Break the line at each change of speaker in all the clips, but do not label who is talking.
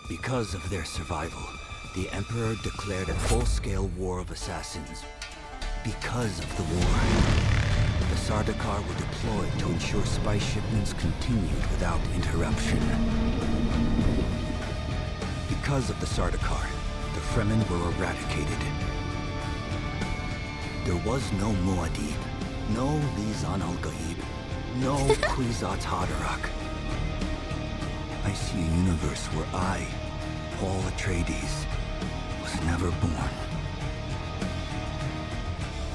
Because of their survival, the Emperor declared a full-scale war of assassins. Because of the war, the Sardaukar were deployed to ensure spy shipments continued without interruption. Because of the Sardaukar, the Fremen were eradicated. There was no Muad'Dib, no Lisan al-Gaib, no Kwisatz Haderach. I see a universe where I, Paul Atreides, was never born.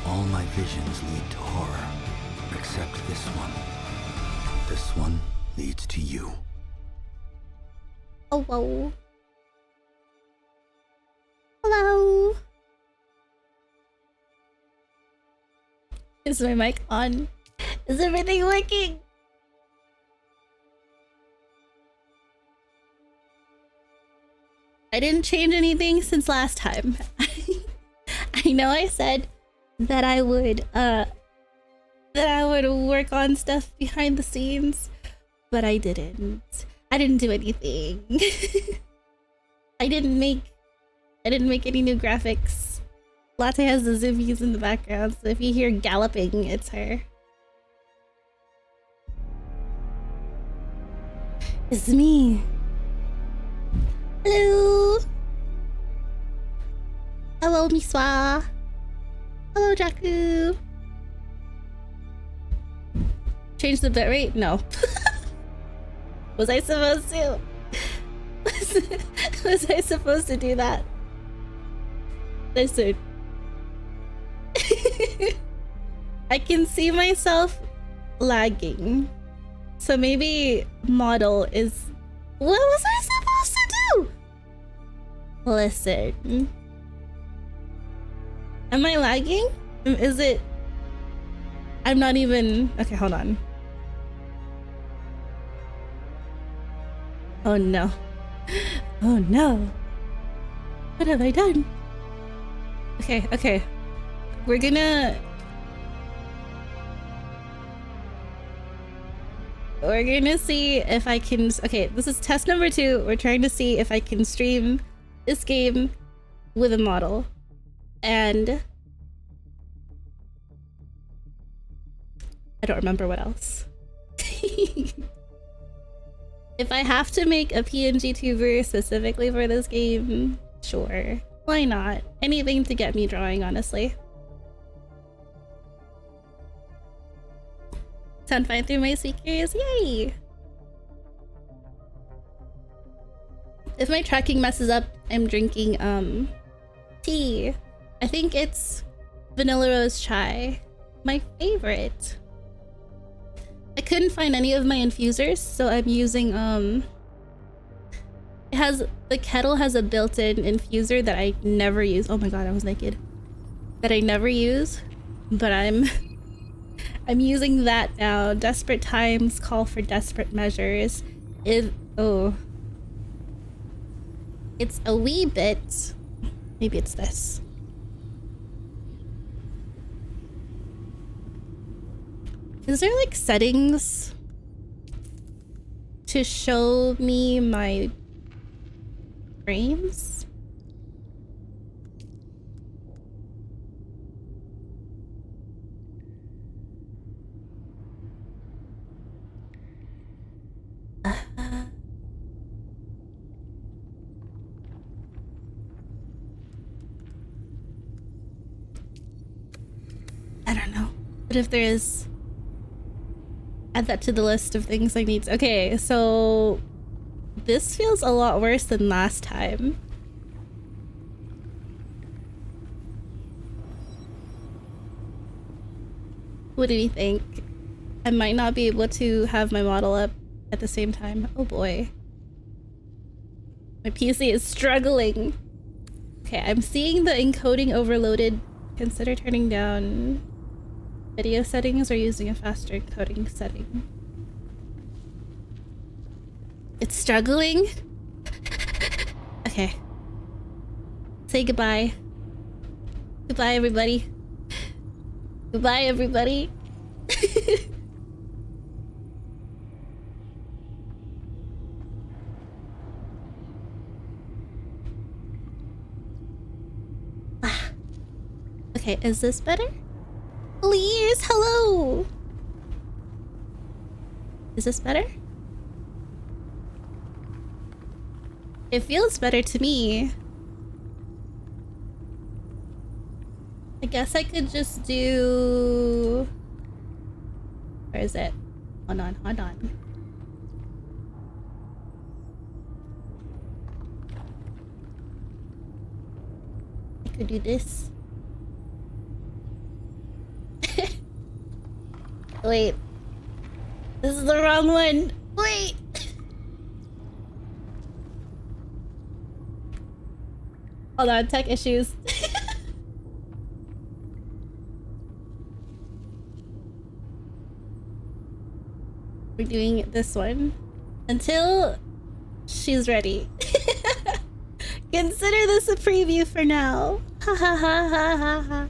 All my visions lead to horror, except this one. This one leads to you.
Oh, whoa. Hello. Is my mic on? Is everything working? I didn't change anything since last time. I know I said that I would work on stuff behind the scenes, but I didn't. I didn't do anything. I didn't make any new graphics. Latte has the zoomies in the background, so if you hear galloping, it's her. It's me. Hello. Hello, Miswa. Hello, Jaku. Change the bitrate? No. Was I supposed to? Was I supposed to do that? Listen. I can see myself lagging. So maybe model is... What was I supposed to do? Listen. Am I lagging? Is it... I'm not even... Okay, hold on. Oh no. Oh no. What have I done? Okay, okay. We're gonna see if I can... Okay, this is test number 2. We're trying to see if I can stream this game with a model. And I don't remember what else. If I have to make a PNG tuber specifically for this game, sure. Why not? Anything to get me drawing, honestly. Sound fine through my speakers? Yay! If my tracking messes up, I'm drinking tea. I think it's vanilla rose chai. My favorite. I couldn't find any of my infusers, so I'm using the kettle has a built-in infuser that I never use. Oh my god, I was naked. That I never use, but I'm using that now. Desperate times call for desperate measures. It's a wee bit. Maybe it's this. Is there like settings to show me my frames? I don't know. But if there is, add that to the list of things I need. Okay, so this feels a lot worse than last time. What do you think? I might not be able to have my model up at the same time. Oh boy. My PC is struggling. Okay, I'm seeing the encoding overloaded. Consider turning down video settings or using a faster encoding setting. It's struggling? Okay. Say goodbye. Goodbye, everybody. Goodbye, everybody. Okay, is this better? Please, hello! Is this better? It feels better to me. I guess I could just do... Where is it? Hold on, hold on. I could do this. Wait. This is the wrong one. Wait. Hold on, tech issues. We're doing this one until she's ready. Consider this a preview for now. Ha ha ha ha ha ha.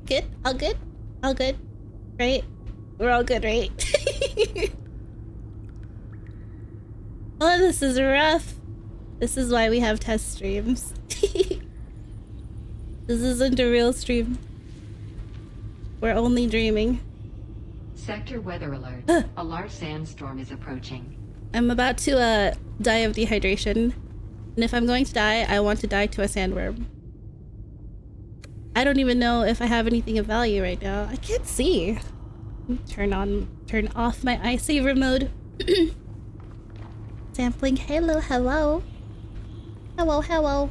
Good? All good? All good? Right? We're all good, right? Oh, this is rough. This is why we have test streams. This isn't a real stream. We're only dreaming.
Sector weather alert. A large sandstorm is approaching.
I'm about to die of dehydration. And if I'm going to die, I want to die to a sandworm. I don't even know if I have anything of value right now. I can't see. Turn off my eye saver mode. Sampling. Hello, hello. Hello, hello.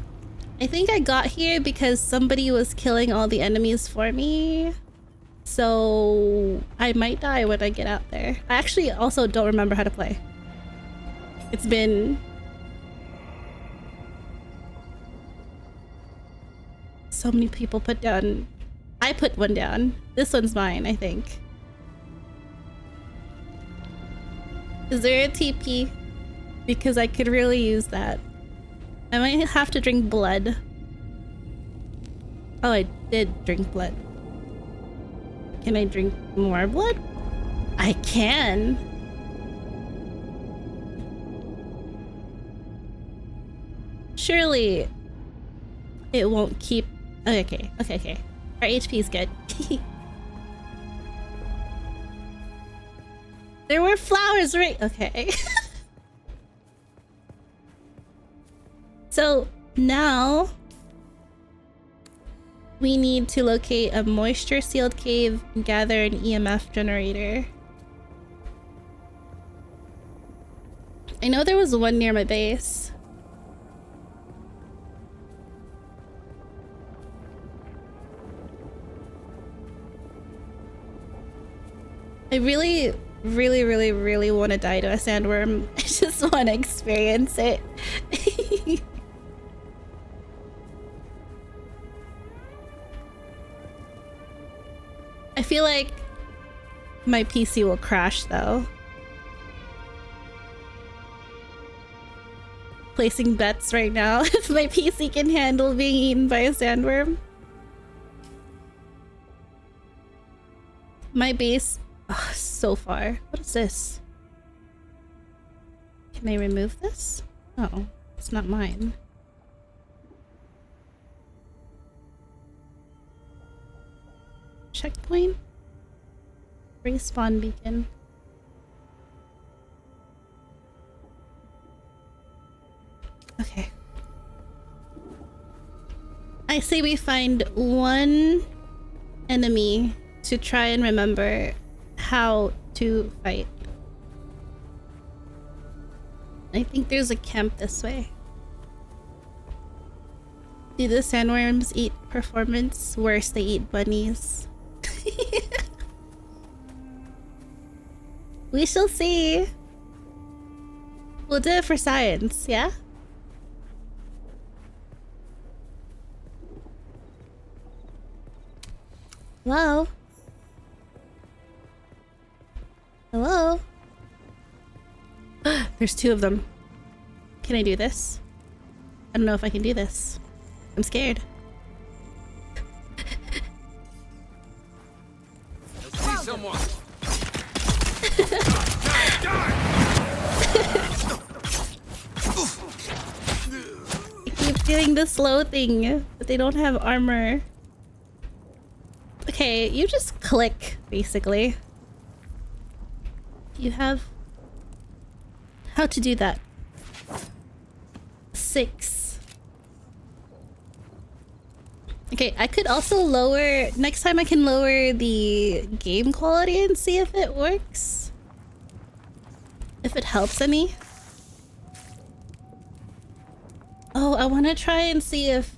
I think I got here because somebody was killing all the enemies for me. So I might die when I get out there. I actually also don't remember how to play. It's been... so many people put down... I put one down. This one's mine, I think. Is there a TP? Because I could really use that. I might have to drink blood. Oh, I did drink blood. Can I drink more blood? I can. Surely it won't keep... Okay. Our HP is good. There were flowers, right? Okay. So now we need to locate a moisture sealed cave and gather an EMF generator. I know there was one near my base. I really want to die to a sandworm. I just want to experience it. I feel like my PC will crash though. Placing bets right now if my PC can handle being eaten by a sandworm. My base, oh, so far. What is this? Can I remove this? Oh, it's not mine. Checkpoint? Respawn beacon. Okay. I say we find one enemy to try and remember how to fight. I think there's a camp this way. Do the sandworms eat performance? Worse, they eat bunnies. We shall see. We'll do it for science, yeah? Hello? Hello? There's two of them. Can I do this? I don't know if I can do this. I'm scared.
I see someone.
doing the slow thing, but they don't have armor. Okay, you just click, basically. You have how to do that. 6. Okay, I could also lower... Next time I can lower the game quality and see if it works. If it helps any. Oh, I want to try and see if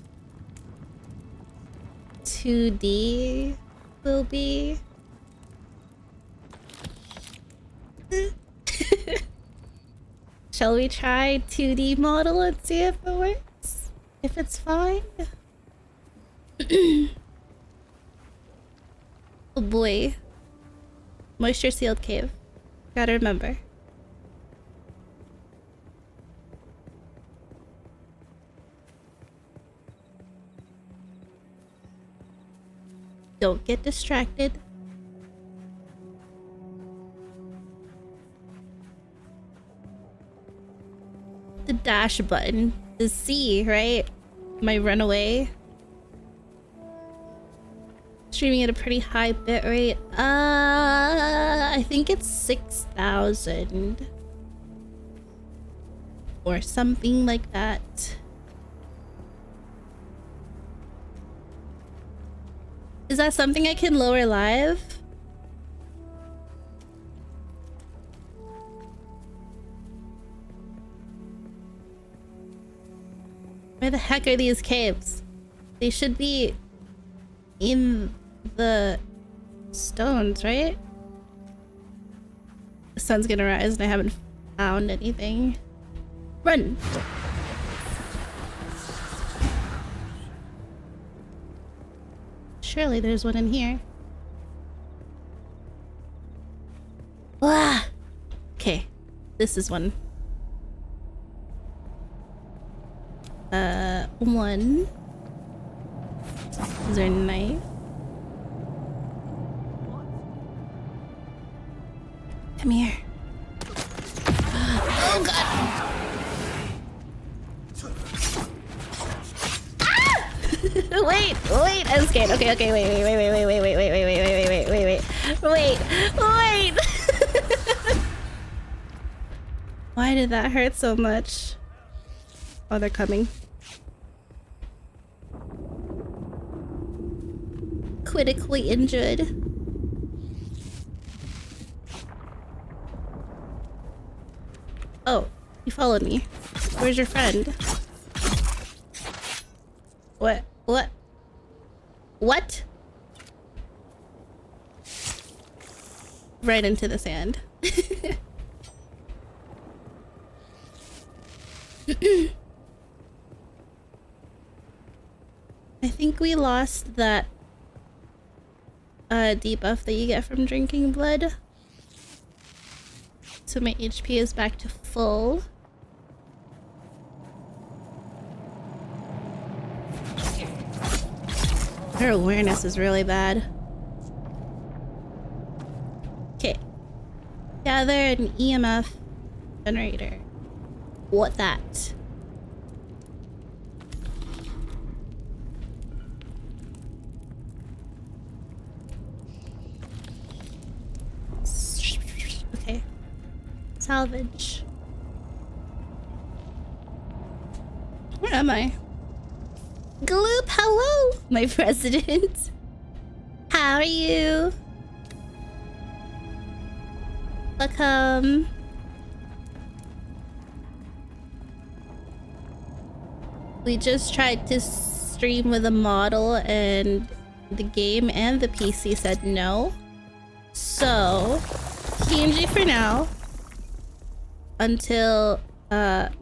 2D will be... Shall we try 2D model and see if it works? If it's fine? Oh boy. Moisture sealed cave. Gotta remember. Don't get distracted. The dash button. The C, right? My runaway. Streaming at a pretty high bit rate. I think it's 6,000. Or something like that. Is that something I can lower live? Where the heck are these caves? They should be in the stones, right? The sun's gonna rise and I haven't found anything. Run! Surely there's one in here. Ah! Okay, this is one. One. Is there a knife? Come here. Oh god! Ah! Wait, I'm scared. Okay, wait. Why did that hurt so much? Oh, they're coming. Critically injured. Oh, you followed me. Where's your friend? What? Right into the sand. I think we lost that debuff that you get from drinking blood. So my HP is back to full. Her awareness is really bad. Okay. Gather an EMF generator. What that? Okay. Salvage. Where am I? Gloop, hello, my president. How are you? Welcome. We just tried to stream with a model and the game and the PC said no. So, PNG for now. Until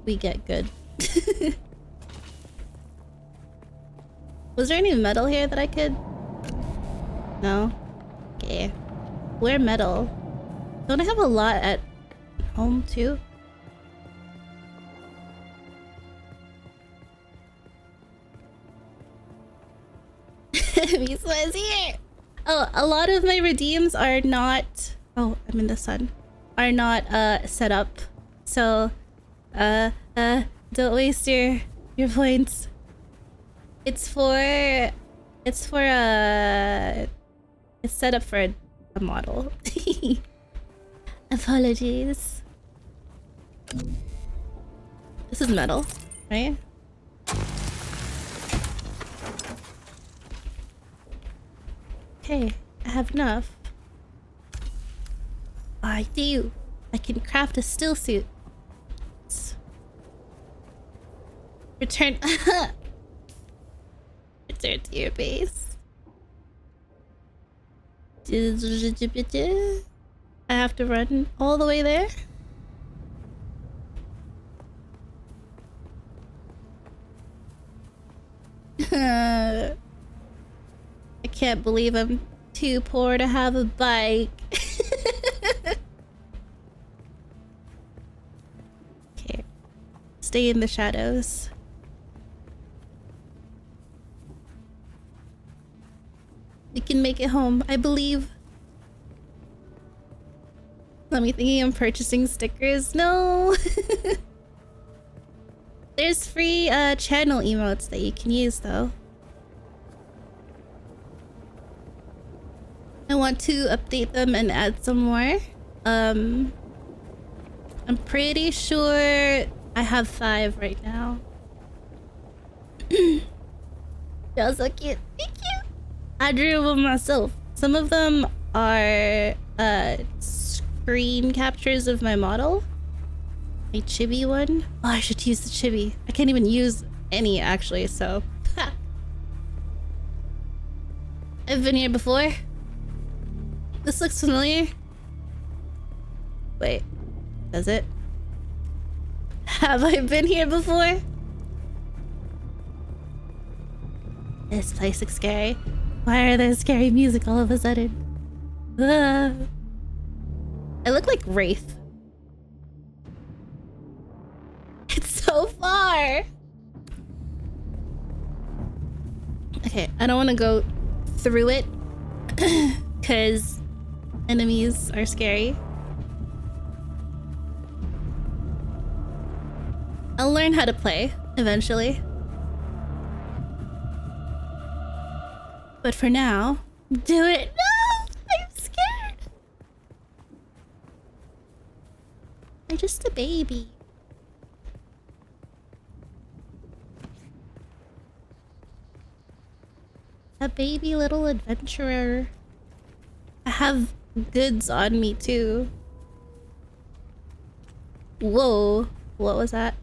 we get good. Was there any metal here that I could... No? Okay. Where metal? Don't I have a lot at home too? Miswa is here! Oh, a lot of my redeems are not... Oh, I'm in the sun. Are not set up. So, don't waste your points. It's for it's set up for a model. Apologies. This is metal, right? Okay, I have enough. I do. I can craft a still suit. Return. Return to your base. I have to run all the way there. I can't believe I'm too poor to have a bike. Okay. Stay in the shadows. We can make it home, I believe. Let me thinking I'm purchasing stickers. No. There's free channel emotes that you can use though. I want to update them and add some more. I'm pretty sure I have 5 right now. Y'all so cute. Thank you. I drew them myself. Some of them are screen captures of my model. A chibi one. Oh, I should use the chibi. I can't even use any actually, so. I've been here before. This looks familiar. Wait, does it? Have I been here before? This place looks scary. Why are there scary music all of a sudden? I look like Wraith. It's so far. Okay, I don't want to go through it because enemies are scary. I'll learn how to play eventually. But for now, do it. No! I'm scared. I'm just a baby. A baby little adventurer. I have goods on me too. Whoa. What was that?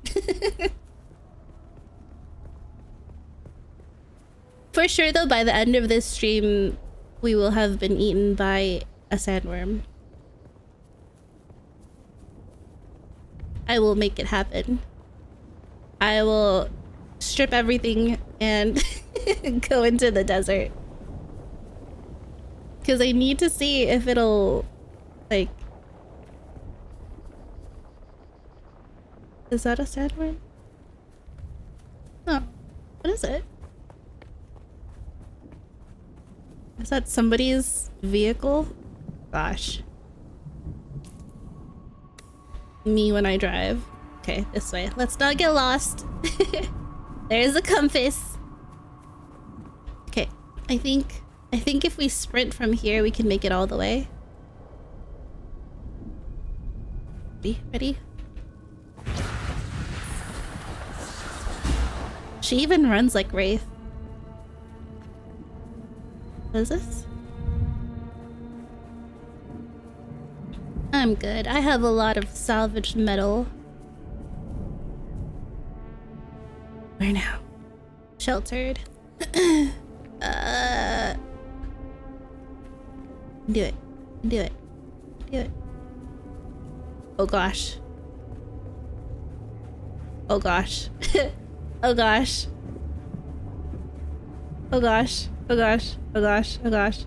For sure though, by the end of this stream, we will have been eaten by a sandworm. I will make it happen. I will strip everything and go into the desert. Because I need to see if it'll, like... Is that a sandworm? Oh, what is it? Is that somebody's vehicle? Gosh. Me when I drive. Okay, this way. Let's not get lost. There's a compass. Okay, I think if we sprint from here, we can make it all the way. Ready? She even runs like Wraith. What is this? I'm good. I have a lot of salvaged metal. Where now? Sheltered. Do it. Do it. Do it. Oh gosh. Oh gosh. Oh gosh. Oh gosh. Oh gosh. Oh gosh. Oh gosh.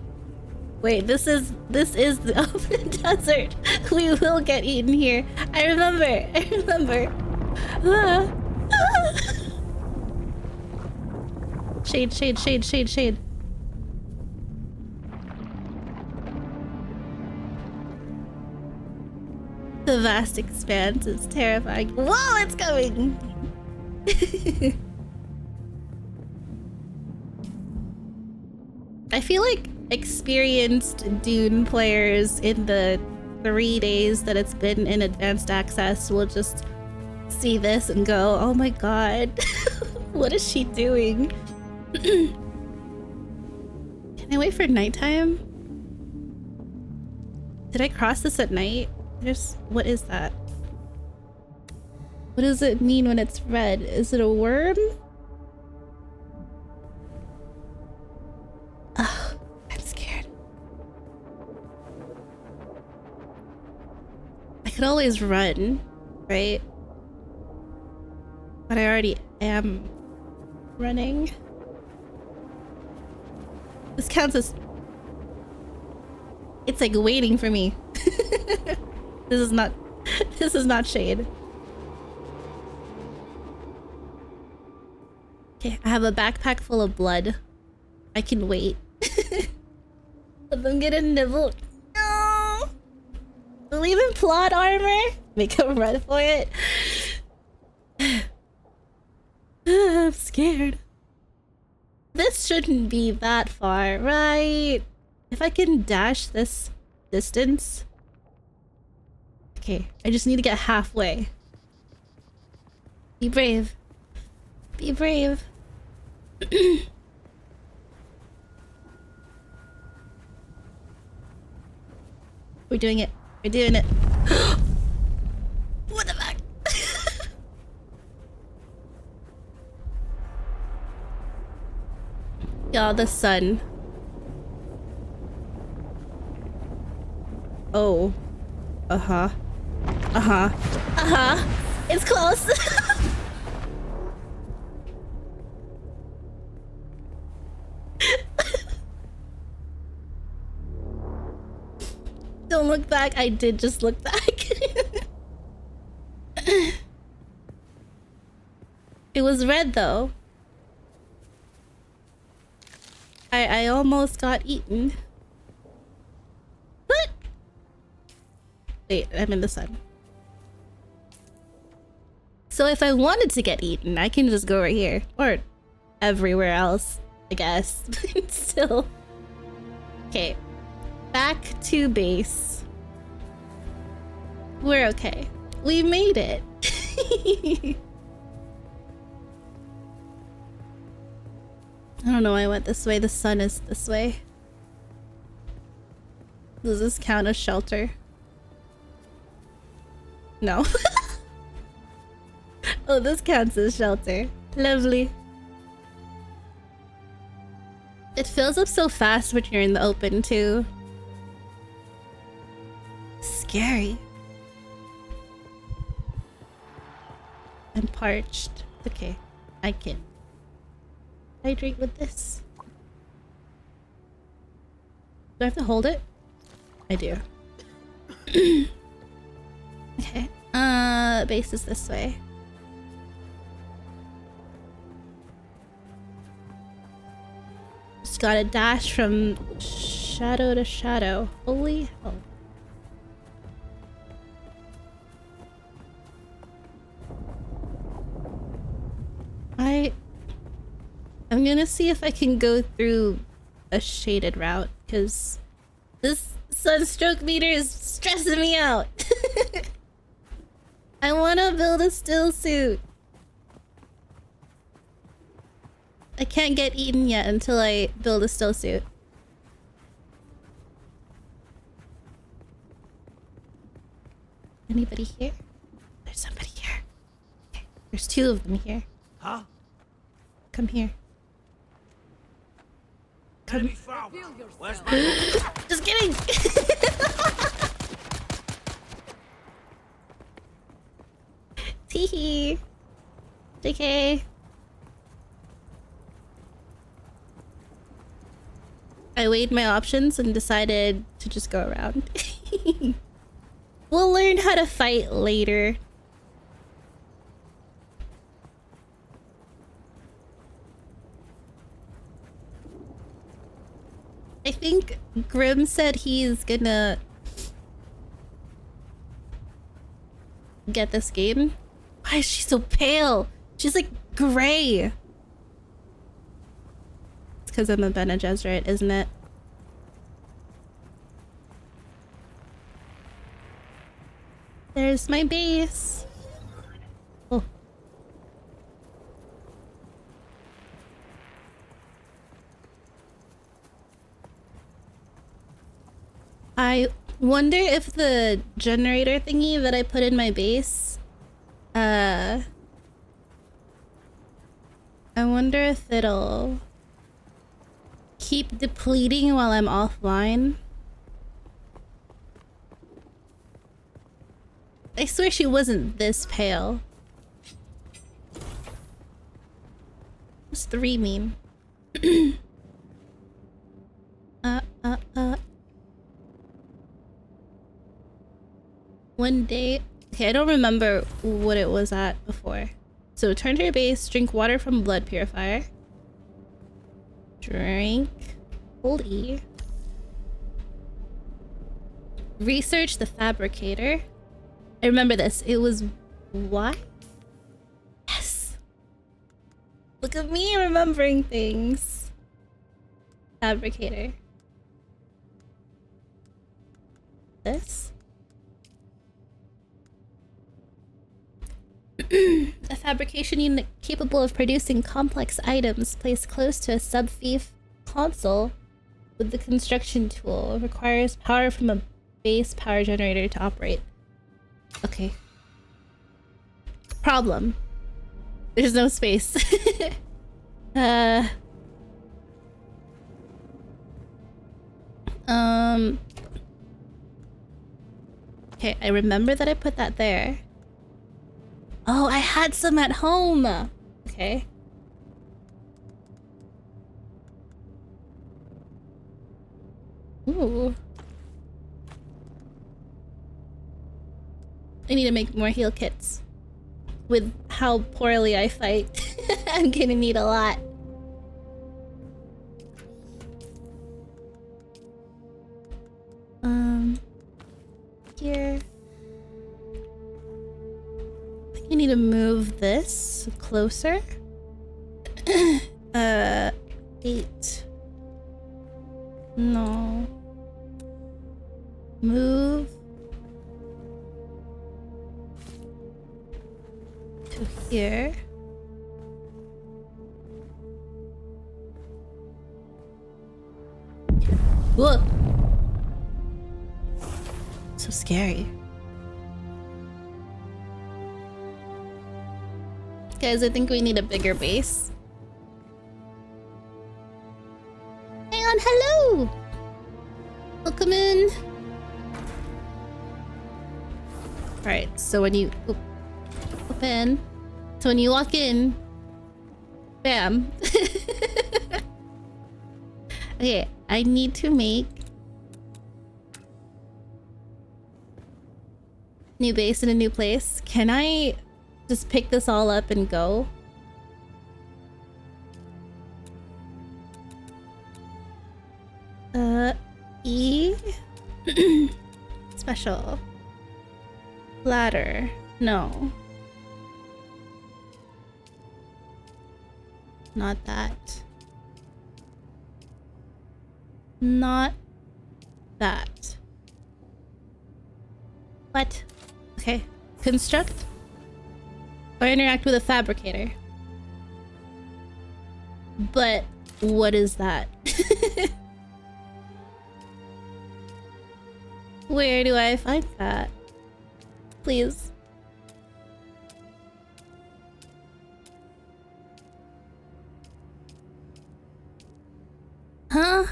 Wait, this is the open desert. We will get eaten here. I remember. Ah. Ah. Shade. The vast expanse is terrifying. Whoa, it's coming! I feel like experienced Dune players in the 3 days that it's been in advanced access will just see this and go, oh my god, what is she doing? Can I wait for nighttime? Did I cross this at night? What is that? What does it mean when it's red? Is it a worm? Ugh, I'm scared. I could always run, right? But I already am running. This counts as... It's like waiting for me. This is not shade. Okay, I have a backpack full of blood. I can wait. Let them get a nibble. No! Believe in plot armor? Make a run for it. I'm scared. This shouldn't be that far, right? If I can dash this distance. Okay, I just need to get halfway. Be brave. Be brave. We're doing it. We're doing it. What the fuck? Y'all, the sun. Oh. Uh-huh. Uh-huh. Uh-huh. It's close. Don't look back. I did just look back. It was red though. I almost got eaten. What? Wait, I'm in the sun. So if I wanted to get eaten, I can just go right here. Or everywhere else, I guess. Still. Okay. Back to base. We're okay. We made it. I don't know why I went this way. The sun is this way. Does this count as shelter? No. Oh, this counts as shelter. Lovely. It fills up so fast when you're in the open too. Scary. I'm parched. Okay, I can hydrate with this. Do I have to hold it? I do. Okay. Base is this way. Just gotta dash from shadow to shadow. Holy hell. I'm gonna see if I can go through a shaded route, because this sunstroke meter is stressing me out. I wanna build a still suit. I can't get eaten yet until I build a still suit. Anybody here? There's somebody here. Okay. There's 2 of them here.
Huh?
Come here. Come. Just kidding. Teehee. JK. I weighed my options and decided to just go around. We'll learn how to fight later. I think Grim said he's gonna get this game. Why is she so pale? She's like gray. It's because I'm a Bene Gesserit, isn't it? There's my base. Oh. I wonder if the generator thingy that I put in my base, I wonder if it'll keep depleting while I'm offline. I swear she wasn't this pale. What's 3 mean? One day. Okay, I don't remember what it was at before. So turn to your base, drink water from blood purifier. Drink. Hold E. Research the fabricator. I remember this. It was Y? Yes. Look at me remembering things. Fabricator. This. A fabrication unit capable of producing complex items placed close to a sub-thief console with the construction tool. Requires power from a base power generator to operate. Okay. Problem. There's no space. Okay, I remember that I put that there. Oh, I had some at home. Okay. Ooh. I need to make more heal kits. With how poorly I fight, I'm gonna need a lot. Here. I think I need to move this closer. 8. No. Move. To here. Whoa! So scary. Guys, I think we need a bigger base. Hang on, hello! Welcome in. Alright, so when you open, so when you walk in, bam. Okay, I need to make new base in a new place. Can I just pick this all up and go? E? Special. Ladder. No. Not that. Not that. What? Okay. Construct or interact with a fabricator. But what is that? Where do I find that? Please. Huh?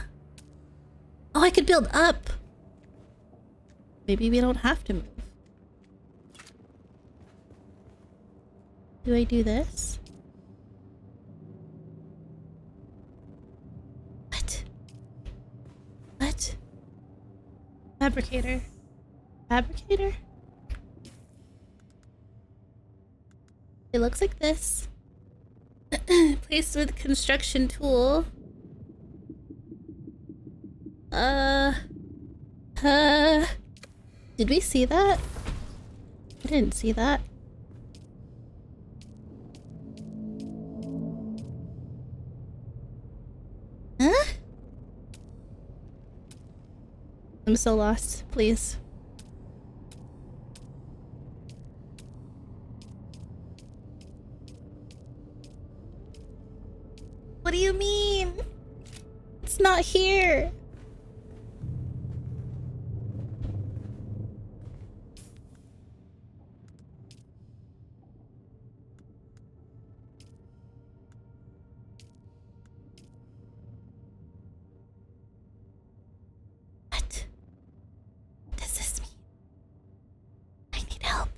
Oh, I could build up. Maybe we don't have to move. Do I do this? What? What? Fabricator. Fabricator? It looks like this. Placed with construction tool. Did we see that? I didn't see that. I'm so lost. Please. What do you mean? It's not here. What does this mean? I need help.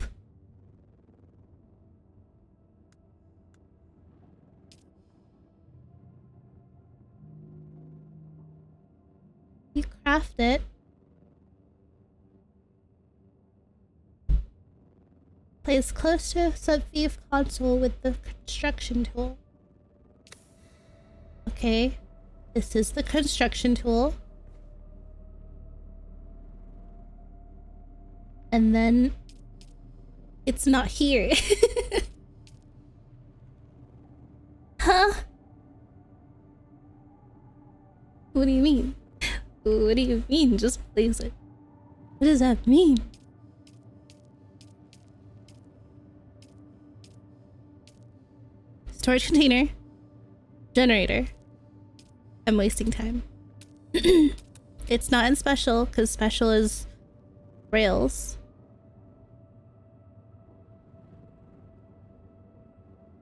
You craft it. Place close to subview console with the construction tool. Okay, this is the construction tool. And then it's not here. Huh? What do you mean? What do you mean? Just place it. What does that mean? Storage container. Generator. I'm wasting time. It's not in special, because special is rails.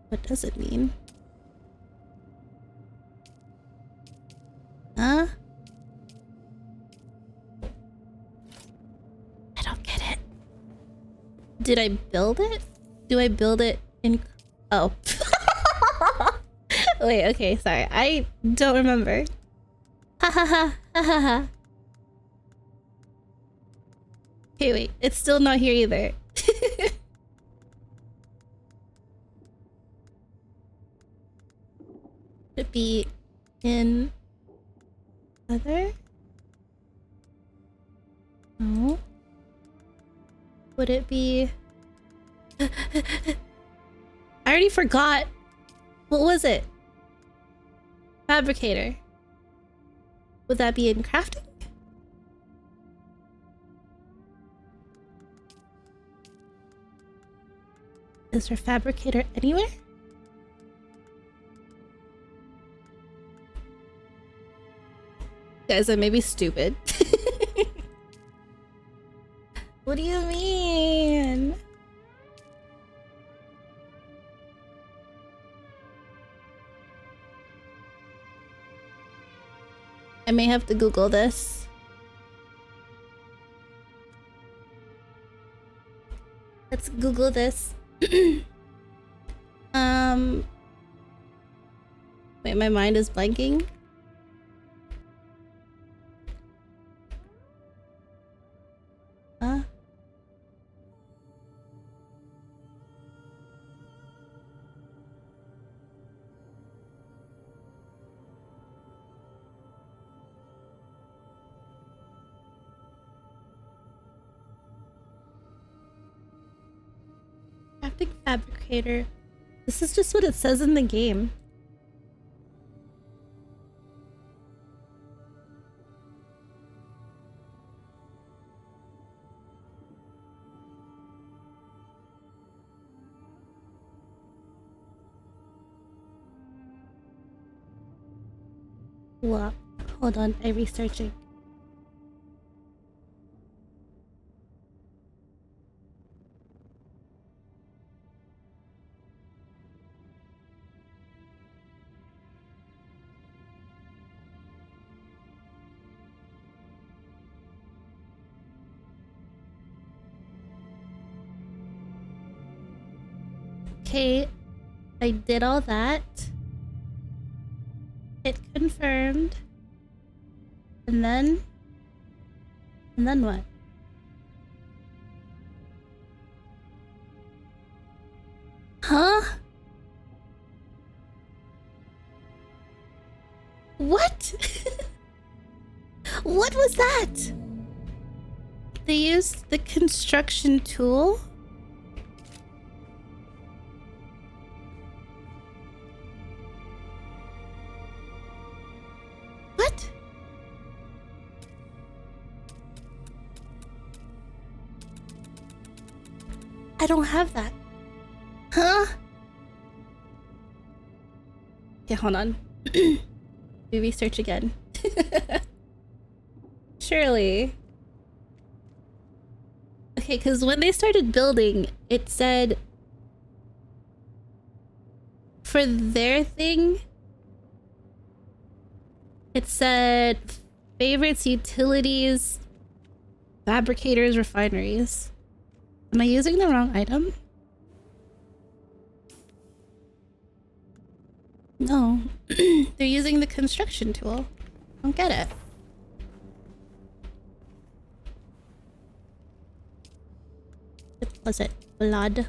What does it mean? Huh? I don't get it. Did I build it? Do I build it in... Oh. Wait, okay, sorry. I don't remember. Ha ha ha ha ha ha. Okay, wait. It's still not here either. Could it be in other? No. Would it be... I already forgot. What was it? Fabricator. Would that be in crafting? Is there fabricator anywhere? Guys, I may be stupid. What do you mean? I may have to Google this. Let's Google this. Wait, my mind is blanking. Huh? Crafting fabricator. This is just what it says in the game. What? Hold on, I'm researching. Okay, I did all that. It confirmed. And then what? Huh? What? What was that? They used the construction tool? What? I don't have that. Huh? Okay, hold on. Do research again. Surely. Okay, because when they started building, it said for their thing, it said favorites, utilities, fabricators, refineries. Am I using the wrong item? No. They're using the construction tool. I don't get it. Was it blood?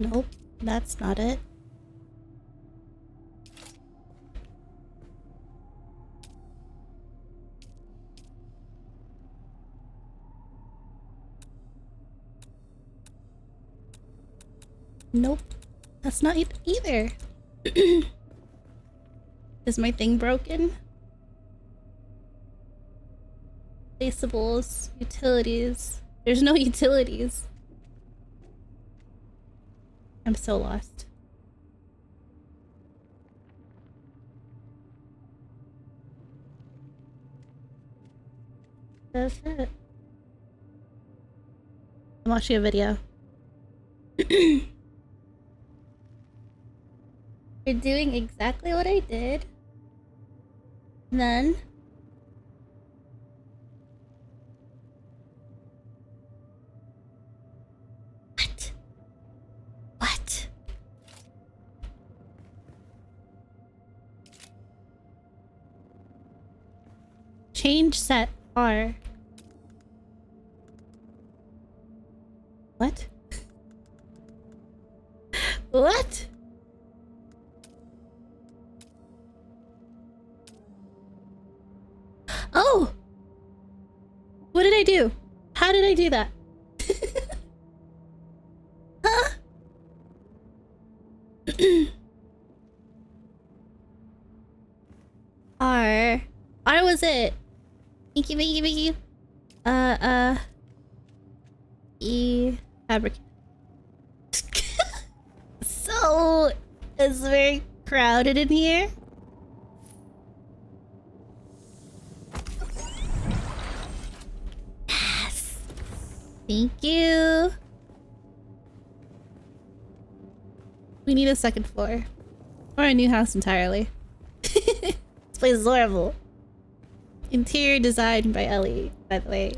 Nope, that's not it. Nope, that's not it either. Is my thing broken? Placeables, utilities. There's no utilities. I'm so lost. That's it. I'm watching a video. You're doing exactly what I did. Then What? Change set R. What? What? Oh! What did I do? How did I do that? Huh? R. R was it. Thank you, thank you, thank you. E. Fabric. So, it's very crowded in here. Yes. Thank you. We need a second floor. Or a new house entirely. This place is horrible. Interior design by Ellie, by the way.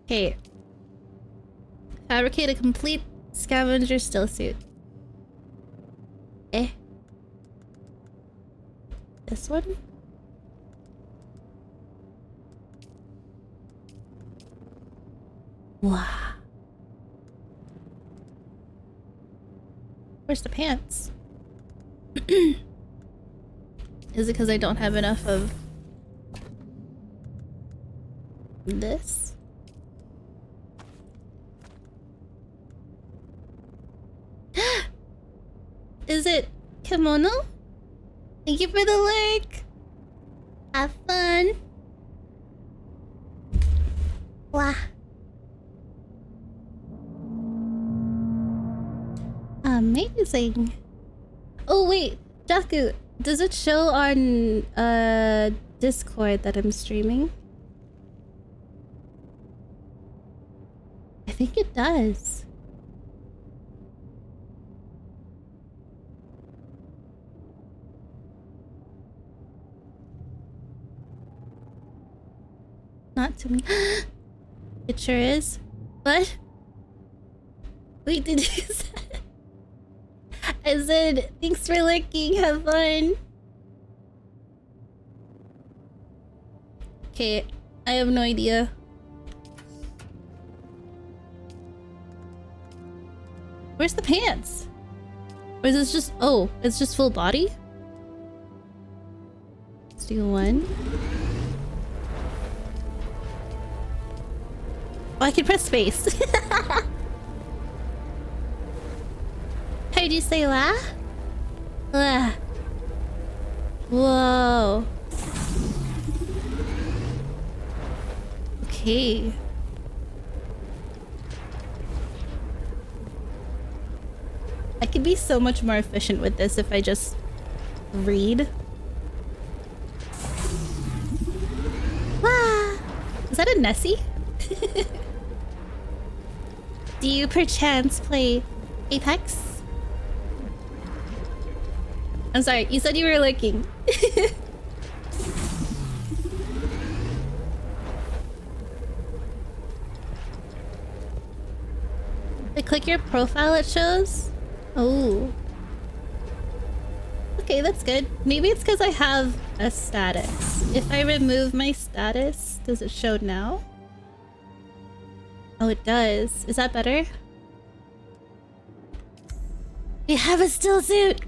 Okay. Fabricate a complete scavenger still suit. Eh. This one? Wow. Where's the pants? Is it because I don't have enough of this? Is it kimono? Thank you for the link. Have fun. Wow. Amazing. Oh wait, Jaku, does it show on Discord that I'm streaming? I think it does. Not to me. It sure is. What? Wait, did you say? I said, thanks for lurking, have fun. Okay, I have no idea. Where's the pants? Or is this just, oh, it's just full body? Let's do one. Oh, I can press space. heard you say what? Whoa. Okay. I could be so much more efficient with this if I just read. Wah! Is that a Nessie? Do you perchance play Apex? I'm sorry, you said you were looking. I click your profile, it shows? Oh. Okay, that's good. Maybe it's because I have a status. If I remove my status, does it show now? Oh, it does. Is that better? We have a still suit!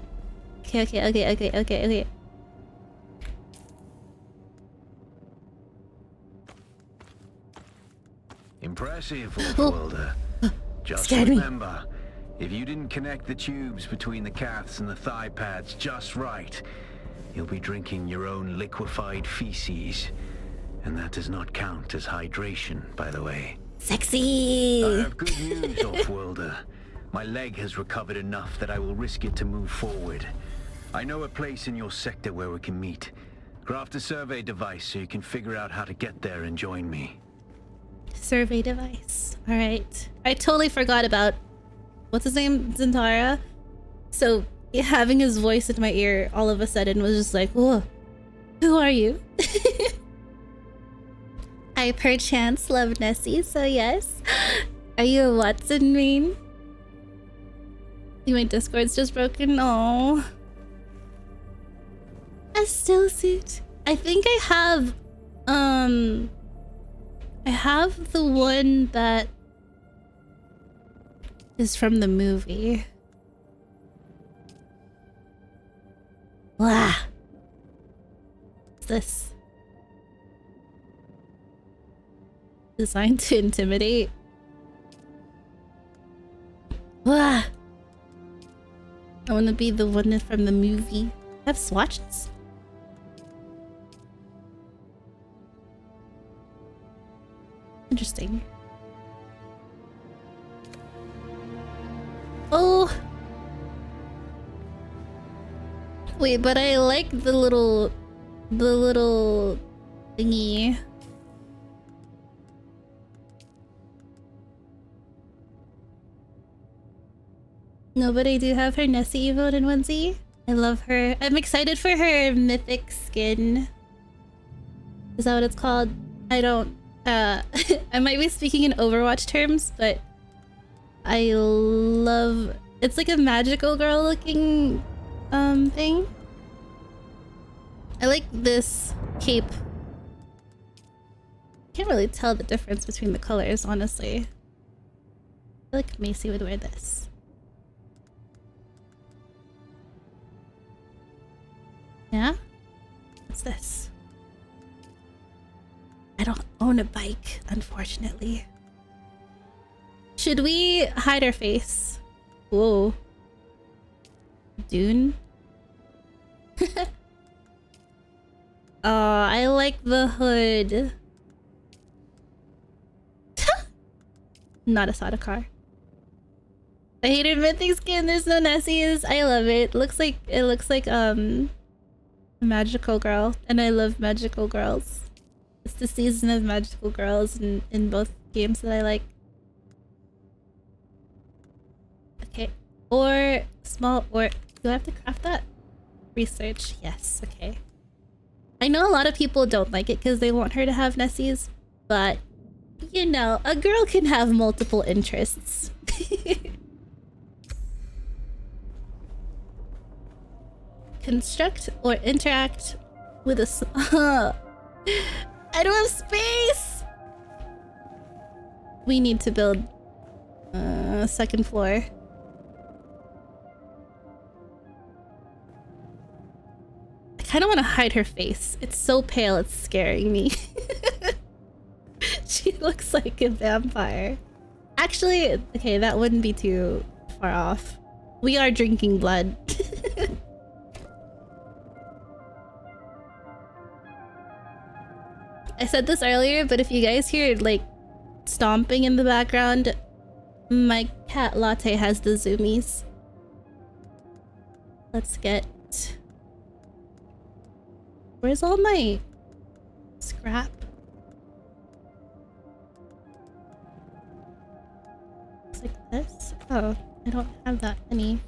Okay.
Impressive, Wolfwilder. Just
Scared me.
remember, if you didn't connect the tubes between the calves and the thigh pads just right, you'll be drinking your own liquefied feces. And that does not count as hydration, by the way.
Sexy!
I have good news, Offworlder. My leg has recovered enough that I will risk it to move forward. I know a place in your sector where we can meet. Craft a survey device so you can figure out how to get there and join me.
Survey device. Alright. I totally forgot about... What's his name? Zentara? So, having his voice in my ear all of a sudden was just like, whoa. Who are you? I perchance love Nessie, so yes. Are you a Watson main? My Discord's just broken. Oh. A still suit. I think I have the one that is from the movie. Wow. What's this? Designed to intimidate. Wow. I want to be the one from the movie. I have swatches. Interesting. Oh. Wait, but I like the little thingy. No, but I do have her Nessie emote in onesie. I love her. I'm excited for her mythic skin. Is that what it's called? I don't... I might be speaking in Overwatch terms, but I love... It's like a magical girl looking thing. I like this cape. Can't really tell the difference between the colors, honestly. I feel like Macy would wear this. Yeah? What's this? I don't own a bike, unfortunately. Should we hide our face? Whoa. Dune? Oh, I like the hood. Not a soda car. I hated mythic skin. There's no Nessies. I love it. It looks like a magical girl, and I love magical girls. It's the season of magical girls in both games that I like. Okay. Or small, or do I have to craft that? Research. Yes. Okay. I know a lot of people don't like it because they want her to have Nessies, but you know, a girl can have multiple interests. Construct or interact with a... I don't have space! We need to build a second floor. I kind of want to hide her face. It's so pale, it's scaring me. She looks like a vampire. Actually, okay, that wouldn't be too far off. We are drinking blood. I said this earlier, but if you guys hear like stomping in the background, my cat Latte has the zoomies. Let's get... Where's all my scrap? Looks like this. Oh, I don't have that many.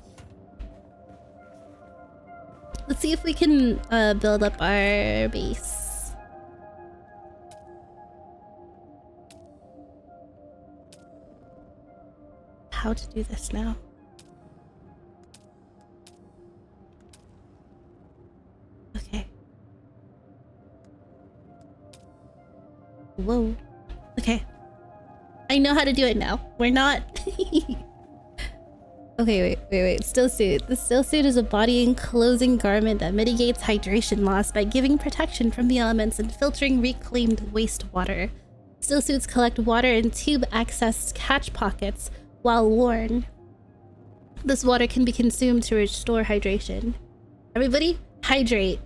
Let's see if we can build up our base. How to do this now? Okay. Whoa. Okay. I know how to do it now. We're not... Okay, wait. Still suit. The still suit is a body enclosing garment that mitigates hydration loss by giving protection from the elements and filtering reclaimed wastewater. Still suits collect water in tube-accessed catch pockets while worn. This water can be consumed to restore hydration. Everybody, hydrate.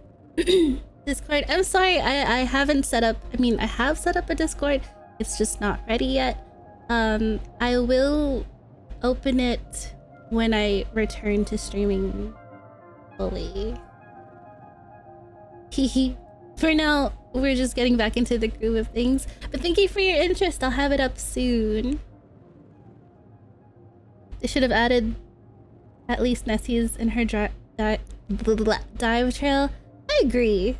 Discord. I'm sorry, I haven't set up... I mean, I have set up a Discord. It's just not ready yet. I will open it when I return to streaming fully. Hehe. For now, we're just getting back into the groove of things. But thank you for your interest. I'll have it up soon. They should have added at least Nessie's in her dive trail. I agree.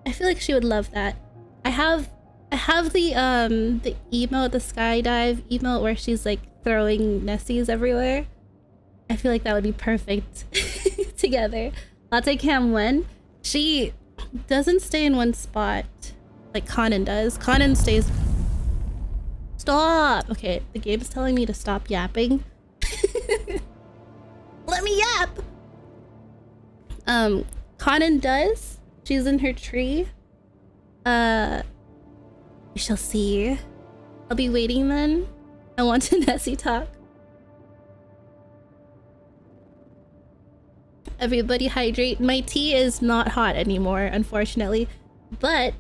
I feel like she would love that. I have the emote, the skydive emote where she's like throwing Nessie's everywhere. I feel like that would be perfect together. Latte Cam when she doesn't stay in one spot like Conan does. Conan stays. Stop. Okay, the game's telling me to stop yapping. Let me yap. Conan does. She's in her tree. We shall see. I'll be waiting then. I want to Nessie talk. Everybody hydrate. My tea is not hot anymore, unfortunately. But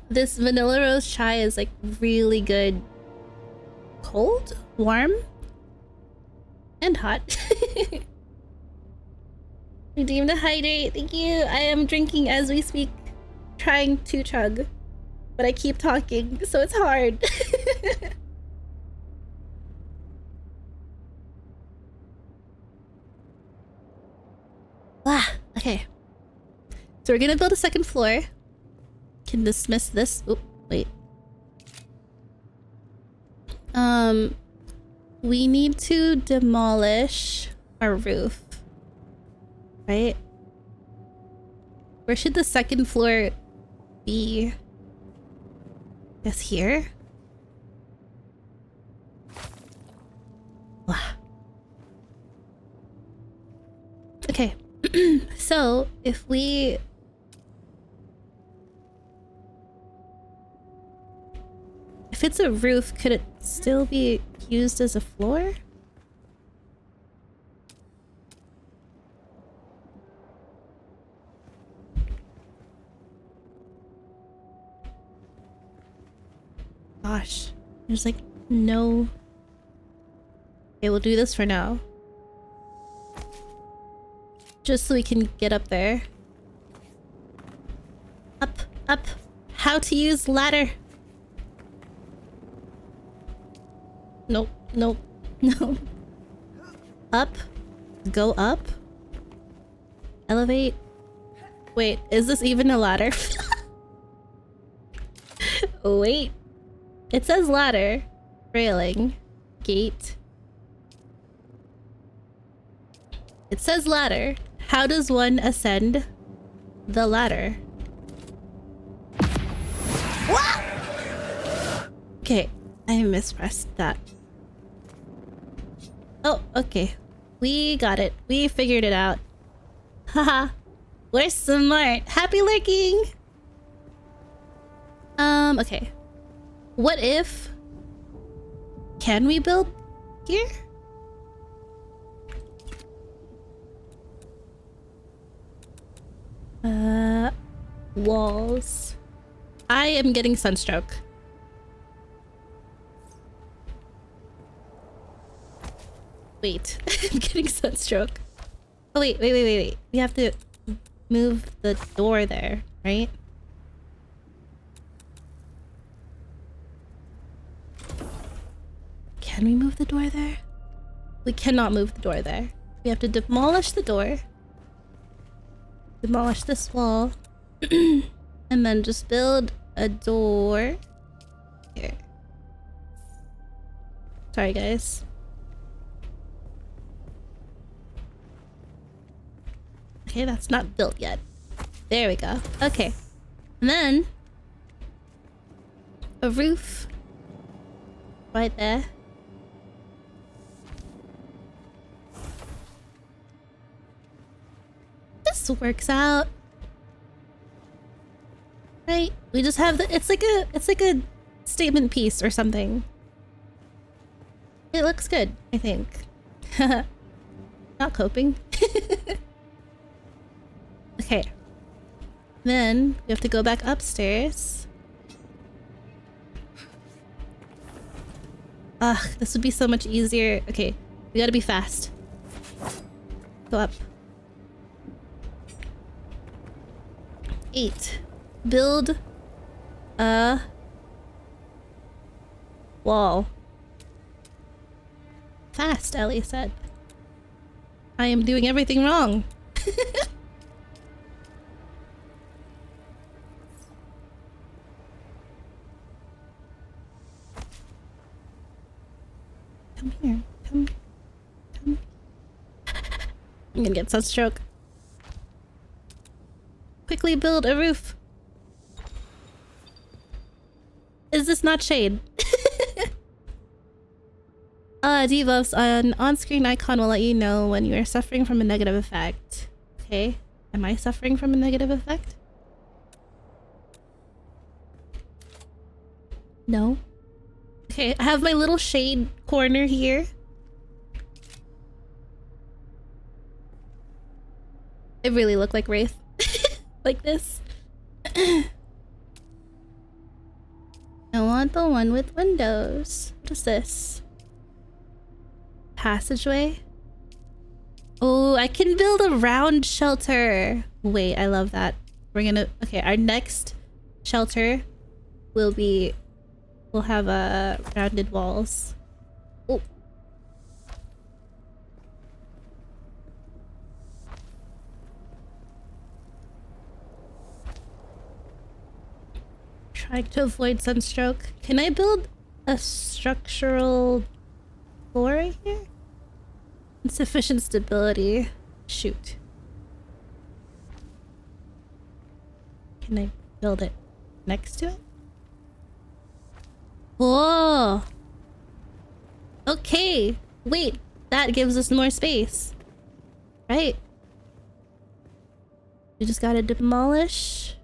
this vanilla rose chai is like really good. Cold? Warm? And hot. Redeem to hydrate. Thank you. I am drinking as we speak. Trying to chug. But I keep talking, so it's hard. Okay. So we're gonna build a second floor. Can dismiss this. Oh, wait. We need to demolish our roof. Right? Where should the second floor be? Guess here? Wow. Okay. So, if we... If it's a roof, could it still be used as a floor? Gosh, there's like no... Okay, we'll do this for now. Just so we can get up there. Up, up. How to use ladder. Nope, nope, no. Up. Go up. Elevate. Wait, is this even a ladder? Wait. It says ladder. Railing. Gate. It says ladder. How does one ascend the ladder? What? Okay, I mispressed that. Oh, okay. We got it. We figured it out. Haha. We're smart. Happy lurking! Okay. What if... Can we build here? Walls. I am getting sunstroke. Wait, I'm getting sunstroke. Oh wait. We have to move the door there, right? Can we move the door there? We cannot move the door there. We have to demolish the door. Demolish this wall. And then just build a door here. Sorry, guys. Okay, that's not built yet. There we go. Okay. And then a roof right there. This works out. Right? We just have the it's like a statement piece or something. It looks good, I think. Not coping. Okay. Then we have to go back upstairs. Ugh, this would be so much easier. Okay, we gotta be fast. Go up. 8. Build a wall. Fast, Ellie said. I am doing everything wrong. Come here. Come. I'm gonna get sunstroke. Quickly build a roof. Is this not shade? Debuffs, an on-screen icon will let you know when you are suffering from a negative effect. Okay. Am I suffering from a negative effect? No. Okay, I have my little shade corner here. I really look like Wraith. Like this. I want the one with windows. What is this? Passageway? Oh, I can build a round shelter. Wait, I love that. We're gonna... Okay, our next shelter will be... We'll have rounded walls. Oh. Trying to avoid sunstroke. Can I build a structural floor right here? Insufficient stability. Shoot. Can I build it next to it? Whoa! Okay. Wait, that gives us more space. Right? We just gotta demolish.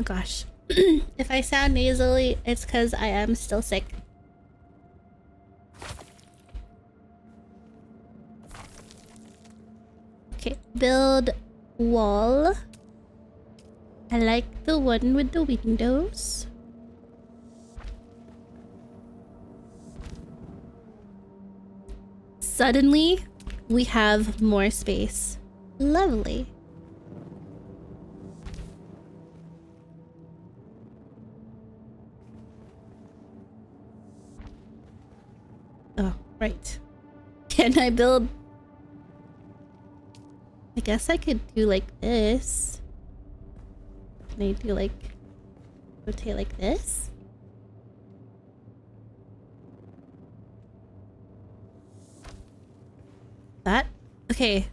Oh gosh. If I sound nasally, it's because I am still sick. Okay, build wall. I like the one with the windows. Suddenly, we have more space. Lovely. Oh, right. Can I build... I guess I could do like this. Can I do like... rotate like this? That? Okay.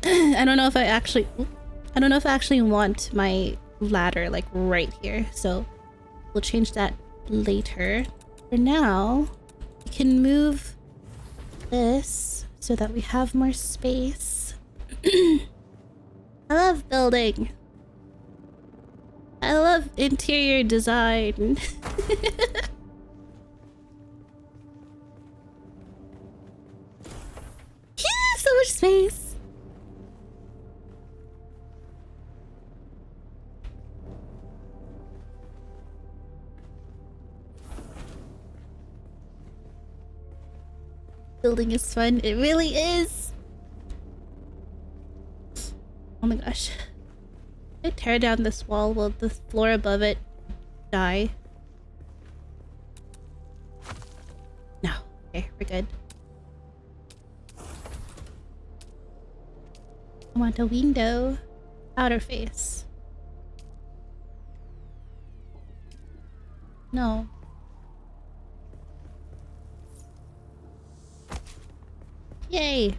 I don't know if I actually want my ladder like right here. So we'll change that later. For now, we can move this so that we have more space. I love building. I love interior design. So much space. Building is fun. It really is. Oh my gosh. If I tear down this wall, will the floor above it die? No. Okay, we're good. I want a window. Outer face. No. Yay.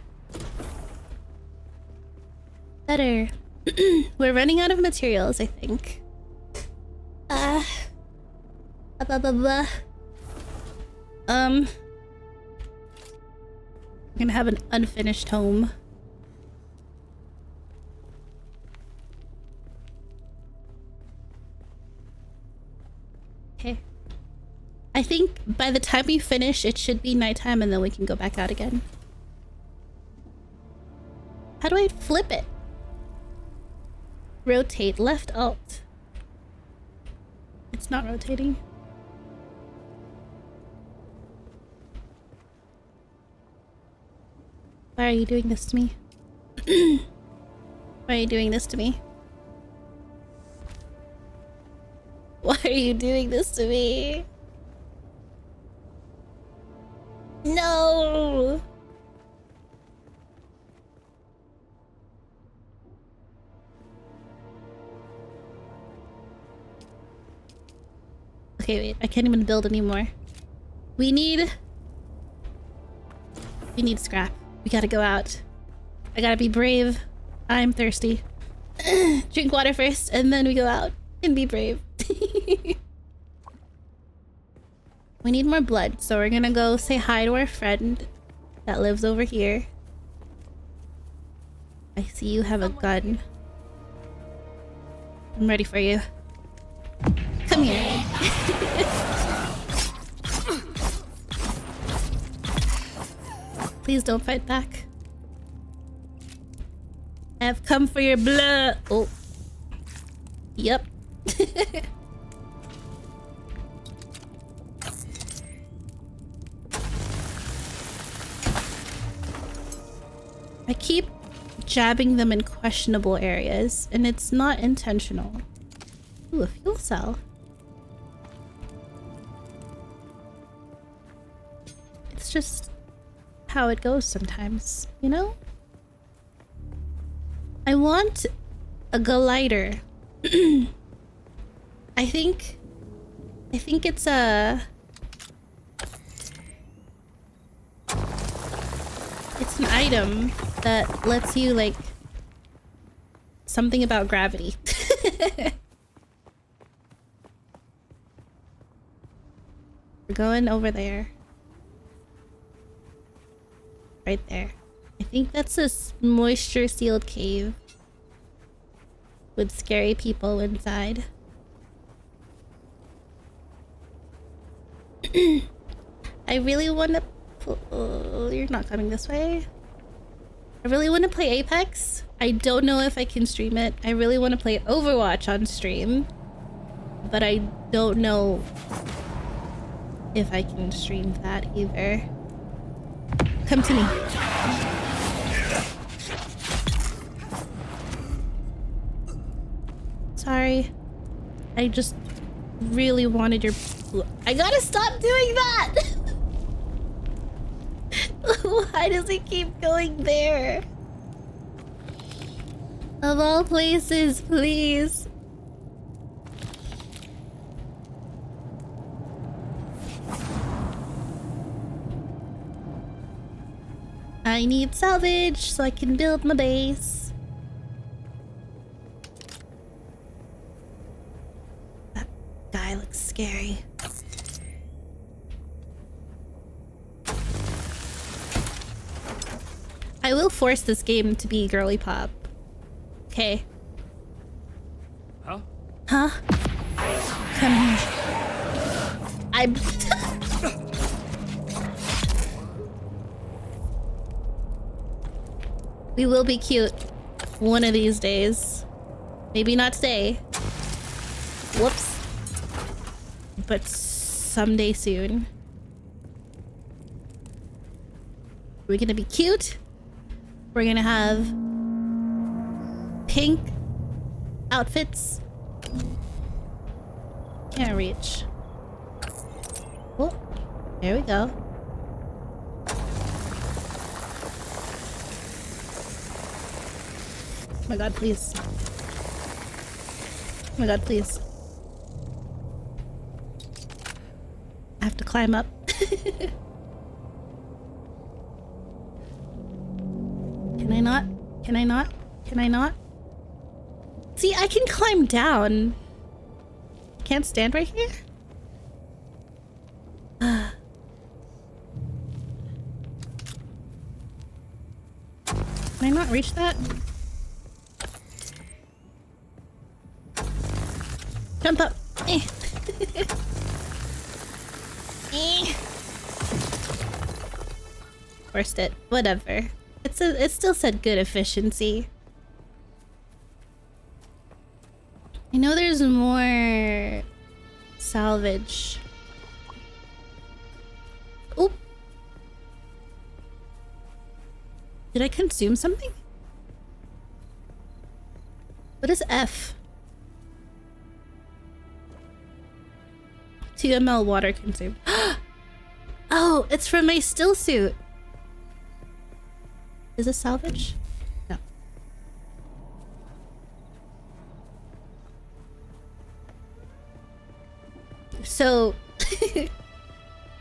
Better. We're running out of materials, I think. Blah, blah, blah. I'm gonna have an unfinished home. Okay. I think by the time we finish, it should be nighttime and then we can go back out again. How do I flip it? Rotate, left alt. It's not rotating. Why are you doing this to me? Why are you doing this to me? Why are you doing this to me? No! Okay, wait. I can't even build anymore. We need scrap. We gotta go out. I gotta be brave. I'm thirsty. Drink water first, and then we go out and be brave. We need more blood, so we're gonna go say hi to our friend that lives over here. I see you have a gun. I'm ready for you. Come here. Please don't fight back. I have come for your blood. Oh. Yep. I keep jabbing them in questionable areas, and it's not intentional. Ooh, a fuel cell. It's just how it goes sometimes, you know? I want a glider. I think it's a... It's an item that lets you, like... Something about gravity. We're going over there. Right there. I think that's a moisture sealed cave with scary people inside. I really want to... You're not coming this way. I really want to play Apex. I don't know if I can stream it. I really want to play Overwatch on stream, but I don't know if I can stream that either. Come to me. Sorry. I just really wanted your... I gotta stop doing that! Why does he keep going there? Of all places, please. I need salvage so I can build my base. That guy looks scary. I will force this game to be girly pop. Okay.
Huh?
Huh? Come here. I'm... We will be cute one of these days. Maybe not today. Whoops. But someday soon. We're gonna be cute. We're gonna have pink outfits. Can't reach. Oh, there we go. Oh my god, please. Oh my god, please. I have to climb up. Can I not? Can I not? Can I not? See, I can climb down. Can't stand right here? Can I not reach that? Jump up. Eh. Eh. Forced it. Whatever. It still said good efficiency. I know there's more salvage. Oop. Did I consume something? What is F? 2 ml water consumed. Oh, it's from my still suit. Is this salvage? No. So,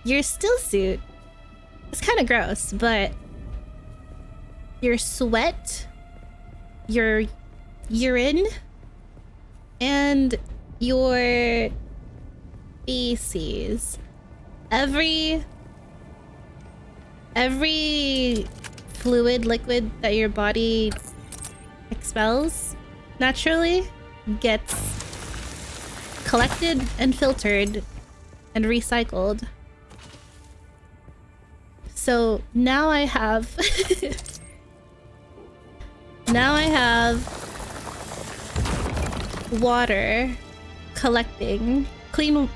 your still suit is kind of gross, but your sweat, your urine, and your feces, every fluid, liquid that your body expels naturally gets collected and filtered and recycled. So now I have now I have water collecting, clean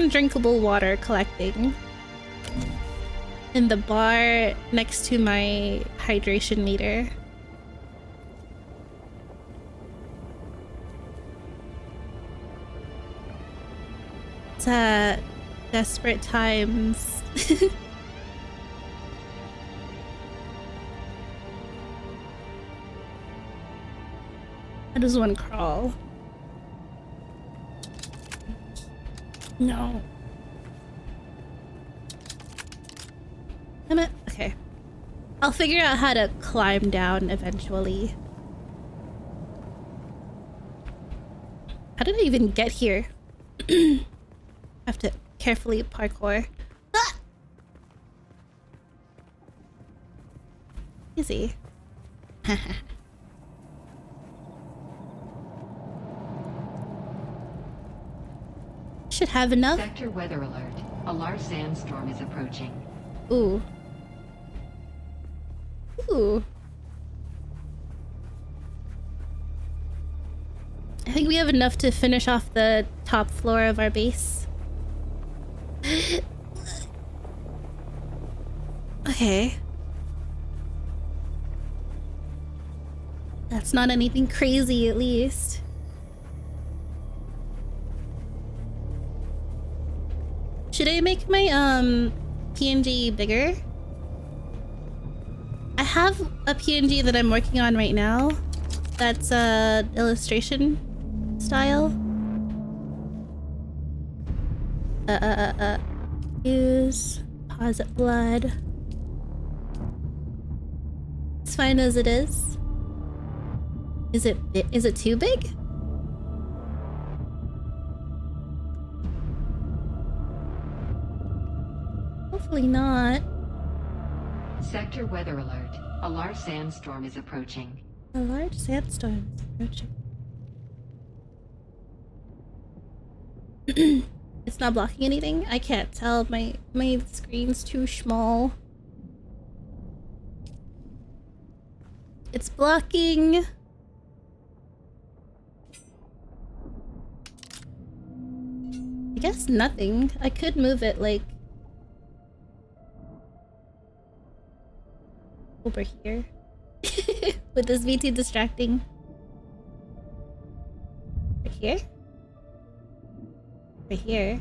drinkable water collecting in the bar next to my hydration meter. It's desperate times. How does one crawl? No. Damn it. Okay. I'll figure out how to climb down eventually. How did I even get here? I have to carefully parkour. Ah! Easy. Should have enough.
Sector weather alert. A large sandstorm is approaching.
Ooh. Ooh. I think we have enough to finish off the top floor of our base. Okay. That's not anything crazy, at least. Should I make my PNG bigger? I have a PNG that I'm working on right now. That's illustration style. Use deposit blood. It's fine as it is. Is it too big? Hopefully not.
Sector weather alert. A large sandstorm is approaching.
A large sandstorm is approaching. It's not blocking anything? I can't tell. My screen's too small. It's blocking. I guess nothing. I could move it like over here. With this VT distracting. Right here? Right here.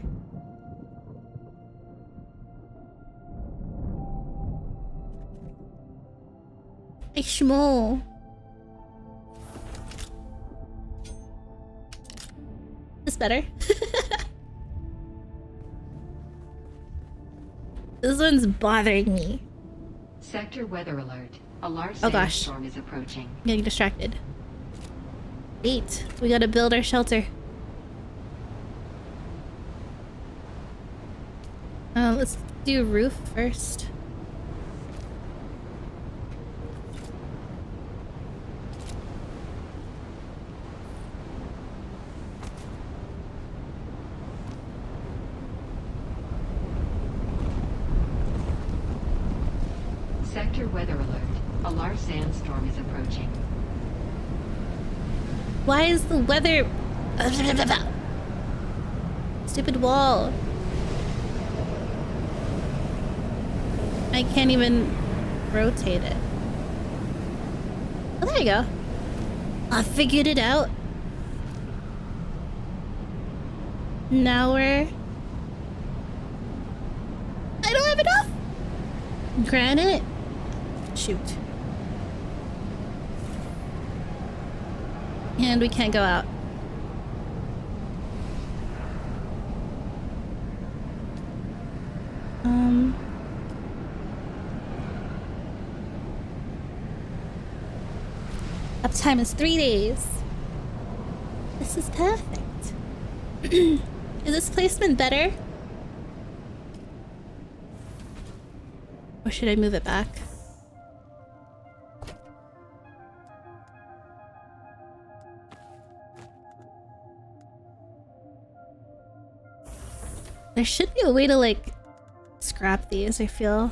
Hey, Shmo. This better? This one's bothering me.
Sector weather alert. A large
Oh gosh.
sandstorm is approaching.
I'm getting distracted. Wait, we gotta build our shelter. Let's do roof first.
Sector weather alert. A large sandstorm is approaching.
Why is the weather... Stupid wall. I can't even rotate it. Oh, there you go. I figured it out. Now we're... I don't have enough! Granite? Shoot. And we can't go out. Uptime is 3 days. This is perfect. Is this placement better? Or should I move it back? There should be a way to, like, scrap these, I feel.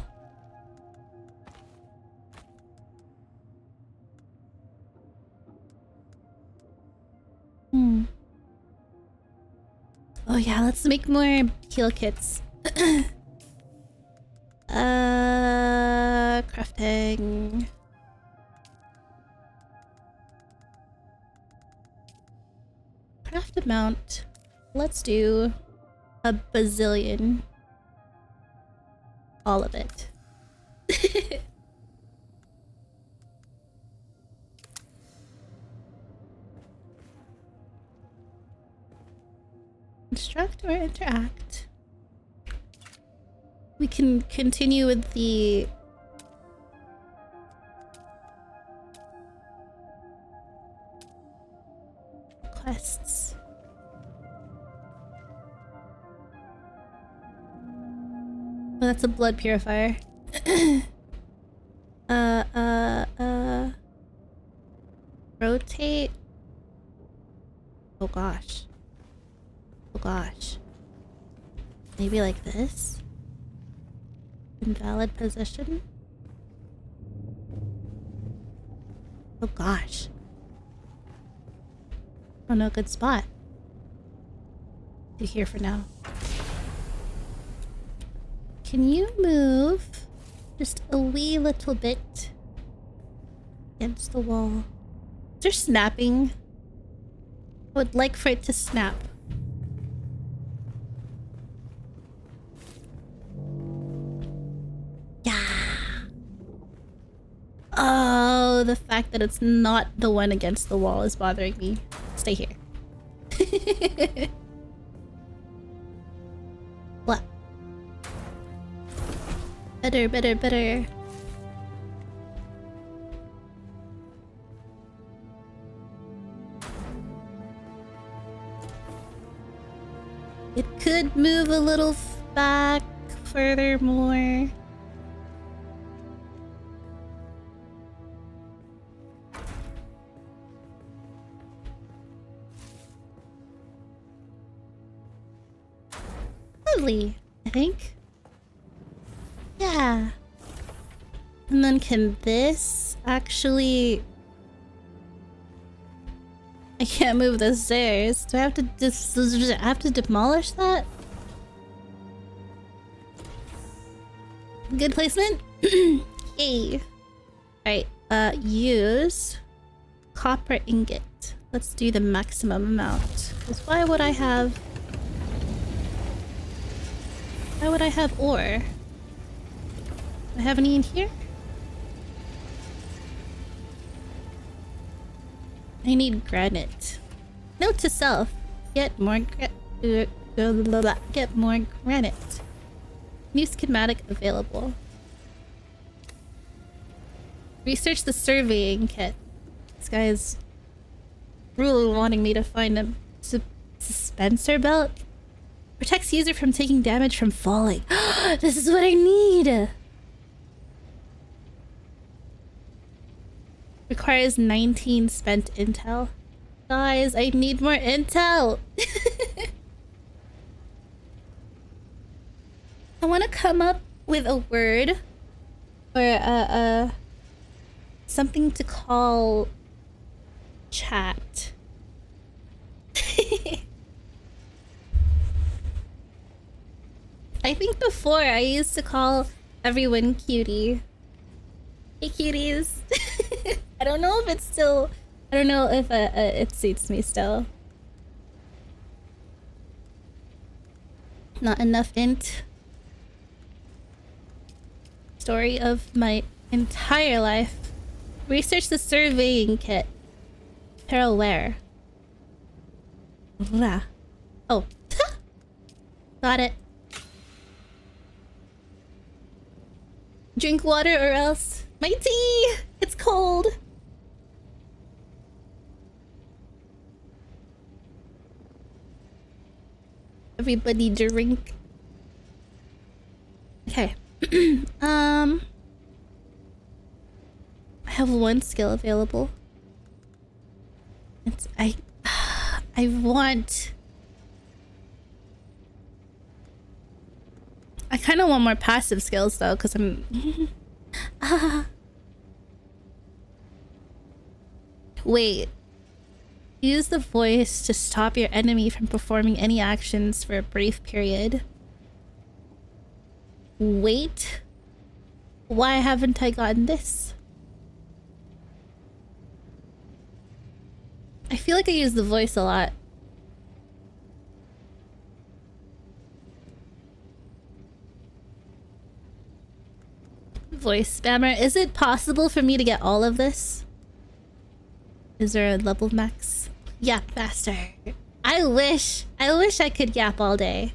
Oh yeah, let's make more heal kits. Crafting. Craft amount. Let's do a bazillion. All of it. Instruct or interact. We can continue with the quests. Oh, that's a blood purifier. Rotate. Oh gosh. Oh gosh. Maybe like this? Invalid position? Oh gosh. Oh no, good spot. Do here for now. Can you move just a wee little bit against the wall? Is there snapping? I would like for it to snap. Yeah. Oh, the fact that it's not the one against the wall is bothering me. Stay here. What? Better, better, better. It could move a little back furthermore. Lovely, I think. Yeah. And then can this actually... I can't move the stairs. Do I have to demolish that? Good placement? Yay. Alright, use copper ingot. Let's do the maximum amount. Because why would I have ore? Do I have any in here? I need granite. Note to self: get more granite. New schematic available. Research the surveying kit. This guy is really wanting me to find a suspensor belt. Protects user from taking damage from falling. This is what I need. Requires 19 spent intel. Guys, I need more intel. I want to come up with a word or something to call chat. I think before I used to call everyone cutie. Hey cuties. I don't know if it's still, I don't know if it suits me still. Not enough int. Story of my entire life. Research the surveying kit. Apparel wear. Rah. Oh. Got it. Drink water or else. My tea! It's cold. Everybody drink. Okay. I have one skill available. It's I kind of want more passive skills though, because I'm Wait. Use the voice to stop your enemy from performing any actions for a brief period. Wait. Why haven't I gotten this? I feel like I use the voice a lot. Voice spammer. Is it possible for me to get all of this? Is there a level max? Yap faster. I wish I could yap all day.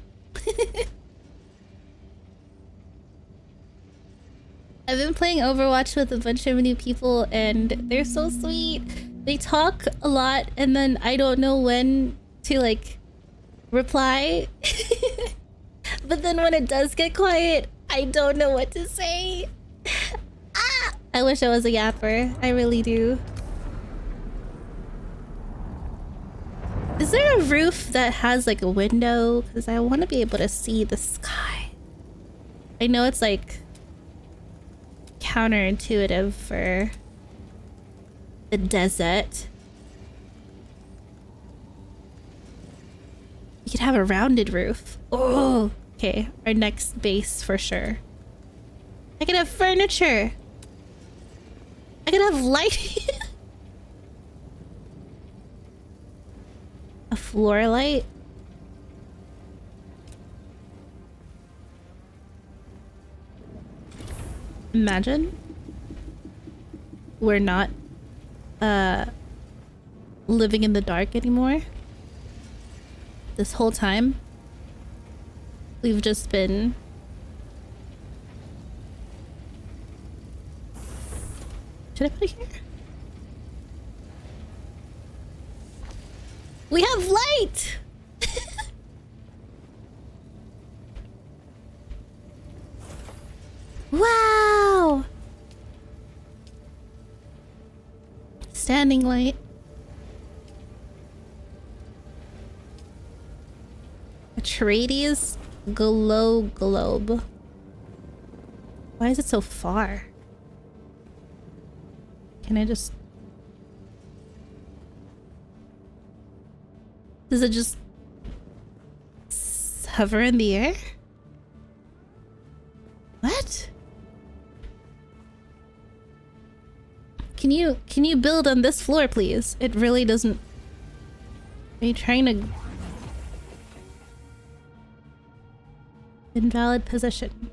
I've been playing Overwatch with a bunch of new people and they're so sweet. They talk a lot and then I don't know when to like reply. But then when it does get quiet, I don't know what to say. Ah! I wish I was a yapper. I really do. Is there a roof that has like a window? Because I want to be able to see the sky. I know it's like counterintuitive for the desert. You could have a rounded roof. Oh, okay. Our next base for sure. I could have furniture. I could have light. A floor light. Imagine we're not living in the dark anymore. This whole time we've just been should I put it here? We have light! Wow! Standing light. Atreides glow globe. Why is it so far? Can I just... Does it just hover in the air? What? Can you build on this floor, please? It really doesn't... Are you trying to... Invalid position.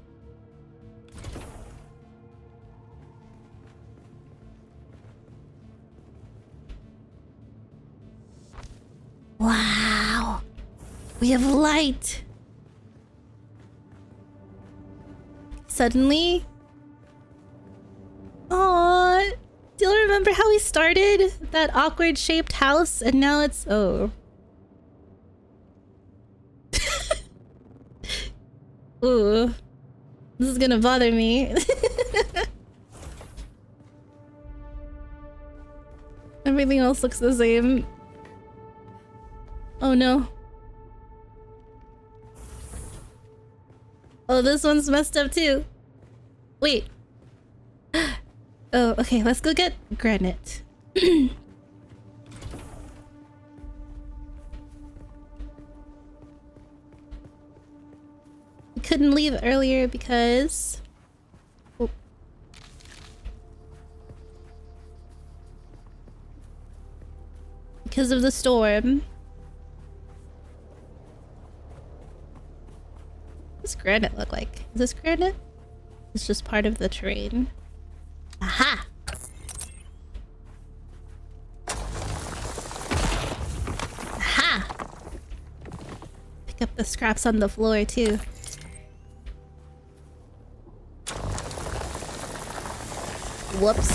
Wow! We have light! Suddenly... Aww! Do you remember how we started? That awkward shaped house, and now it's... Oh. Ooh. This is gonna bother me. Everything else looks the same. Oh no. Oh, this one's messed up too. Wait. Oh, okay, let's go get granite. I couldn't leave earlier because... Oh. Because of the storm. What does granite look like? Is this granite? It's just part of the terrain. Aha! Aha! Pick up the scraps on the floor too. Whoops.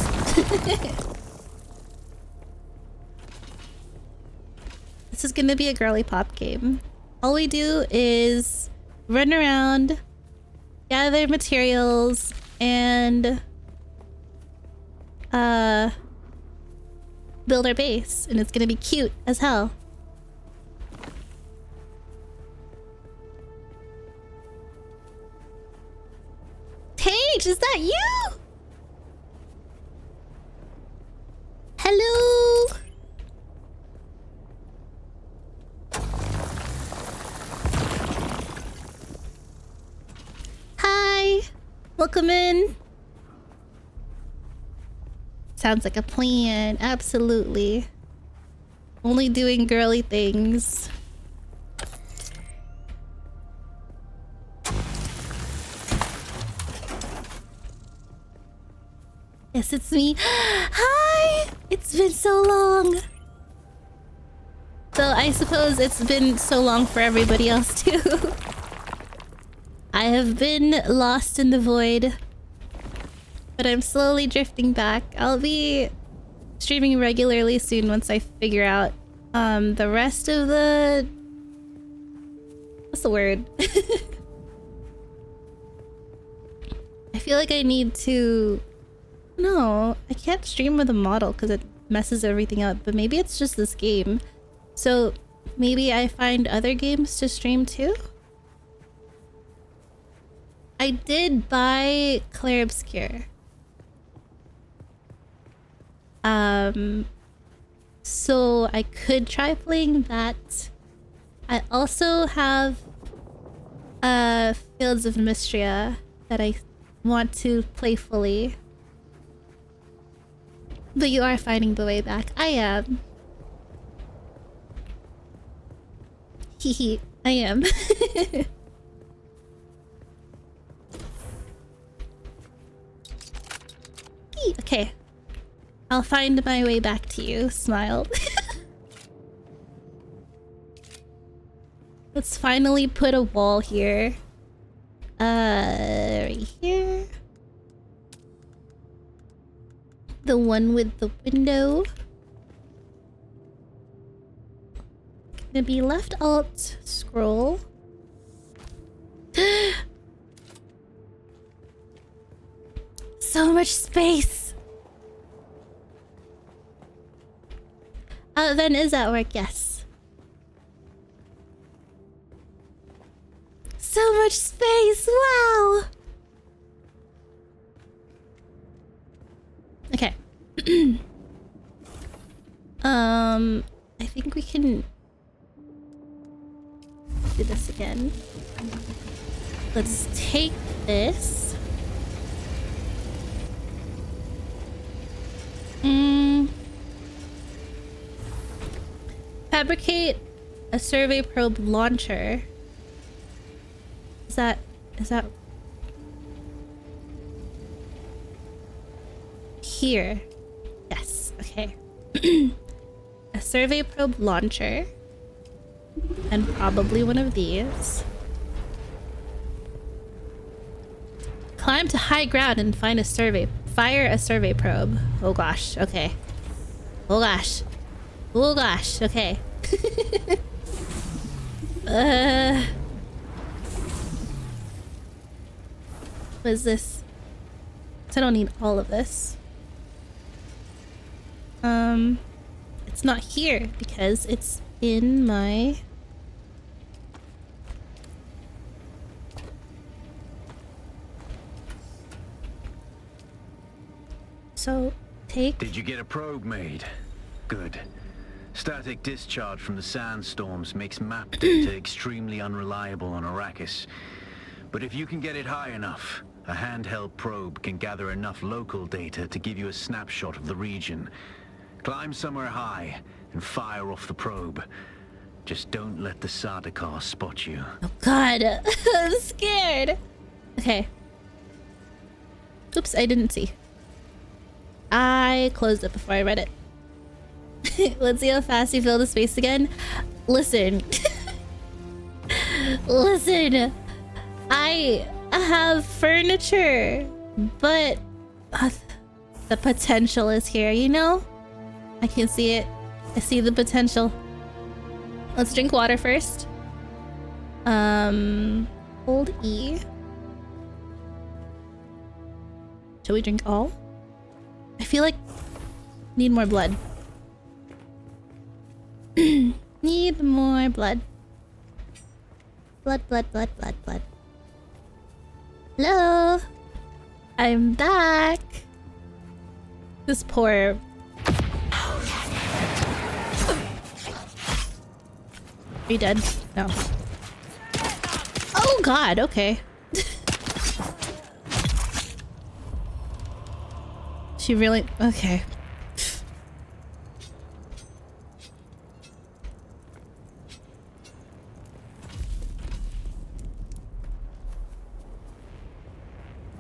This is gonna be a girly pop game. All we do is run around, gather materials, and build our base, and it's gonna be cute as hell. Tage, is that you? Hello? Hi. Welcome in. Sounds like a plan. Absolutely. Only doing girly things. Yes, it's me. Hi! It's been so long. So I suppose it's been so long for everybody else too. I have been lost in the void. But I'm slowly drifting back. I'll be streaming regularly soon once I figure out the rest of the... What's the word? I feel like I need to... No, I can't stream with a model because it messes everything up. But maybe it's just this game. So maybe I find other games to stream too? I did buy Clair Obscure. So I could try playing that. I also have Fields of Mystria that I want to play fully. But you are finding the way back. I am. Hehe, I am. Okay. I'll find my way back to you. Smiled. Let's finally put a wall here. Right here. The one with the window. Gonna be left alt scroll. So much space. Then is at work, yes. So much space, wow. Okay. I think we can do this again. Let's take this. Fabricate a survey probe launcher. Is that here? Yes, okay. A survey probe launcher. And probably one of these. Climb to high ground and find a survey. Fire a survey probe. Oh gosh, okay. Oh gosh. Oh gosh, okay. What is this? I don't need all of this. It's not here because it's in my... So, take...
Did you get a probe made? Good. Static discharge from the sandstorms makes map data extremely unreliable on Arrakis. But if you can get it high enough, a handheld probe can gather enough local data to give you a snapshot of the region. Climb somewhere high and fire off the probe. Just don't let the Sardaukar spot you.
Oh god, I'm scared. Okay. Oops, I didn't see. I closed it before I read it. Let's see how fast you fill the space again. Listen. Listen. I have furniture, but the potential is here, you know? I can see it. I see the potential. Let's drink water first. Hold E. Should we drink all? I feel like need more blood. Need more blood. Blood. Hello. I'm back. This poor... Are you dead? No. Oh god, okay. She really... Okay.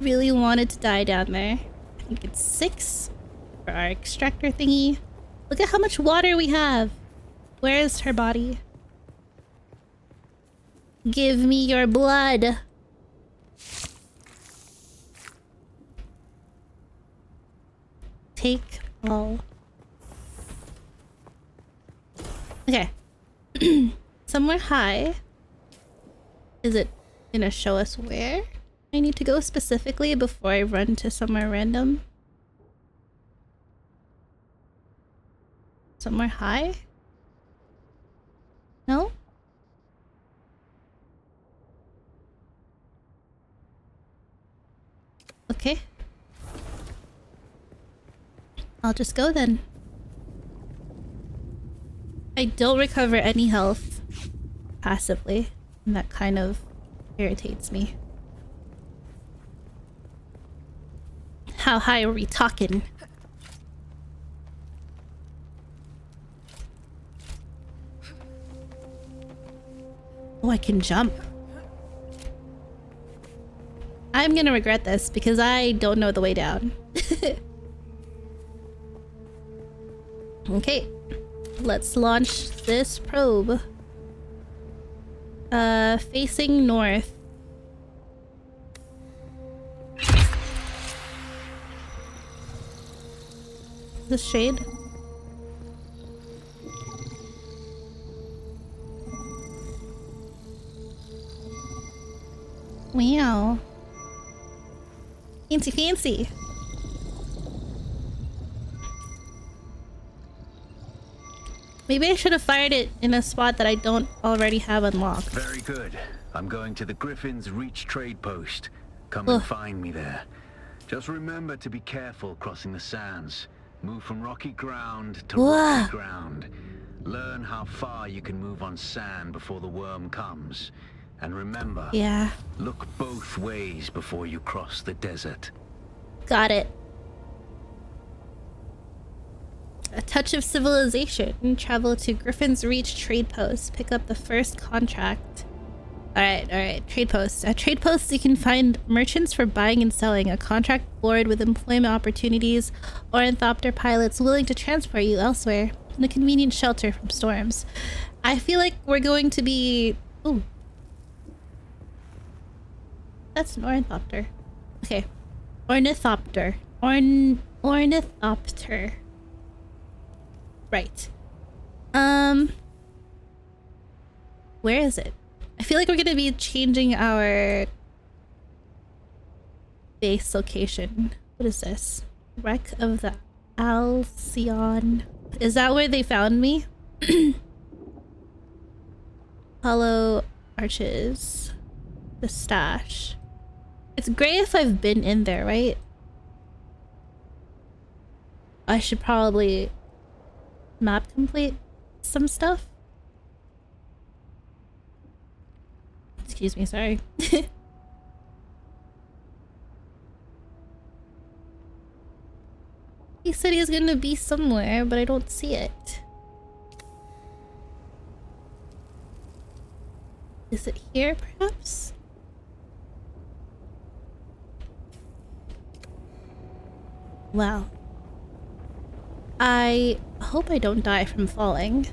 Really wanted to die down there. I think it's 6 for our extractor thingy. Look at how much water we have. Where is her body? Give me your blood. Take all. Okay. Somewhere high. Is it gonna show us where I need to go specifically before I run to somewhere random? Somewhere high? No? Okay. I'll just go then. I don't recover any health passively, and that kind of irritates me. How high are we talking? Oh, I can jump. I'm gonna regret this because I don't know the way down. Okay, let's launch this probe. Facing north. This shade? Wow. Fancy. Maybe I should have fired it in a spot that I don't already have unlocked.
Very good. I'm going to the Griffin's Reach trade post. Come and find me there. Just remember to be careful crossing the sands. Move from rocky ground to rocky ground. Learn how far you can move on sand before the worm comes. And remember, look both ways before you cross the desert.
Got it. A touch of civilization. Travel to Griffin's Reach trade post. Pick up the first contract. Alright. Trade post. At trade posts, you can find merchants for buying and selling, a contract board with employment opportunities, ornithopter pilots willing to transport you elsewhere, and a convenient shelter from storms. I feel like we're going to be... Ooh. That's an ornithopter. Okay. Ornithopter. Ornithopter. Right. Where is it? I feel like we're gonna be changing our base location. What is this? Wreck of the Alcyon. Is that where they found me? Hollow Arches. The stash. It's great if I've been in there, right? I should probably map complete some stuff. Excuse me, sorry. He said he was gonna be somewhere, but I don't see it. Is it here, perhaps? Wow. I hope I don't die from falling.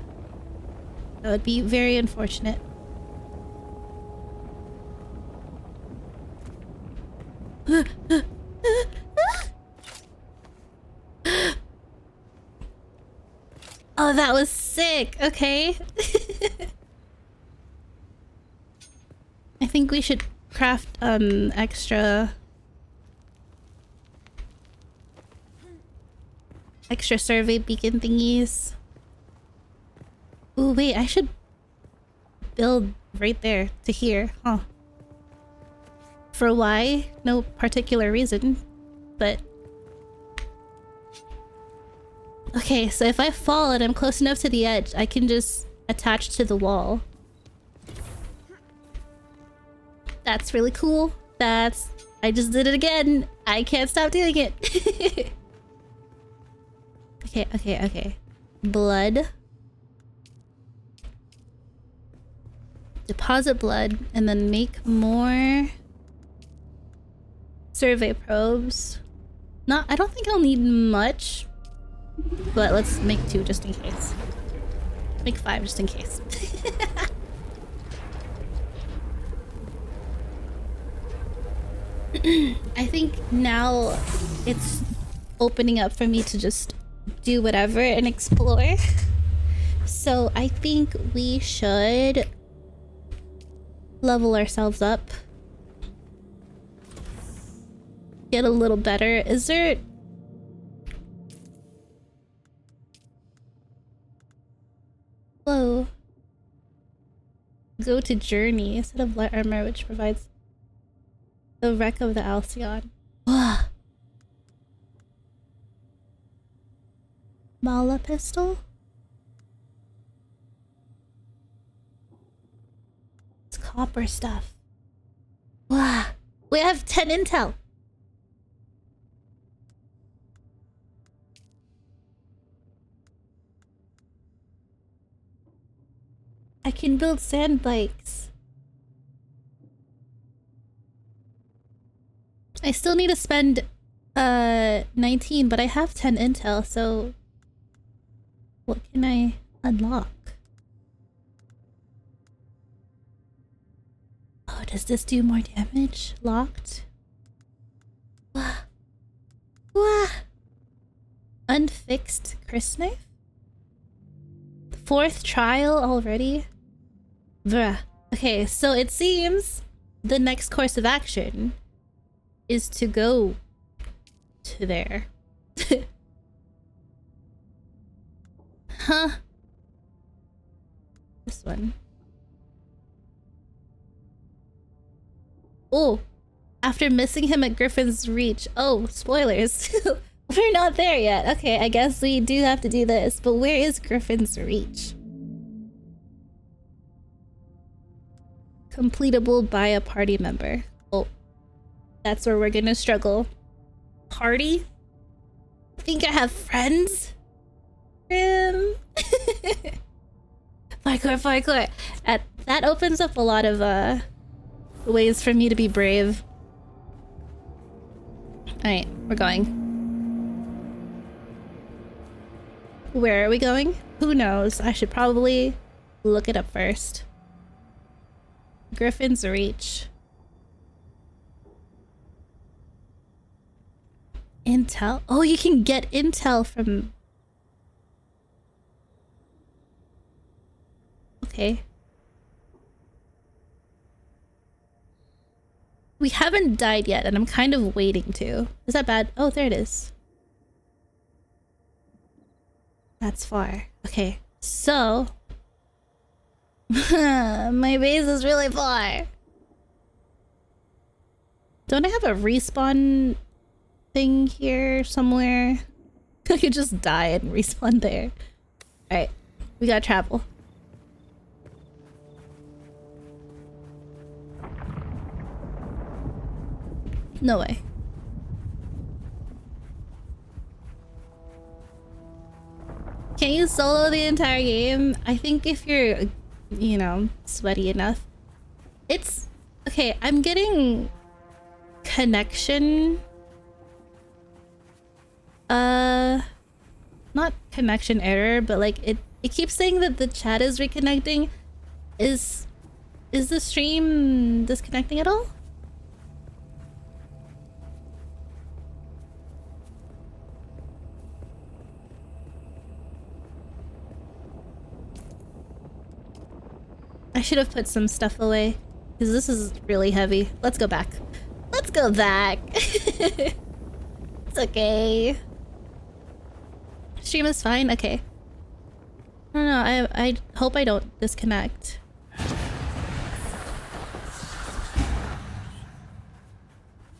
That would be very unfortunate. Oh, that was sick. Okay. I think we should craft extra survey beacon thingies. Ooh, wait, I should build right there to here, huh? For why? No particular reason, but... Okay, so if I fall and I'm close enough to the edge, I can just attach to the wall. That's really cool. I just did it again. I can't stop doing it. Okay. Blood. Deposit blood and then make more survey probes. I don't think I'll need much, but let's make 2 just in case. Make 5 just in case. I think now it's opening up for me to just do whatever and explore. So I think we should level ourselves up. Get a little better. Is there... Whoa. Go to journey instead of light armor, which provides the wreck of the Alcyon. Mala pistol? It's copper stuff. Wow. We have 10 intel. I can build sand bikes. I still need to spend 19, but I have 10 intel, so what can I unlock? Oh, does this do more damage? Locked? Wah. Wah. Unfixed Chris knife? 4th trial already? Bruh. Okay, so it seems the next course of action is to go to there. Huh? This one. Oh, after missing him at Griffin's Reach. Oh, spoilers. We're not there yet. Okay, I guess we do have to do this. But where is Griffin's Reach? Completable by a party member. Oh, that's where we're gonna struggle. Party? Think I have friends? Grim. Parkour, parkour. That opens up a lot of ways for me to be brave. Alright, we're going. Where are we going? Who knows? I should probably look it up first. Griffin's Reach. Intel? Oh, you can get intel from... Okay. We haven't died yet, and I'm kind of waiting to. Is that bad? Oh, there it is. That's far. Okay, so... my base is really far. Don't I have a respawn thing here somewhere? I could just die and respawn there. Alright, we gotta travel. No way. Can you solo the entire game? I think if you're, you know, sweaty enough. It's... Okay, I'm getting... connection... Not connection error, but like it keeps saying that the chat is reconnecting. Is the stream disconnecting at all? I should have put some stuff away, because this is really heavy. Let's go back. Let's go back. It's okay. Stream is fine? Okay. I don't know, I hope I don't disconnect.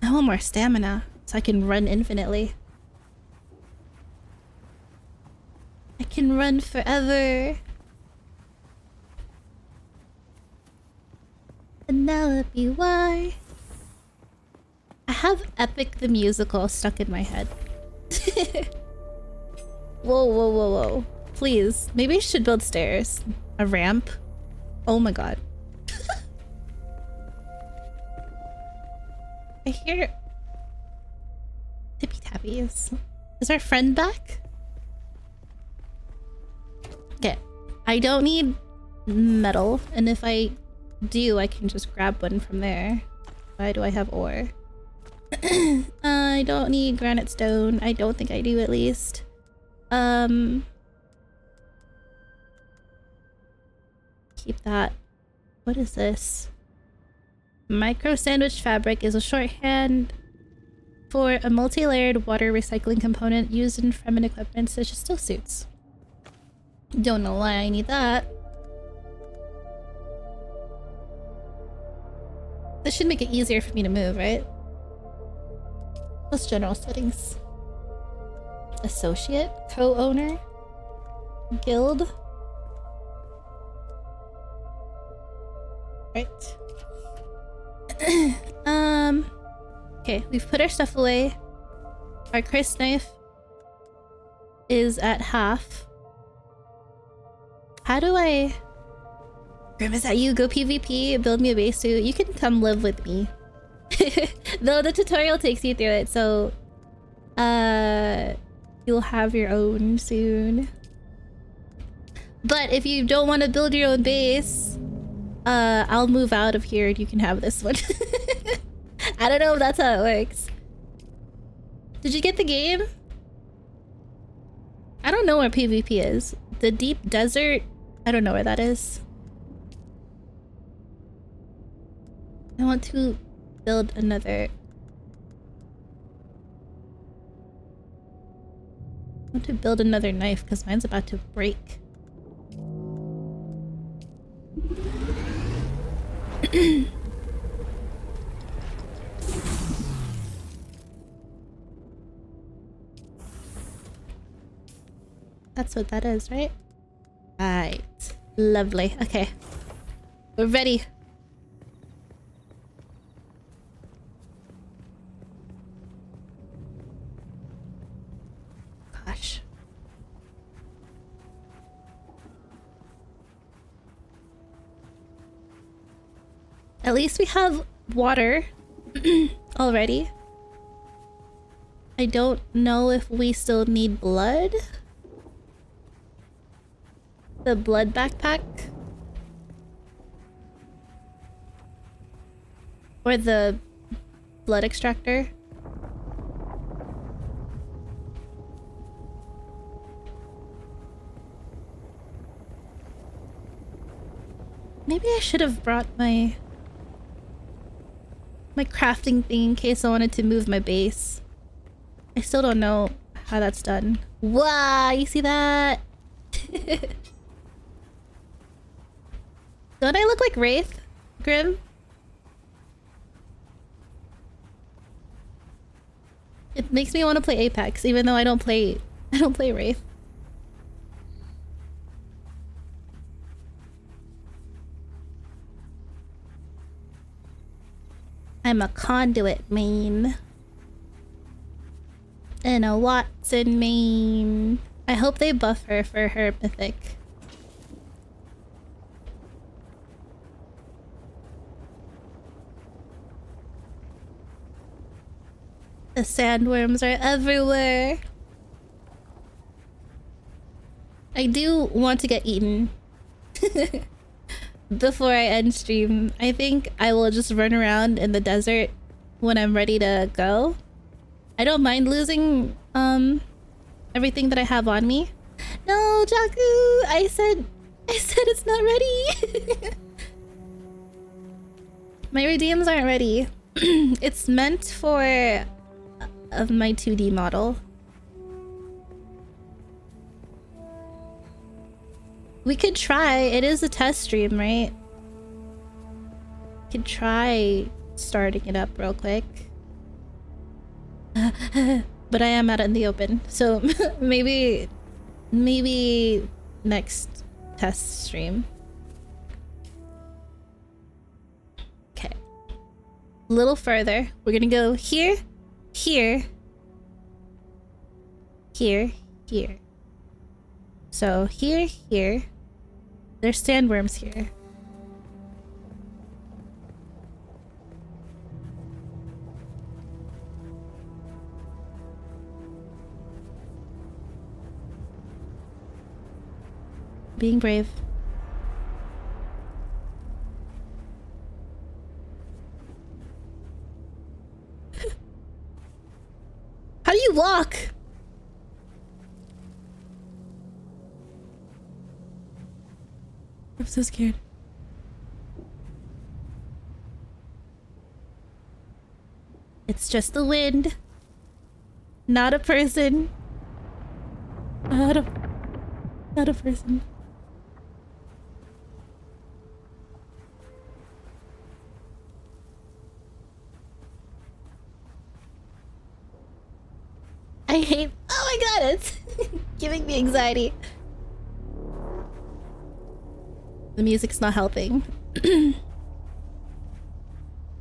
I want more stamina, so I can run infinitely. I can run forever. And that'll be why. I have Epic the Musical stuck in my head. Whoa, whoa, whoa, whoa. Please. Maybe I should build stairs. A ramp. Oh my god. I hear... tippy tappies. Is our friend back? Okay. I don't need metal, and if I do, I can just grab one from there. Why do I have ore? I don't need granite stone. I don't think I do, at least. Keep that. What is this? Micro sandwich fabric is a shorthand for a multi-layered water recycling component used in Fremen equipment such as still suits. Don't know why I need that. This should make it easier for me to move, right? Plus general settings. Associate? Co-owner? Guild? Right. Okay, we've put our stuff away. Our Chris knife is at half. How do I... Grim, is that you? Go PvP, build me a base suit. You can come live with me. Though the tutorial takes you through it, so... you'll have your own soon. But if you don't want to build your own base, I'll move out of here and you can have this one. I don't know if that's how it works. Did you get the game? I don't know where PvP is. The deep desert, I don't know where that is. I want to build another... I want to build another knife because mine's about to break. That's what that is, right? Right. Lovely. Okay. We're ready. Gosh. At least we have water already. I don't know if we still need blood. The blood backpack. Or the blood extractor. Maybe I should have brought my crafting thing in case I wanted to move my base. I still don't know how that's done. Wow, you see that? Don't I look like Wraith, Grim? It makes me want to play Apex, even though I don't play Wraith. I'm a conduit main. And a Watson main. I hope they buff her for her mythic. The sandworms are everywhere. I do want to get eaten. Before I end stream. I think I will just run around in the desert when I'm ready to go. I don't mind losing everything that I have on me. No, Jaku! I said it's not ready. My redeems aren't ready. It's meant for my 2D model. We could try. It is a test stream, right? Could try starting it up real quick. But I am out in the open, so maybe next test stream. Okay. A little further. We're gonna go here, here, here, here. So here, here. There's sandworms here. Being brave. How do you walk? I'm so scared. It's just the wind. Not a person. Not a person. I hate... Oh my god, it's giving me anxiety. The music's not helping.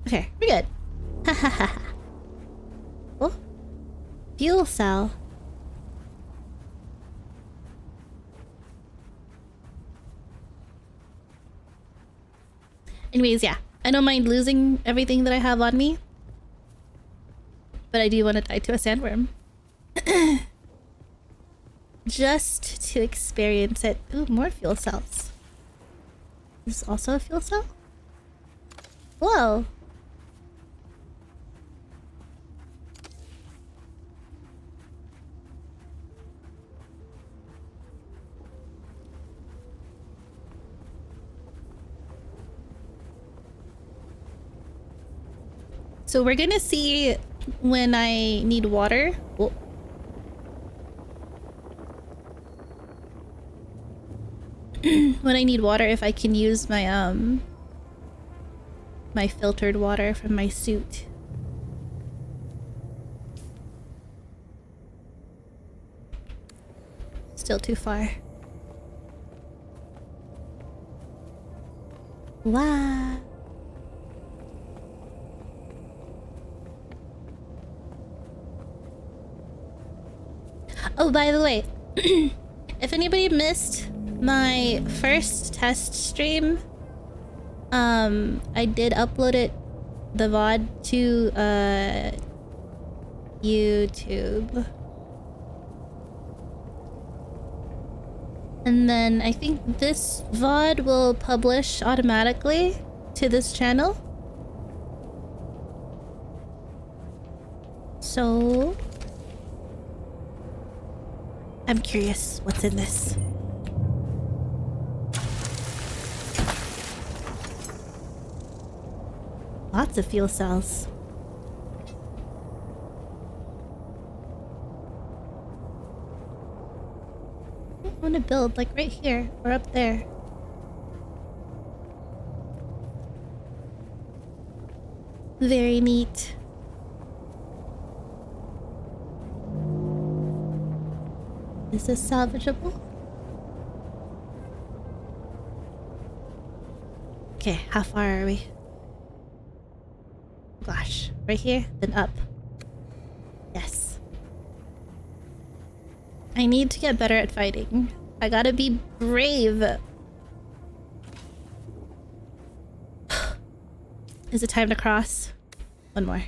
Okay, we're good. Ha ha ha. Oh, fuel cell. Anyways, yeah. I don't mind losing everything that I have on me. But I do want to die to a sandworm. Just to experience it. Ooh, more fuel cells. This is also a fuel cell? Whoa. So we're gonna see when I need water. Whoa. When I need water, if I can use my my filtered water from my suit. Still too far. Wow. Oh, by the way, if anybody missed my first test stream I did upload it, the VOD, to YouTube. And then I think this VOD will publish automatically to this channel. So I'm curious what's in this. Lots of fuel cells. I want to build like right here or up there. Very neat. Is this salvageable? Okay, how far are we? Gosh, right here, then up. Yes. I need to get better at fighting. I gotta be brave. Is it time to cross? One more.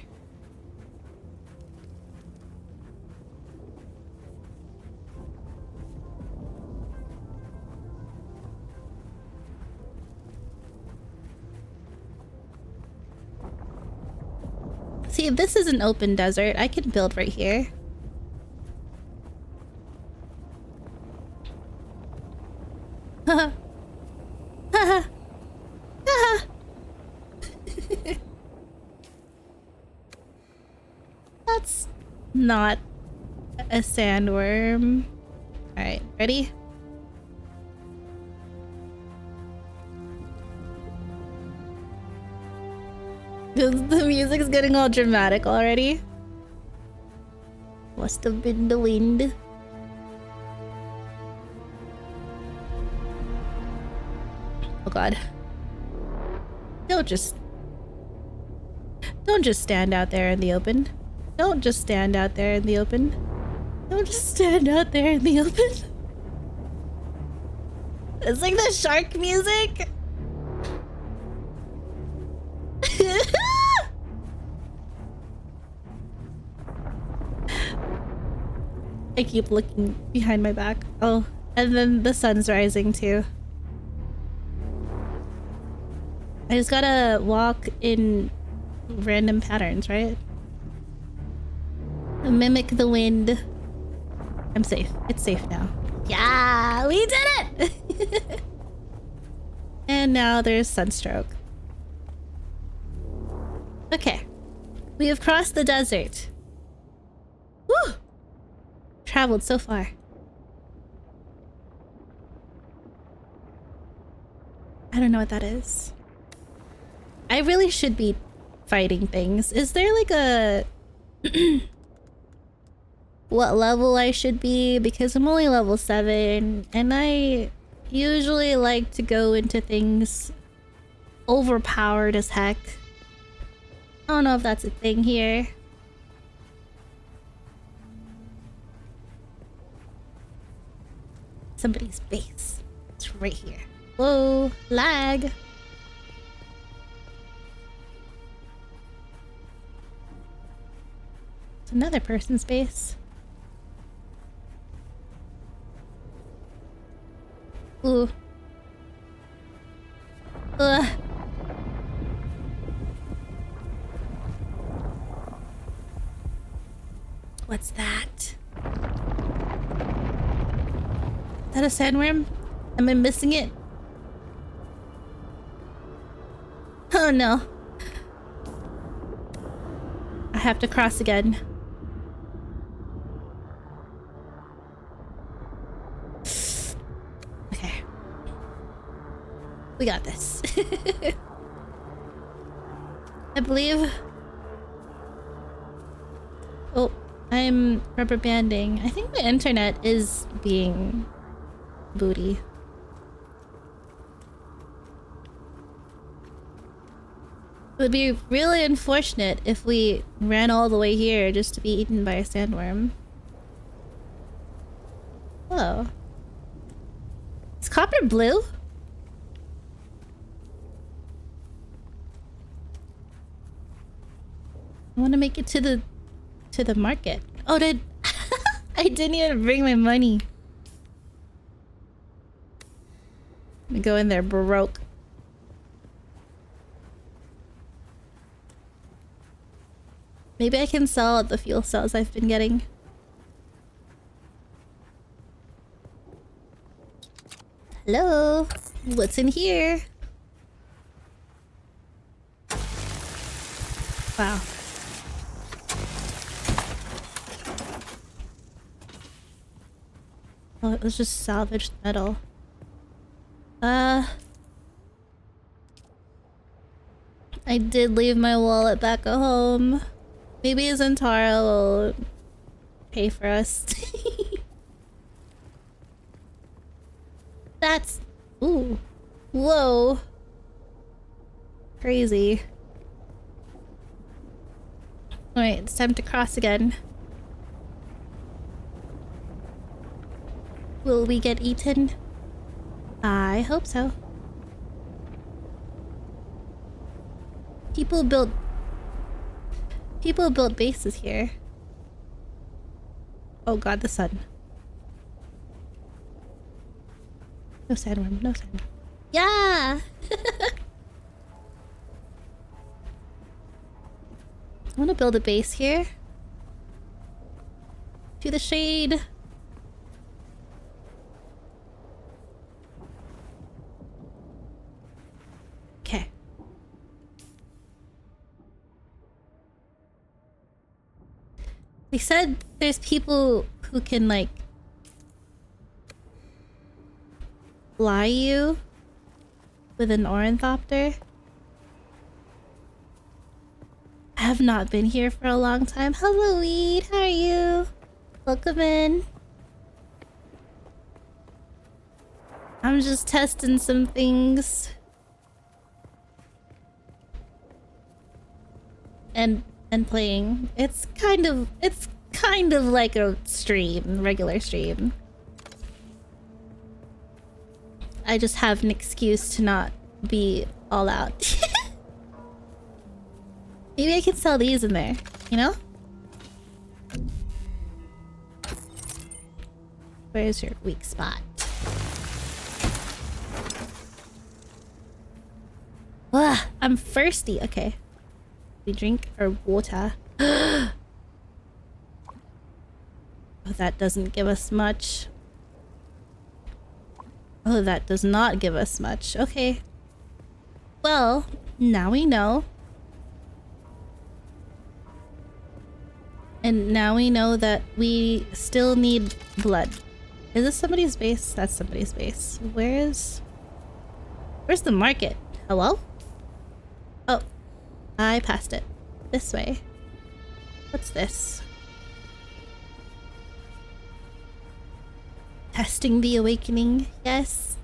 See, this is an open desert. I can build right here. Haha. Haha. Haha. That's not a sandworm. Alright, ready? The music's getting all dramatic already. Must have been the wind. Oh god. Don't just stand out there in the open. Don't just stand out there in the open. Don't just stand out there in the open. It's like the shark music. I keep looking behind my back. Oh, and then the sun's rising too. I just gotta walk in random patterns, right? Mimic the wind. I'm safe. It's safe now. Yeah, we did it! And now there's sunstroke. Okay. We have crossed the desert. Woo! Traveled so far. I don't know what that is. I really should be fighting things. Is there like a what level I should be? Because I'm only level 7 and I usually like to go into things overpowered as heck. I don't know if that's a thing here. Somebody's base. It's right here. Whoa, lag. It's another person's base. Ooh. Ugh. What's that? Is that a sandworm? Am I missing it? Oh no. I have to cross again. Okay. We got this. I believe... Oh, I'm rubber banding. I think my internet is being booty. It would be really unfortunate if we ran all the way here just to be eaten by a sandworm. Hello. Is copper blue? I want to make it to the market. Oh, I didn't even bring my money. I'm gonna go in there broke. Maybe I can sell the fuel cells I've been getting. Hello? What's in here? Wow. Oh, it was just salvaged metal. I did leave my wallet back at home. Maybe Zantara will pay for us. That's... Ooh. Whoa. Crazy. Alright, it's time to cross again. Will we get eaten? I hope so. People built bases here. Oh god, the sun. No sandworm, no sandworm. Yeah! I want to build a base here. To the shade. Okay. They said there's people who can like fly you with an ornithopter. I have not been here for a long time. Hello, Weed. How are you? Welcome in. I'm just testing some things. And playing. It's kind of like a stream, regular stream. I just have an excuse to not be all out. Maybe I can sell these in there, you know? Where's your weak spot? Ugh, I'm thirsty. Okay. We drink our water. Oh, that doesn't give us much. Oh, that does not give us much. Okay. Well, now we know. And now we know that we still need blood. Is this somebody's base? That's somebody's base. Where's the market? Hello? Oh, I passed it. This way. What's this? Testing the awakening. Yes.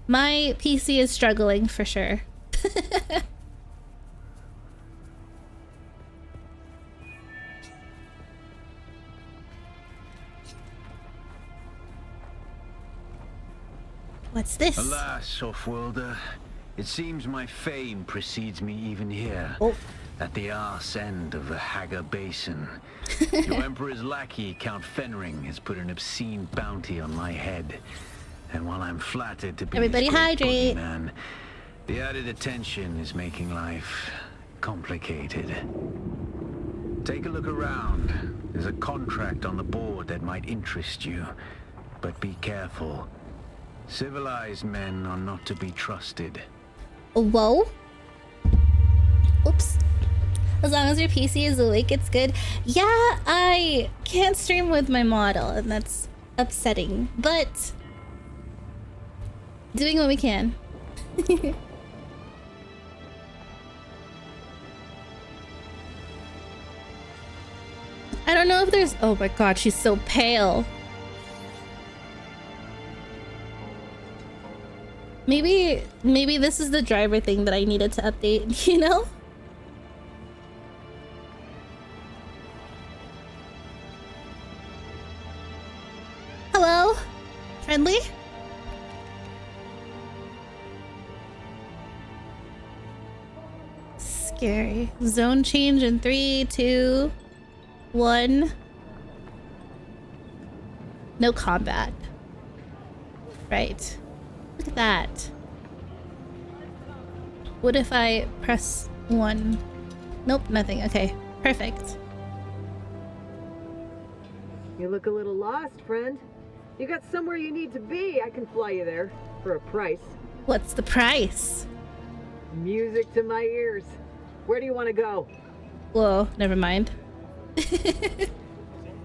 My PC is struggling for sure. What's this?
Alas, Offworlder, it seems my fame precedes me even here.
Oh.
At the arse end of the Haga Basin. Your Emperor's lackey, Count Fenring, has put an obscene bounty on my head. And while I'm flattered to be
Everybody
his great
hydrate.
boogeyman, the added attention is making life complicated. Take a look around. There's a contract on the board that might interest you. But be careful. Civilized men are not to be trusted.
Whoa. Oops. As long as your PC is awake, it's good. Yeah, I can't stream with my model, and that's upsetting. But doing what we can. I don't know if there's... Oh my god, she's so pale. Maybe this is the driver thing that I needed to update, you know? Hello? Friendly? scary. Zone change in 3, 2, 1. No combat. Right. Look at that. What if I press 1? Nope, nothing. Okay, perfect.
You look a little lost, friend. You got somewhere you need to be. I can fly you there for a price.
What's the price?
Music to my ears. Where do you want to go?
Whoa, never mind.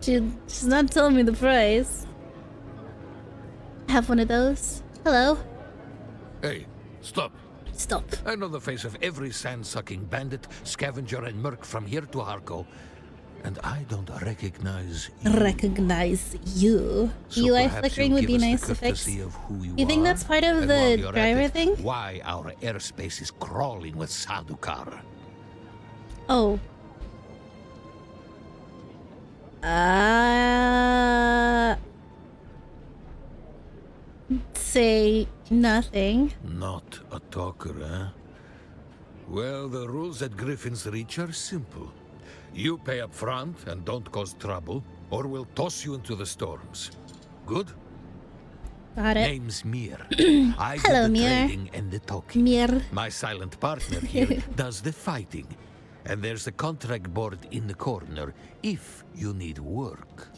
She's not telling me the price. Have one of those. Hello.
Hey, stop.
Stop.
I know the face of every sand-sucking bandit, scavenger, and merc from here to Harko. And I don't recognize you.
Recognize you.
So
UI
perhaps
flickering
you'll
would be
give us
nice
the
to fix.
courtesy of who you
You think
are?
that's part of
And
the
while you're at
driver
it,
thing?
Why our airspace is crawling with Sadukar.
Oh. Say nothing.
Not a talker, eh? Well, the rules at Griffin's Reach are simple. You pay up front and don't cause trouble, or we'll toss you into the storms. Good?
Got it.
Name's Mir. I
Hello,
do the
Mir.
trading and the talking.
Mir.
My silent partner here does the fighting. And there's a contract board in the corner if you need work.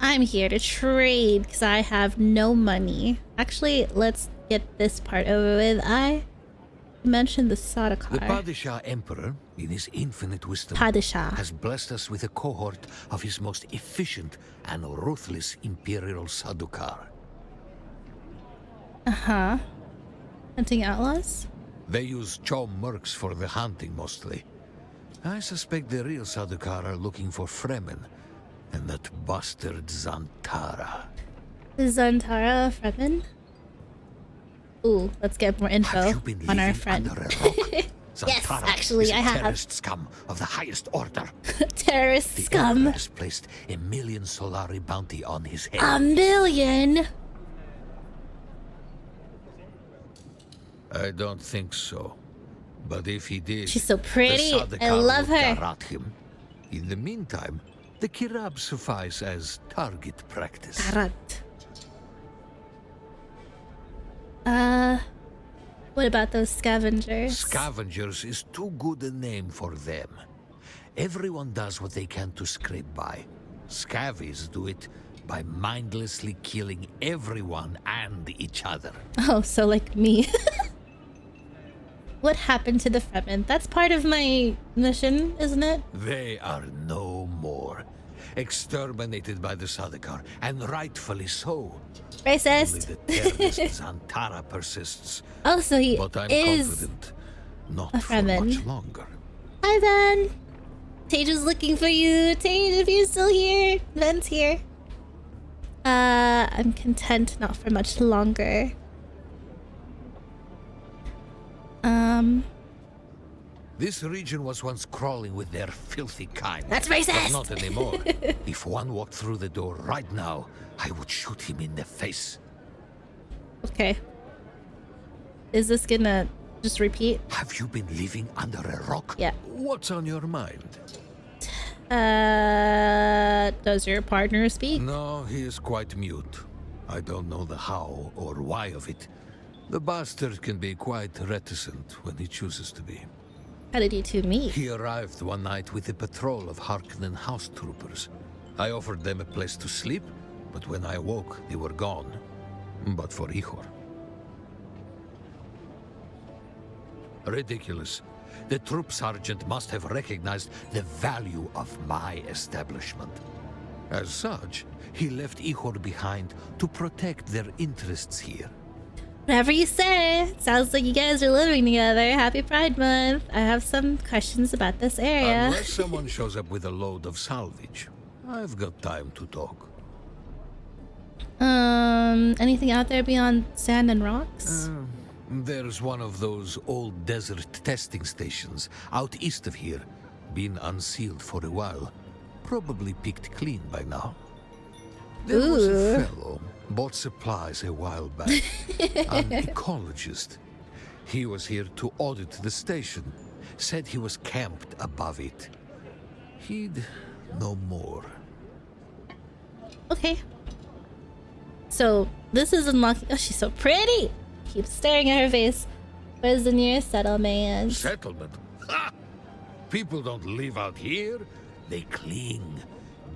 I'm here to trade because I have no money. Actually, let's get this part over with. I mentioned the Sadakar.
The Padishah Emperor, in his infinite wisdom,
Padishah.
has blessed us with a cohort of his most efficient and ruthless Imperial Sadukar.
Uh-huh. Hunting outlaws?
They use Chom mercs for the hunting mostly. I suspect the real Sadukar are looking for Fremen and that bastard Zantara.
Zantara Fremen? Ooh, let's get more info
Have you been
on our
living
friend.
under a rock?
Yes,
Zantara
actually,
is
I
a
have.
terrorist scum of the highest order.
Terrorist
The
scum.
Emperor has placed 1,000,000 Solari bounty on his head.
1,000,000?
I don't think so. But if he did,
She's so pretty.
the
I
Sadakar
love
would
her.
garrote him. In the meantime, the Kirab suffice as target practice.
Karat. What about those scavengers?
Scavengers is too good a name for them. Everyone does what they can to scrape by. Scavies do it by mindlessly killing everyone and each other.
Oh, so like me. What happened to the Fremen? That's part of my mission, isn't it?
They are no more. Exterminated by the Sadakar, and rightfully so. Only
Racist.
the terrorist Zantara persists.
Oh, so he
But I'm
is
confident not
a
for
Fremen.
much longer.
Hi, Ben. Tage is looking for you. Tage, if you're still here. Ben's here. I'm content not for much longer.
This region was once crawling with their filthy kind.
That's racist.
But not anymore. If one walked through the door right now, I would shoot him in the face.
Okay. Is this gonna just repeat?
Have you been living under a rock?
Yeah.
What's on your mind?
Does your partner speak?
No, he is quite mute. I don't know the how or why of it. The bastard can be quite reticent when he chooses to be.
How did you two meet?
He arrived one night with a patrol of Harkonnen house troopers. I offered them a place to sleep, but when I woke, they were gone. But for Ihor. Ridiculous. The troop sergeant must have recognized the value of my establishment. As such, he left Ihor behind to protect their interests here.
Whatever you say. Sounds like you guys are living together. Happy Pride Month. I have some questions about this area.
Unless someone shows up with a load of salvage, I've got time to talk.
Anything out there beyond sand and rocks?
There's one of those old desert testing stations out east of here. Been unsealed for a while. Probably picked clean by now. There was a fellow, bought supplies a while back. An ecologist. He was here to audit the station. said he was camped above it. He'd know more.
Okay. So, this is unlocking. Oh, she's so pretty! Keep staring at her face. Where's the nearest settlement?
Settlement? Ha! People don't live out here. They cling.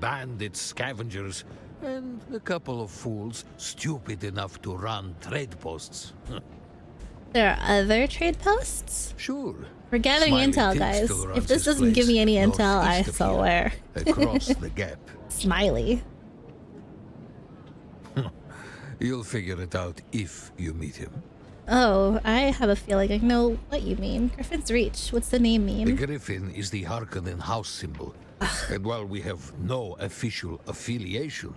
Bandits, scavengers, and a couple of fools stupid enough to run trade posts.
There are other trade posts?
Sure.
We're gathering
Smiley
intel,
Tim
guys.
still runs
If this
his
doesn't give
place
me any intel, I
northeast of here,
swear.
across the gap.
Smiley.
You'll figure it out if you meet him.
Oh, I have a feeling I know what you mean. Griffin's Reach. What's the name
The
mean?
griffin is the Harkonnen house symbol. And while we have no official affiliation,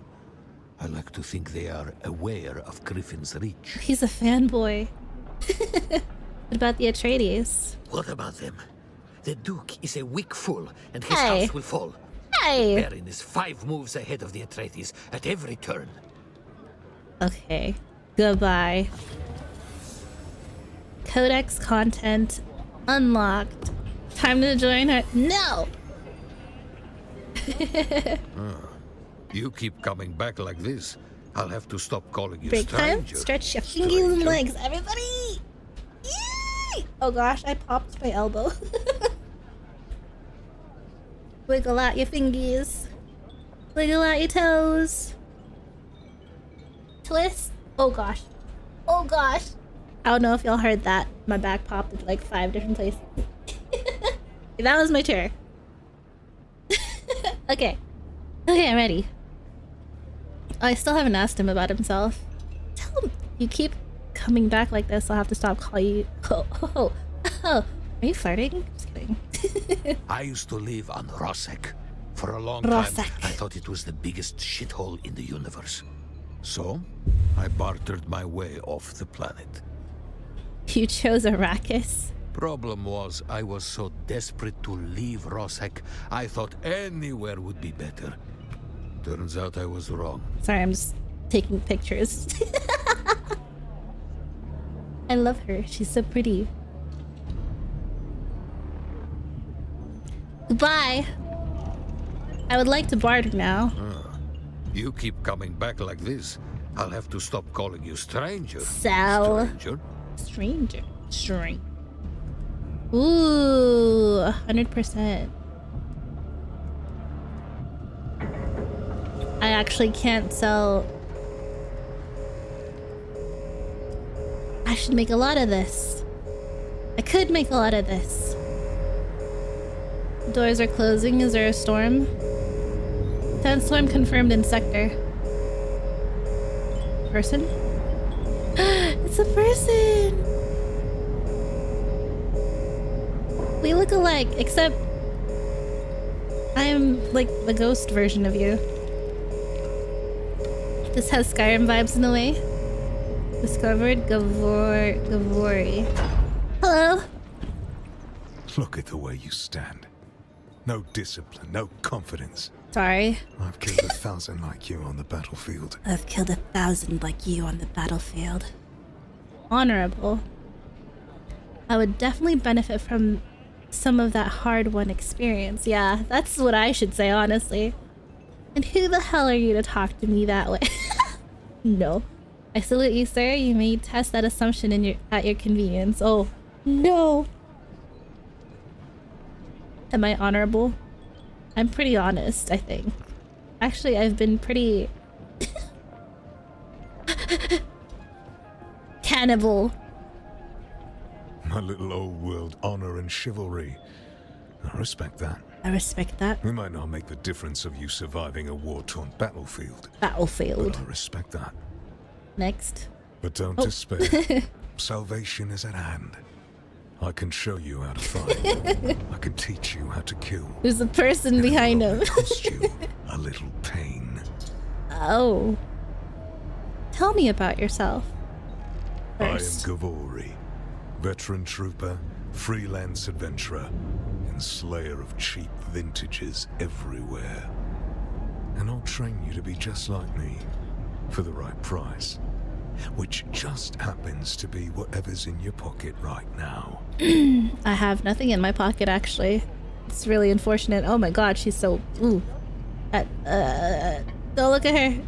I like to think they are aware of Griffin's Reach.
He's a fanboy. What about the Atreides?
What about them? The Duke is a weak fool, and his
Hey.
house will fall.
Hey!
Baron is 5 moves ahead of the Atreides at every turn.
Okay. Goodbye. Codex content unlocked. Time to join her. No!
You keep coming back like this, I'll have to stop calling you
Break time.
stranger.
Stretch your fingers and
Stranger.
legs, everybody! Yay! Oh gosh, I popped my elbow. Wiggle out your fingies. Wiggle out your toes. Twist. Oh gosh. Oh gosh. I don't know if y'all heard that. My back popped in like 5 different places. That was my chair. Okay. Okay, I'm ready. Oh, I still haven't asked him about himself. Tell him you keep coming back like this, I'll have to stop calling you. Oh. Are you flirting? Just kidding.
I used to live on Rosek. For a long time,
Rosek.
I thought it was the biggest shithole in the universe. So, I bartered my way off the planet.
You chose Arrakis.
Problem was, I was so desperate to leave Rosek, I thought anywhere would be better. Turns out I was wrong.
Sorry, I'm just taking pictures. I love her. She's so pretty. Goodbye. I would like to barter now.
You keep coming back like this, I'll have to stop calling you stranger.
Sell.
Stranger?
Stranger. String. Ooh, 100%. I actually can't sell. I should make a lot of this. I could make a lot of this. Doors are closing. Is there a storm? Sandstorm confirmed in sector. Person? It's a person! We look alike, except I'm like the ghost version of you. This has Skyrim vibes in a way. Discovered Gavori. Hello.
Look at the way you stand. No discipline, no confidence.
Sorry.
I've killed 1,000 like you on the battlefield.
I've killed 1,000 like you on the battlefield. Honorable. I would definitely benefit from some of that hard-won experience. Yeah, that's what I should say, honestly. And who the hell are you to talk to me that way? No. I salute you, sir. You may test that assumption at your convenience. Oh, no. Am I honorable? I'm pretty honest, I think. Actually, I've been pretty... Cannibal.
My little old world honor and chivalry. I respect that.
I respect that.
We might not make the difference of you surviving a war-torn battlefield,
Battlefield.
but I respect that.
Next.
But don't despair. Salvation is at hand. I can show you how to fight. I can teach you how to kill.
There's a person
And
behind
it'll
him.
only cost you a little pain.
Oh. Tell me about yourself. First.
I am Gavori, veteran trooper, freelance adventurer, and slayer of cheap vintages everywhere. And I'll train you to be just like me, for the right price. which just happens to be whatever's in your pocket right now.
I have nothing in my pocket, actually. It's really unfortunate. Oh my god, she's so... Ooh. Don't look at her.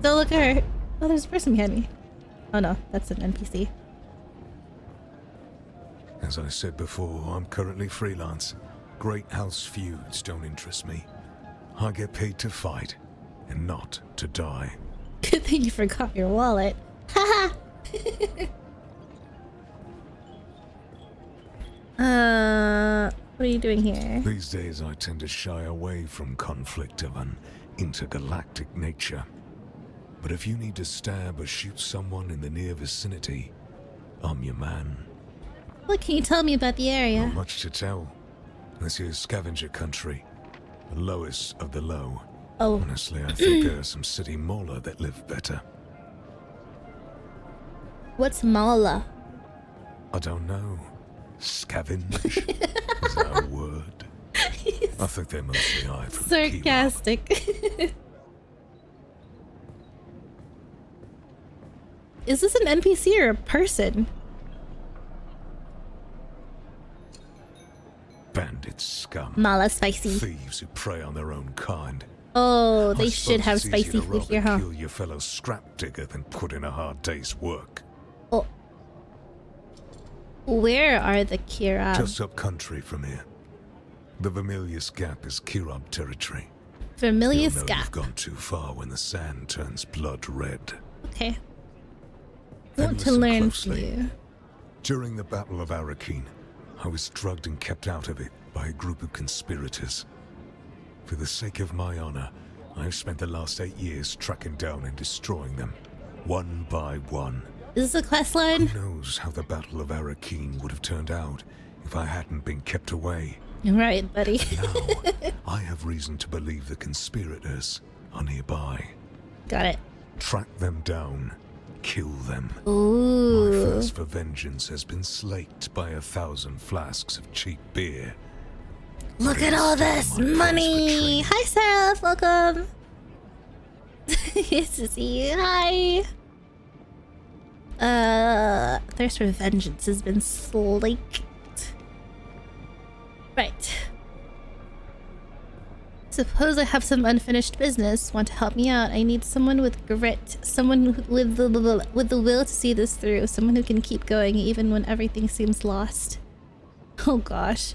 Don't look at her. Oh, there's a person behind me. Oh no, that's an NPC.
As I said before, I'm currently freelance. Great house feuds don't interest me. I get paid to fight, and not to die.
Good thing you forgot your wallet. Haha! What are you doing here?
These days I tend to shy away from conflict of an intergalactic nature. But if you need to stab or shoot someone in the near vicinity, I'm your man.
What can you tell me about the area?
Not much to tell. This is scavenger country. The lowest of the low.
Oh.
Honestly, I think there are some city mauler that live better.
What's Mala?
I don't know. Scavenge? Is that a word? I think they're mostly eye from
sarcastic. Is this an NPC or a person?
Bandit scum.
Mala spicy.
Thieves who prey on their own kind.
Oh,
I
they should
suppose
have
it's easier
spicy
to
food
rob
here,
and
huh?
kill your fellow scrap digger than put in a hard day's work.
Oh. Where are the Kirab?
Just up country from here. The Vermilius Gap is Kirab territory.
Vermilius
You'll know
Gap.
you've gone too far when the sand turns blood red.
Okay. I
Then
want to
listen
learn
closely.
from you.
During the Battle of Arakeen, I was drugged and kept out of it by a group of conspirators. For the sake of my honor, I've spent the last 8 years tracking down and destroying them, one by one.
Is this a quest line?
Who knows how the Battle of Arakeen would have turned out if I hadn't been kept away.
Right, buddy.
Now, I have reason to believe the conspirators are nearby.
Got it.
Track them down, kill them.
Ooh.
My thirst for vengeance has been slaked by 1,000 flasks of cheap beer.
Look at all this money! Hi, Sarah. Welcome. Nice to see you. Hi. Thirst for vengeance has been slaked. Right. Suppose I have some unfinished business. Want to help me out? I need someone with grit, someone with the will to see this through, someone who can keep going even when everything seems lost. Oh gosh.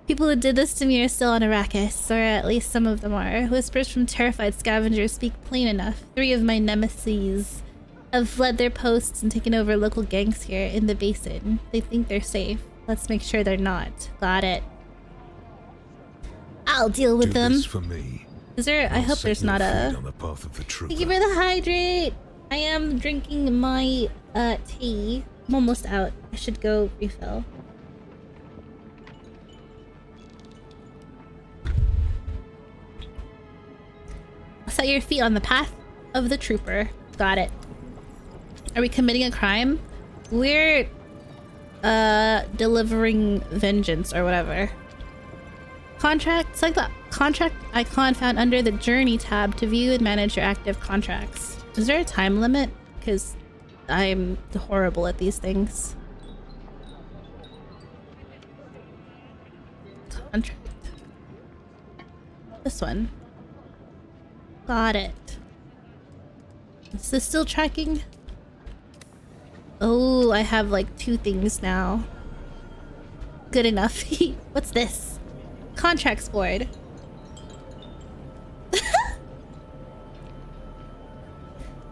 People who did this to me are still on Arrakis, or at least some of them are. Whispers from terrified scavengers speak plain enough. 3 of my nemesis have fled their posts and taken over local gangs here in the basin. They think they're safe. Let's make sure they're not. Got it. I'll deal with them.
Do this for me.
Is there? I hope there's not a...
on the path of the trooper.
Thank you for the hydrate. I am drinking my tea. I'm almost out. I should go refill. Set your feet on the path of the trooper. Got it. Are we committing a crime? We're delivering vengeance or whatever. Contract, select the contract icon found under the journey tab to view and manage your active contracts. Is there a time limit? Because I'm horrible at these things. Contract. This one. Got it. Is this still tracking? Oh, I have like 2 things now. Good enough. What's this? Contracts board.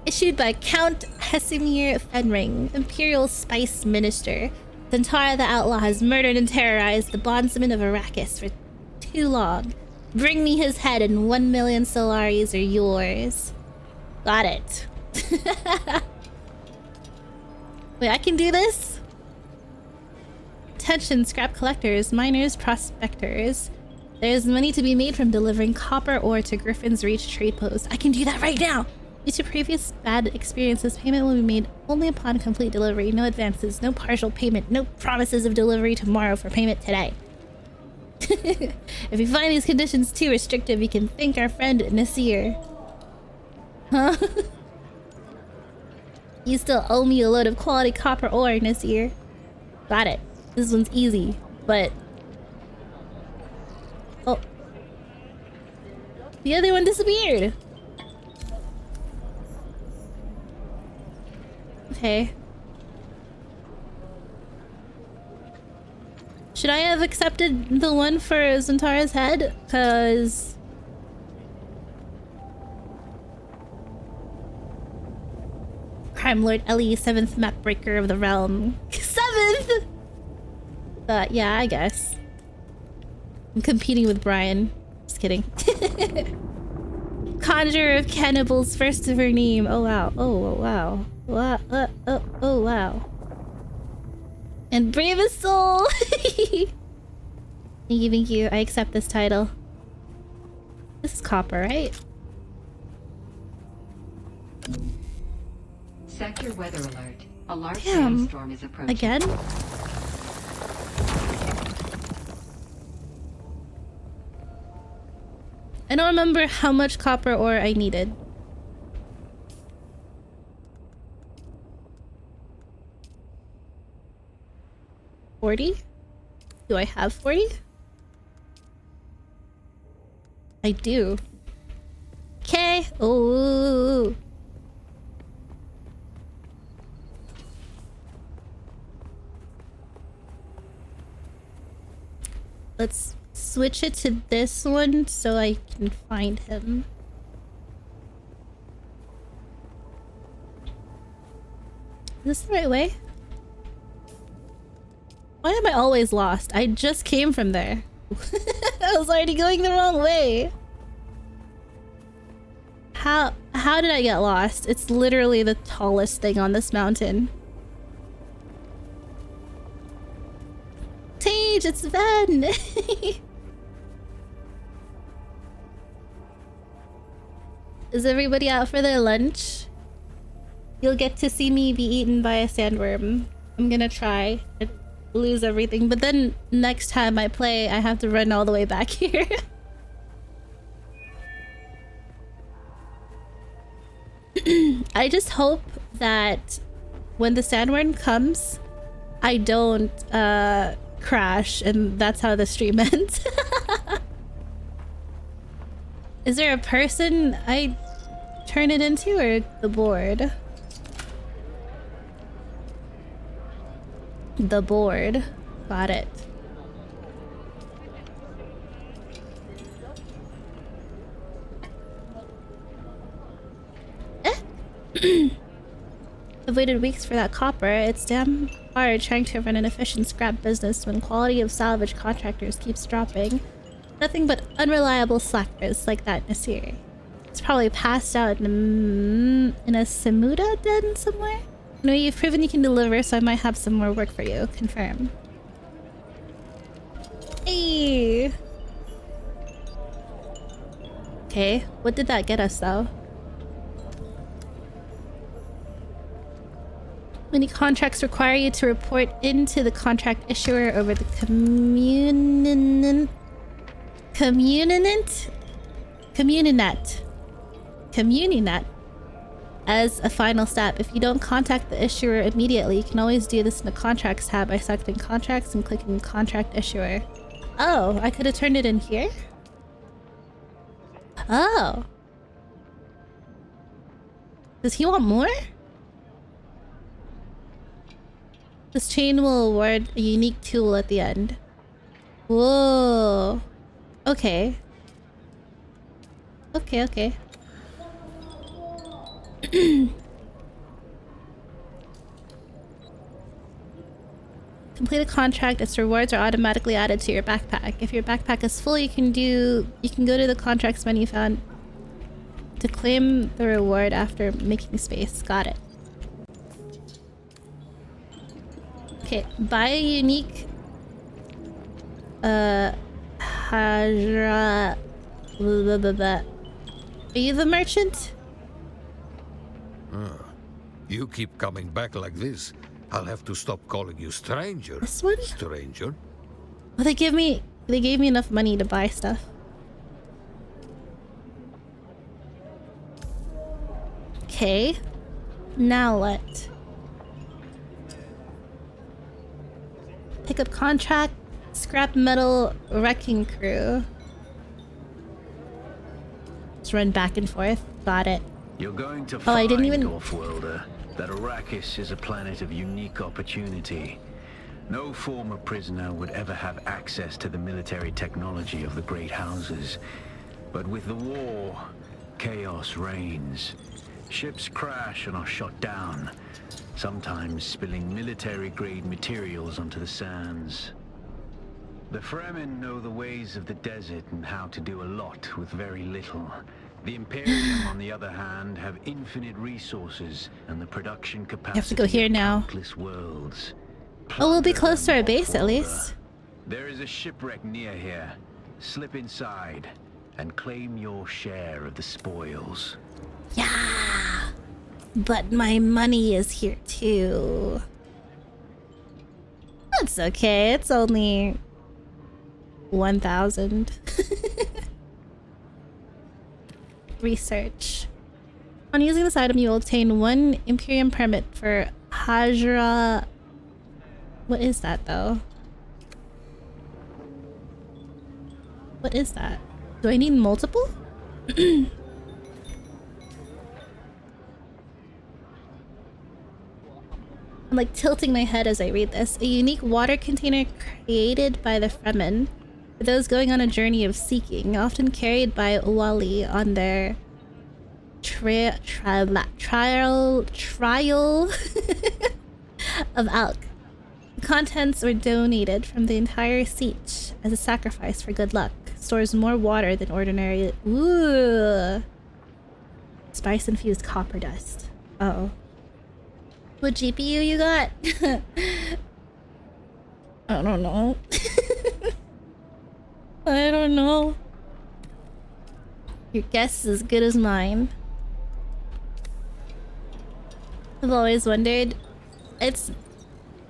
Issued by Count Hesimir Fenring, Imperial Spice Minister. Zentara the Outlaw has murdered and terrorized the bondsmen of Arrakis for too long. Bring me his head and 1 million Solaris are yours. Got it. Wait, I can do this? Attention, scrap collectors, miners, prospectors. There's money to be made from delivering copper ore to Griffin's Reach trade post. I can do that right now! Due to previous bad experiences, payment will be made only upon complete delivery. No advances, no partial payment, no promises of delivery tomorrow for payment today. If you find these conditions too restrictive, you can thank our friend Nasir. Huh? You still owe me a load of quality copper ore this year. Got it. This one's easy, but... Oh. The other one disappeared. Okay. Should I have accepted the one for Zentara's head? Cause... Crime Lord Ellie, 7th map breaker of the realm. 7th! But yeah, I guess. I'm competing with Brian. Just kidding. Conjurer of Cannibals, first of her name. Oh wow. Oh wow. Wow. Oh wow. And bravest soul! Thank you. I accept this title. This is copper, right?
Sector weather alert. A large
Damn.
sandstorm is approaching.
Again? I don't remember how much copper ore I needed. $40? Do I have 40? I do. Okay. Oh. Let's switch it to this one so I can find him. Is this the right way? Why am I always lost? I just came from there. I was already going the wrong way. How did I get lost? It's literally the tallest thing on this mountain. Tage, it's Ben! Is everybody out for their lunch? You'll get to see me be eaten by a sandworm. I'm gonna try and lose everything, but then next time I play, I have to run all the way back here. I just hope that when the sandworm comes, I don't crash and that's how the stream ends. Is there a person I turn it into or the board? The board. Got it. I've waited weeks for that copper. It's damn hard trying to run an efficient scrap business when quality of salvage contractors keeps dropping. Nothing but unreliable slackers like that Nasir. It's probably passed out in a Samuda den somewhere? No, you've proven you can deliver, so I might have some more work for you. Confirm. Hey! Okay, what did that get us though? Many contracts require you to report into the contract issuer over the communinet as a final step. If you don't contact the issuer immediately, you can always do this in the contracts tab by selecting contracts and clicking contract issuer. Oh, I could have turned it in here? Oh. Does he want more? This chain will award a unique tool at the end. Whoa. Okay. Okay. Complete a contract, its rewards are automatically added to your backpack. If your backpack is full, you can go to the contracts menu found to claim the reward after making space. Got it. Okay, buy a unique Hajra. Are you the merchant?
You keep coming back like this. I'll have to stop calling you stranger.
This one?
Stranger.
Well, they gave me enough money to buy stuff. Okay. Now what? Pick up contract, scrap metal, wrecking crew. Just run back and forth. Got it.
You're going to
I
find,
didn't even...
Offworlder, that Arrakis is a planet of unique opportunity. No former prisoner would ever have access to the military technology of the Great Houses. But with the war, chaos reigns. Ships crash and are shot down, sometimes spilling military-grade materials onto the sands. The Fremen know the ways of the desert and how to do a lot with very little. The Imperium, on the other hand, have infinite resources and the production capacity
You have to go here now.
countless worlds.
Oh, we'll be
Plunder
close to
them,
our base at
Offworlder.
least.
There is a shipwreck near here. Slip inside and claim your share of the spoils.
Yeah! But my money is here too. That's okay, it's only 1,000. Research. On using this item, you will obtain 1 Imperium permit for Hajra. What is that though? What is that? Do I need multiple? I'm like tilting my head as I read this. A unique water container created by the Fremen for those going on a journey of seeking, often carried by Wali on their trial of Alk. The contents were donated from the entire siege as a sacrifice for good luck. Stores more water than ordinary. Ooh. Spice infused copper dust. Uh-oh. What GPU you got? I don't know. I don't know. Your guess is as good as mine. I've always wondered. It's...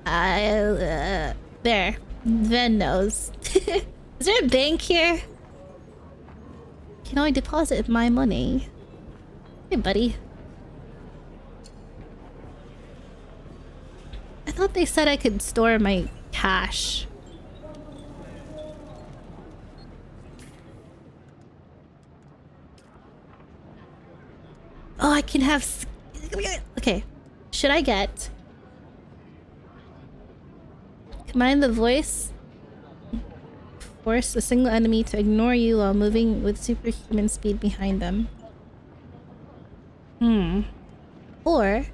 there. Ven knows. Is there a bank here? Can I deposit my money? Hey, buddy. I thought they said I could store my cash. Oh, I can have... Okay. Should I get... Command the voice... Force a single enemy to ignore you while moving with superhuman speed behind them. Or...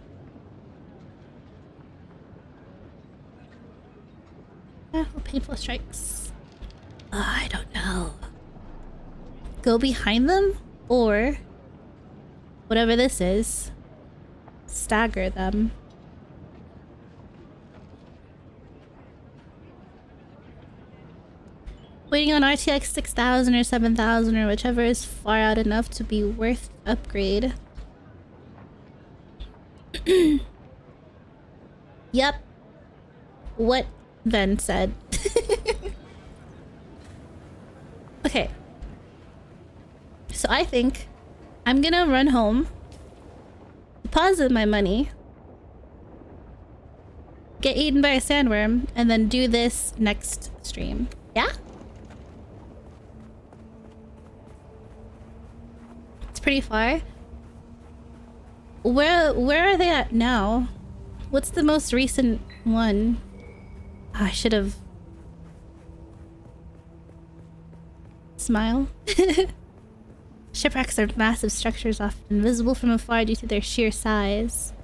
painful strikes. I don't know. Go behind them? Or... whatever this is. Stagger them. Waiting on RTX 6000 or 7000 or whichever is far out enough to be worth upgrade. Yep. What Ven said. Okay. So I think I'm gonna run home, deposit my money, get eaten by a sandworm, and then do this next stream. Yeah? It's pretty far. Where are they at now? What's the most recent one? Oh, I should have... Smile. Shipwrecks are massive structures often visible from afar due to their sheer size.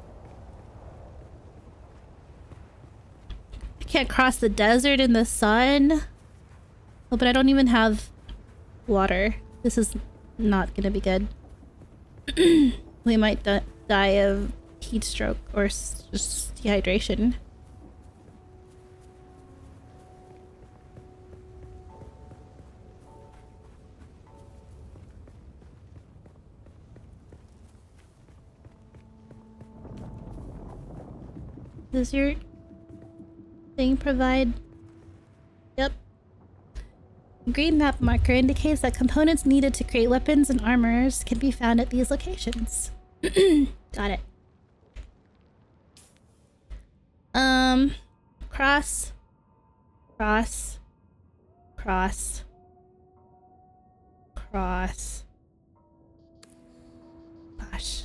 I can't cross the desert in the sun. Oh, but I don't even have water. This is not gonna be good. We might die of heat stroke or just dehydration. Does your thing provide... Yep. Green map marker indicates that components needed to create weapons and armors can be found at these locations. Got it. Cross. Cross. Cross. Cross. Gosh.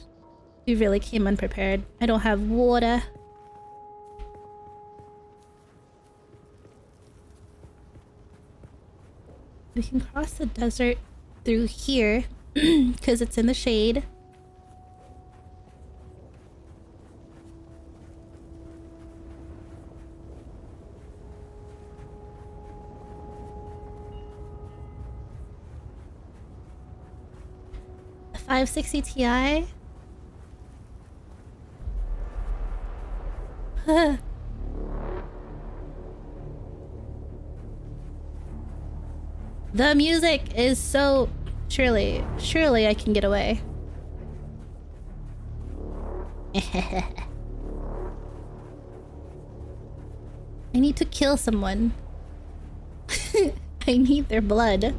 We really came unprepared. I don't have water. We can cross the desert through here because it's in the shade. A 560 Ti. The music is so... Surely I can get away. I need to kill someone. I need their blood.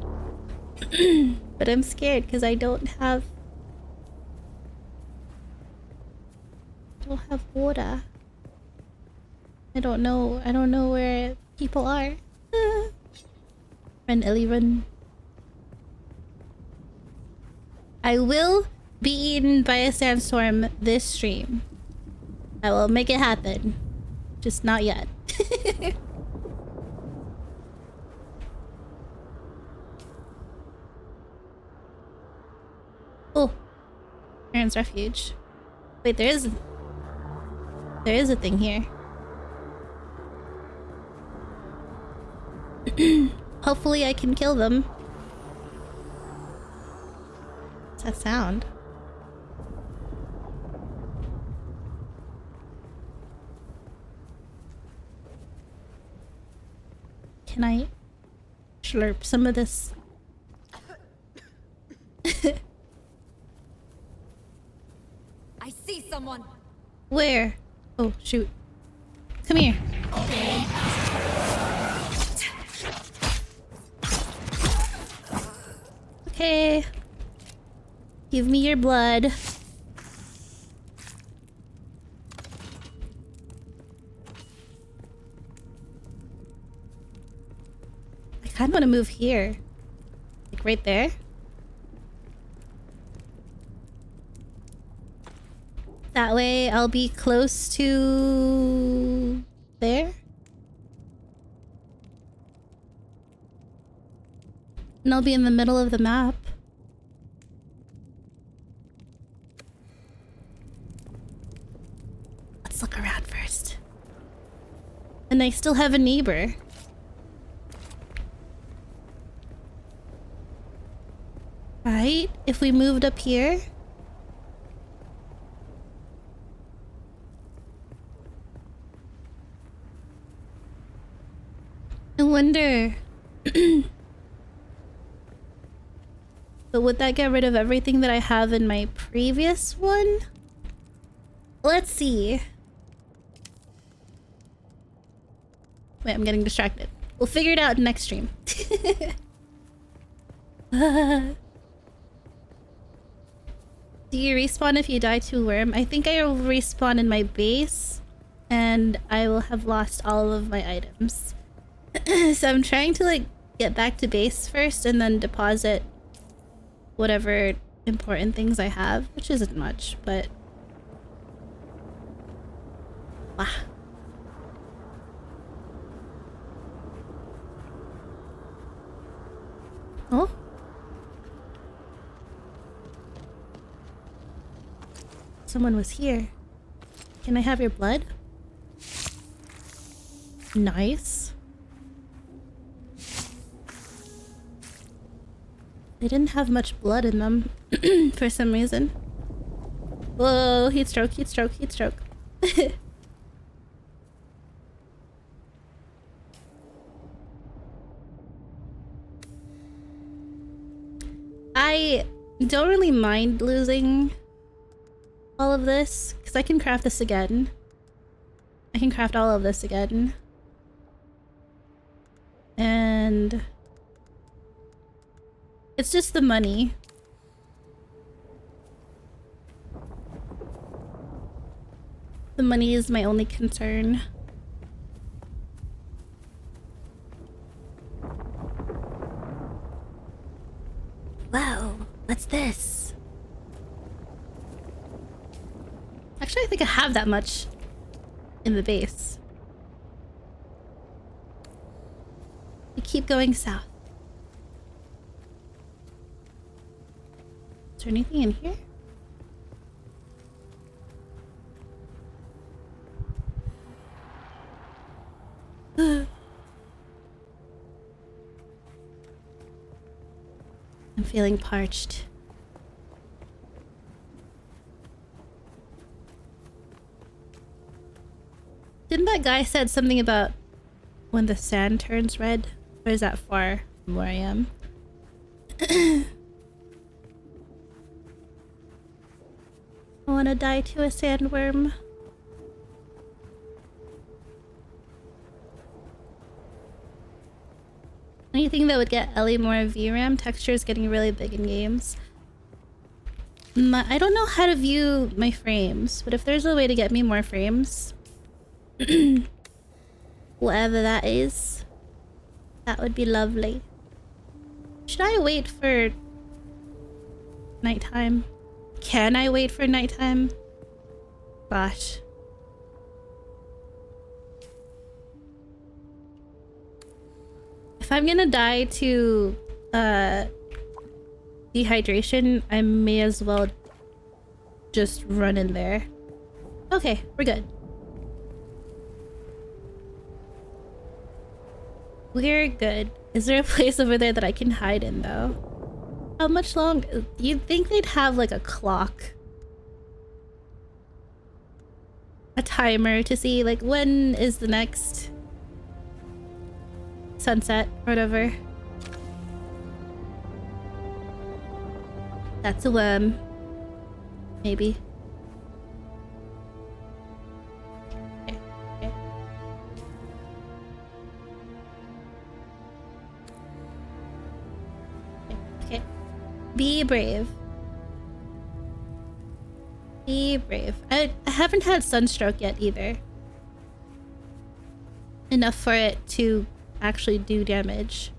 But I'm scared because I don't have water. I don't know where people are. Run, Ellie, run. I will be eaten by a sandstorm this stream. I will make it happen. Just not yet. Oh. Aaron's Refuge. Wait, there is a thing here. Hopefully I can kill them. What's that sound? Can I slurp some of this?
I see someone.
Where? Oh, shoot. Come here. Okay. Give me your blood. I kind of want to move here. Like right there. That way I'll be close to... there? And I'll be in the middle of the map. Let's look around first. And I still have a neighbor. Right? If we moved up here... I wonder... But would that get rid of everything that I have in my previous one? Let's see. Wait, I'm getting distracted. We'll figure it out next stream. Do you respawn if you die to a worm? I think I will respawn in my base and I will have lost all of my items. So I'm trying to like get back to base first and then deposit whatever important things I have, which isn't much, but... Wow. Oh? Someone was here. Can I have your blood? Nice. They didn't have much blood in them for some reason. Whoa, heat stroke, heat stroke, heat stroke. I don't really mind losing all of this because I can craft this again. I can craft all of this again. And it's just the money. The money is my only concern. Wow, what's this? Actually, I think I have that much in the base. We keep going south. Is there anything in here? I'm feeling parched. Didn't that guy said something about when the sand turns red? Or is that far from where I am? I wanna die to a sandworm. Anything that would get Ellie more VRAM. Texture is getting really big in games. I don't know how to view my frames, but if there's a way to get me more frames, whatever that is, that would be lovely. Should I wait for nighttime? Can I wait for nighttime? Gosh. If I'm gonna die to dehydration, I may as well just run in there. Okay, we're good. We're good. Is there a place over there that I can hide in though? How much longer? You'd think they'd have like a clock. A timer to see like when is the next sunset or whatever. That's a worm. Maybe. Okay, okay. Okay. Be brave. Be brave. I haven't had sunstroke yet either. Enough for it to actually do damage.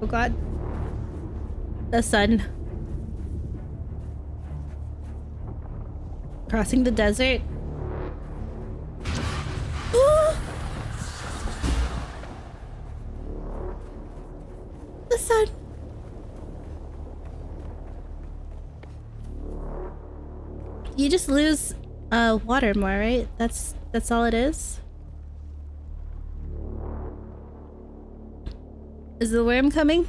Oh god. The sun. Crossing the desert. The sun. You just lose water more, right? That's all it is. Is the worm coming?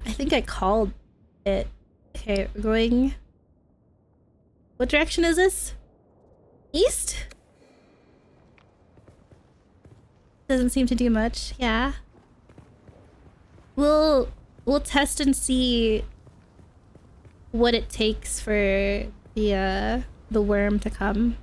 I think I called it. Okay, we're going. What direction is this? East? Doesn't seem to do much. Yeah. We'll test and see what it takes for the worm to come.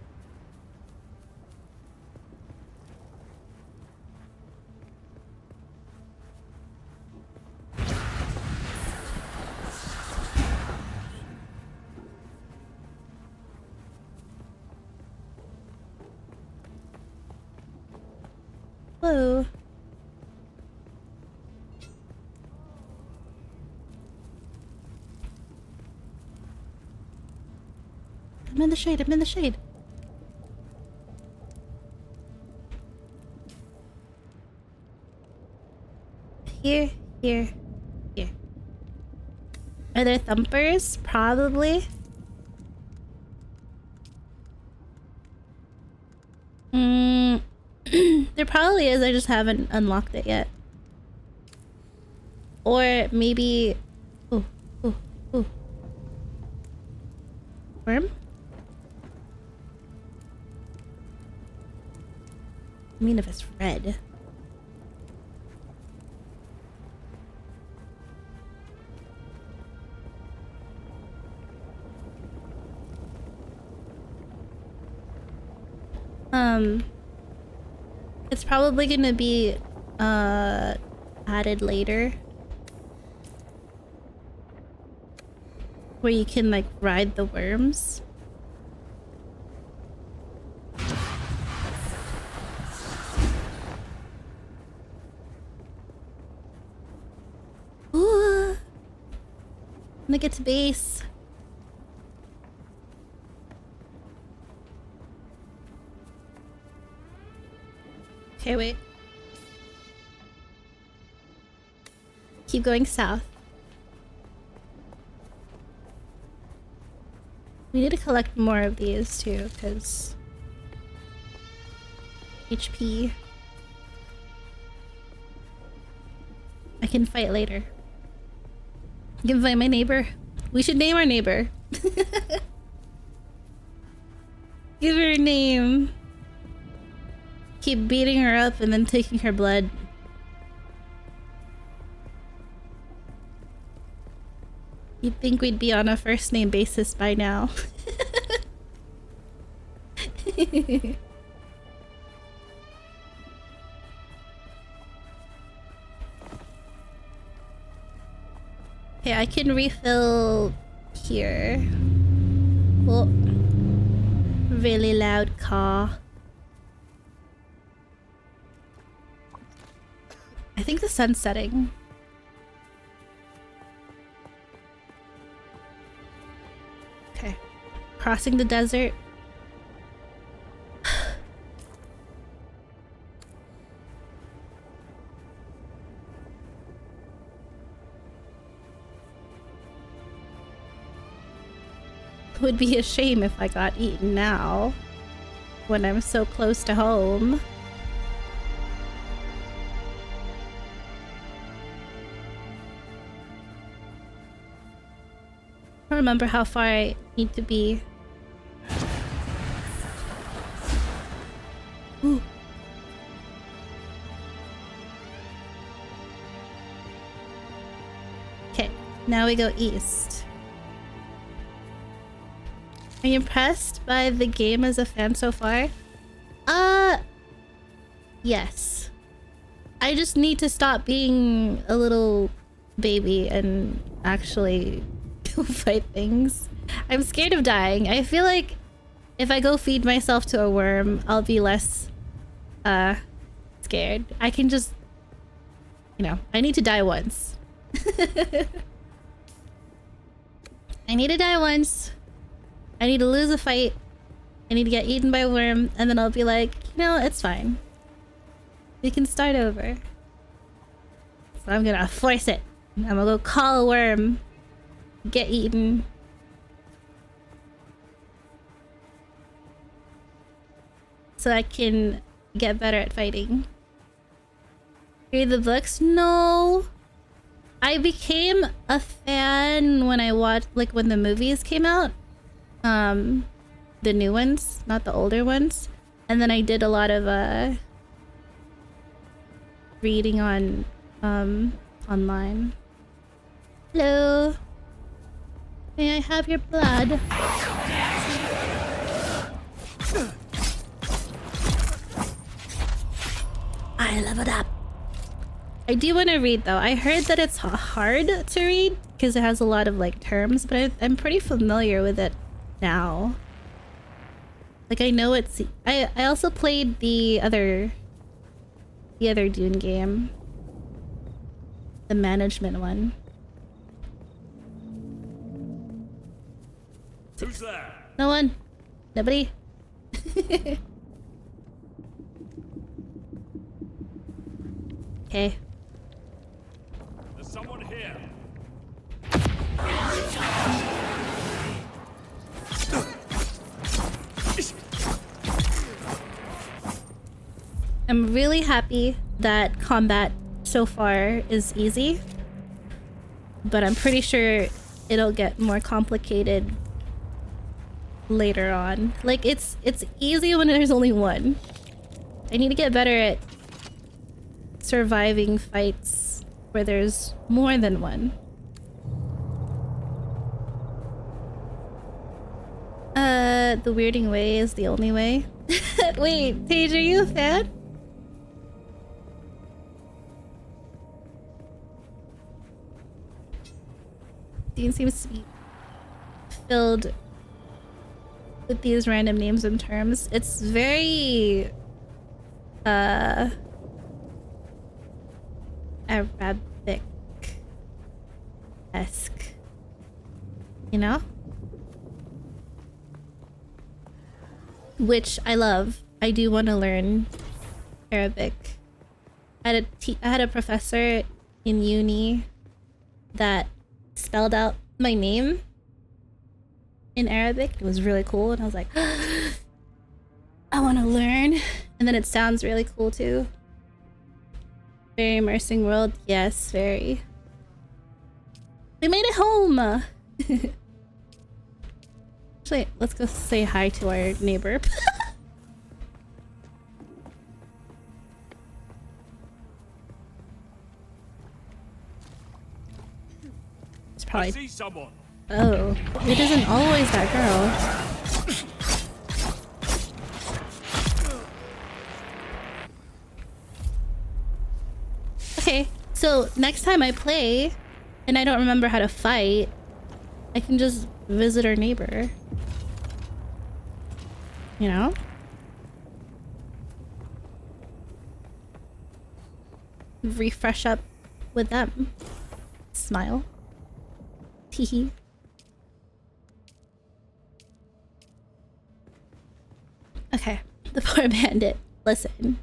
Hello. I'm in the shade, I'm in the shade. Here, here, here. Are there thumpers? Probably. There probably is, I just haven't unlocked it yet. Or maybe... Ooh, ooh, ooh. Worm? I mean, if it's red. It's probably gonna be added later. where you can like ride the worms. Ooh. I'm gonna get to base. Okay, wait. Keep going south. We need to collect more of these too, because HP. I can fight later. I can fight my neighbor. We should name our neighbor. Give her a name. Keep beating her up and then taking her blood. You'd think we'd be on a first name basis by now. Okay, I can refill here. Oh, really loud car. I think the sun's setting. Okay, crossing the desert. It would be a shame if I got eaten now, when I'm so close to home. I don't remember how far I need to be. Ooh. Okay, now we go east. Are you impressed by the game as a fan so far? Yes. I just need to stop being a little baby and actually go fight things. I'm scared of dying. I feel like if I go feed myself to a worm, I'll be less scared. I can just, you know, I need to die once. I need to die once. I need to lose a fight. I need to get eaten by a worm, and then I'll be like, you know, it's fine. We can start over. So I'm gonna force it. I'm gonna go call a worm. Get eaten. So I can get better at fighting. Read the books? No. I became a fan when I watched, like, when the movies came out. The new ones, not the older ones. And then I did a lot of reading on online. Hello. May I have your blood? I leveled up. I do want to read though. I heard that it's hard to read because it has a lot of like terms, but I'm pretty familiar with it now. Like I know it's. I also played the other Dune game, the management one.
Who's there?
No one. Nobody. Okay.
There's someone here.
I'm really happy that combat so far is easy, but I'm pretty sure it'll get more complicated later on. Like it's easy when there's only one. I need to get better at surviving fights where there's more than one. The weirding way is the only way. Wait, Paige, are you a fan? Dune seems sweet. filled with these random names and terms. It's very Arabic-esque, you know? Which I love. I do want to learn Arabic. I had a professor in uni that spelled out my name in Arabic. It was really cool, and I was like, I want to learn. And then it sounds really cool too. Very immersing world. Yes, very. We made it home. Actually, let's go say hi to our neighbor. It's
I
probably.
see someone.
Oh, it isn't always that girl. Okay, so next time I play and I don't remember how to fight, I can just visit our neighbor. You know? Refresh up with them. Smile. Teehee. Okay, the poor bandit. Listen.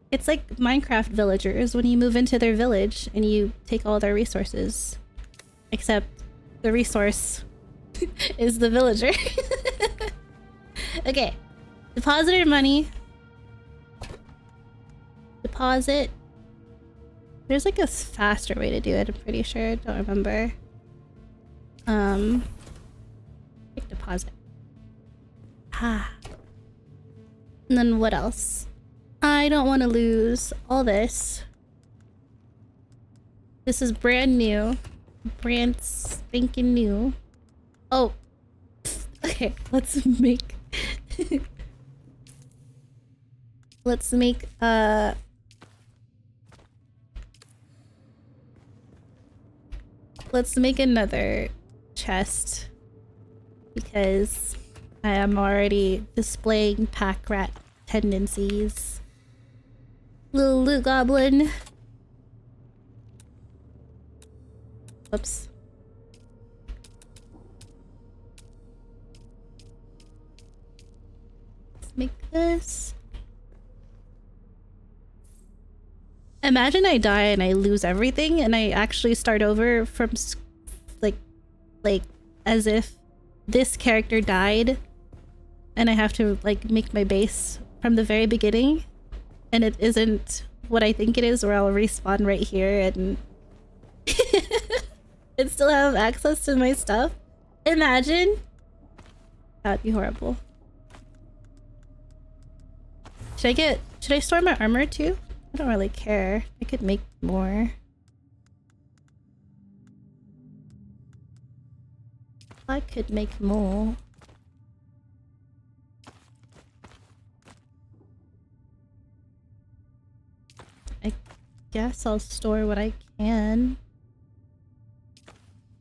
It's like Minecraft villagers when you move into their village and you take all their resources. Except the resource is the villager. Okay. Deposit your money. Deposit. There's like a faster way to do it, I'm pretty sure. I don't remember. Quick deposit. Ah. And then what else? I don't want to lose all this. This is brand new. Brand spanking new. Oh. Okay, let's make... let's make, let's make another chest. Because I am already displaying pack rat tendencies. Little loot goblin. Oops. Let's make this. Imagine I die and I lose everything and I actually start over from like as if this character died and I have to like make my base from the very beginning and it isn't what I think it is, where I'll respawn right here and and still have access to my stuff. Imagine. That'd be horrible. Should I store my armor too? I don't really care. I could make more. I could make more. I guess I'll store what I can,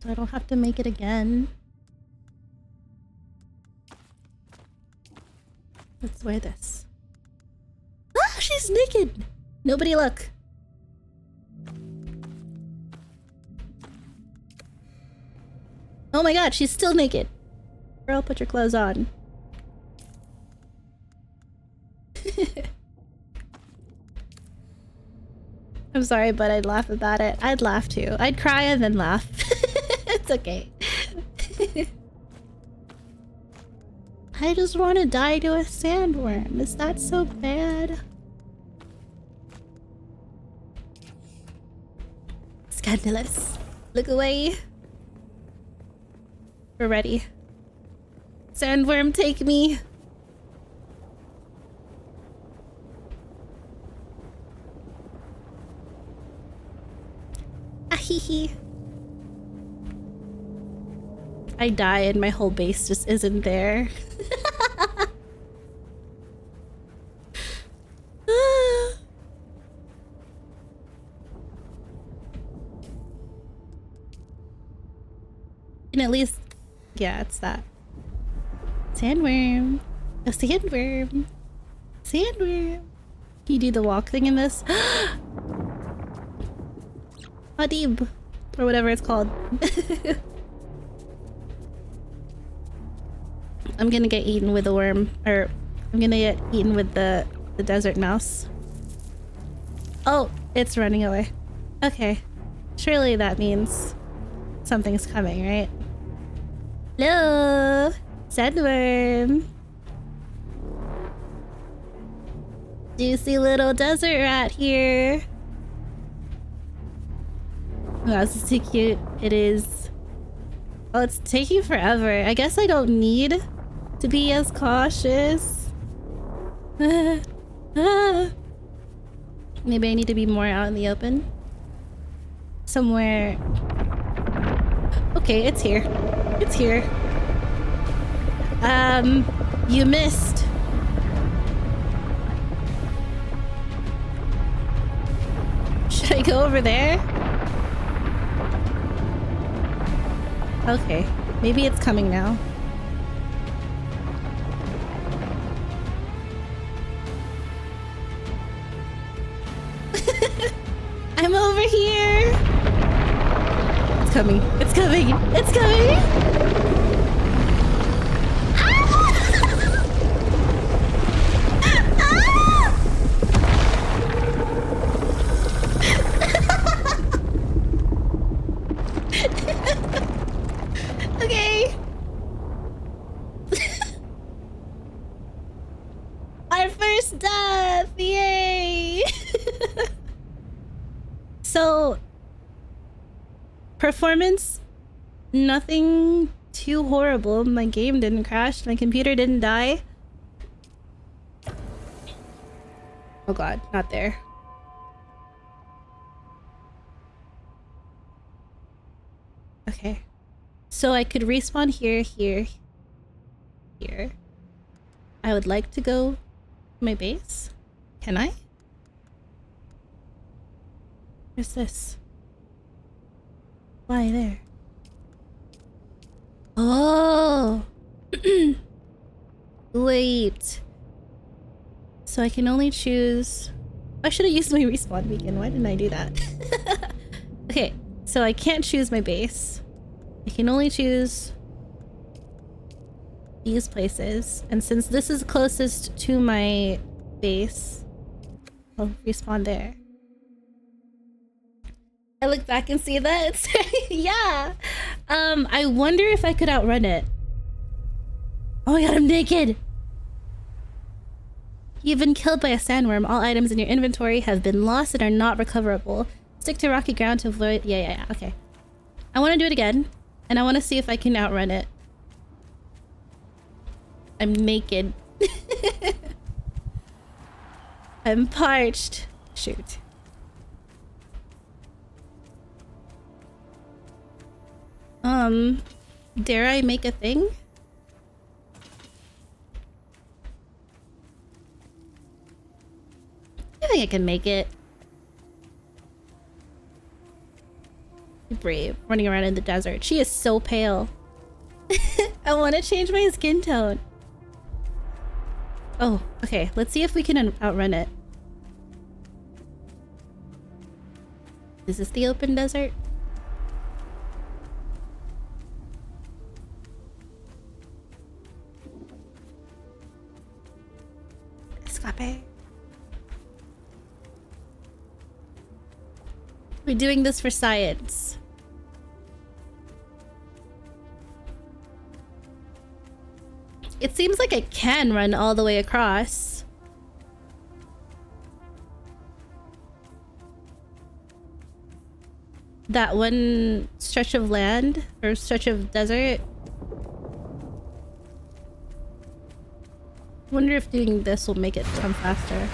so I don't have to make it again. Let's wear this. Ah, she's naked! Nobody look. Oh my god, she's still naked. Girl, put your clothes on. I'm sorry, but I'd laugh about it. I'd laugh too. I'd cry and then laugh. It's okay. I just want to die to a sandworm. Is that so bad? Scandalous. Look away. We're ready. Sandworm, take me. Ahihi. I die and my whole base just isn't there. And at least Yeah, it's that. Sandworm. A sandworm. Sandworm. Can you do the walk thing in this? Adib. Or whatever it's called. I'm gonna get eaten with a worm. Or I'm gonna get eaten with the desert mouse. Oh, it's running away. Okay. Surely that means something's coming, right? Hello! Sandworm! Juicy little desert rat here. Wow, this is too cute. It is. Oh, it's taking forever. I guess I don't need to be as cautious. Maybe I need to be more out in the open. Somewhere. Okay, it's here. It's here. You missed. Should I go over there? Okay, maybe it's coming now. I'm over here. It's coming. It's coming. It's coming. Okay. Our first death. Yay. So, performance, nothing too horrible. My game didn't crash. My computer didn't die. Oh god, not there. Okay. So I could respawn here, here, here. I would like to go to my base. Can I? Where's this? Why there? Oh! Wait. So I can only choose... I should have used my respawn beacon. Why didn't I do that? Okay, so I can't choose my base. I can only choose these places. And since this is closest to my base, I'll respawn there. I look back and see that it's yeah. I wonder if I could outrun it. Oh my god, I'm naked. You've been killed by a sandworm. All items in your inventory have been lost and are not recoverable. Stick to rocky ground to avoid... Yeah. Okay. I want to do it again. And I want to see if I can outrun it. I'm naked. I'm parched. Shoot. Dare I make a thing? I think I can make it. Brave, running around in the desert. She is so pale. I want to change my skin tone. Oh, okay. Let's see if we can outrun it. Is this the open desert? Escape. We're doing this for science. It seems like I can run all the way across. That one stretch of land or stretch of desert. Wonder if doing this will make it come faster.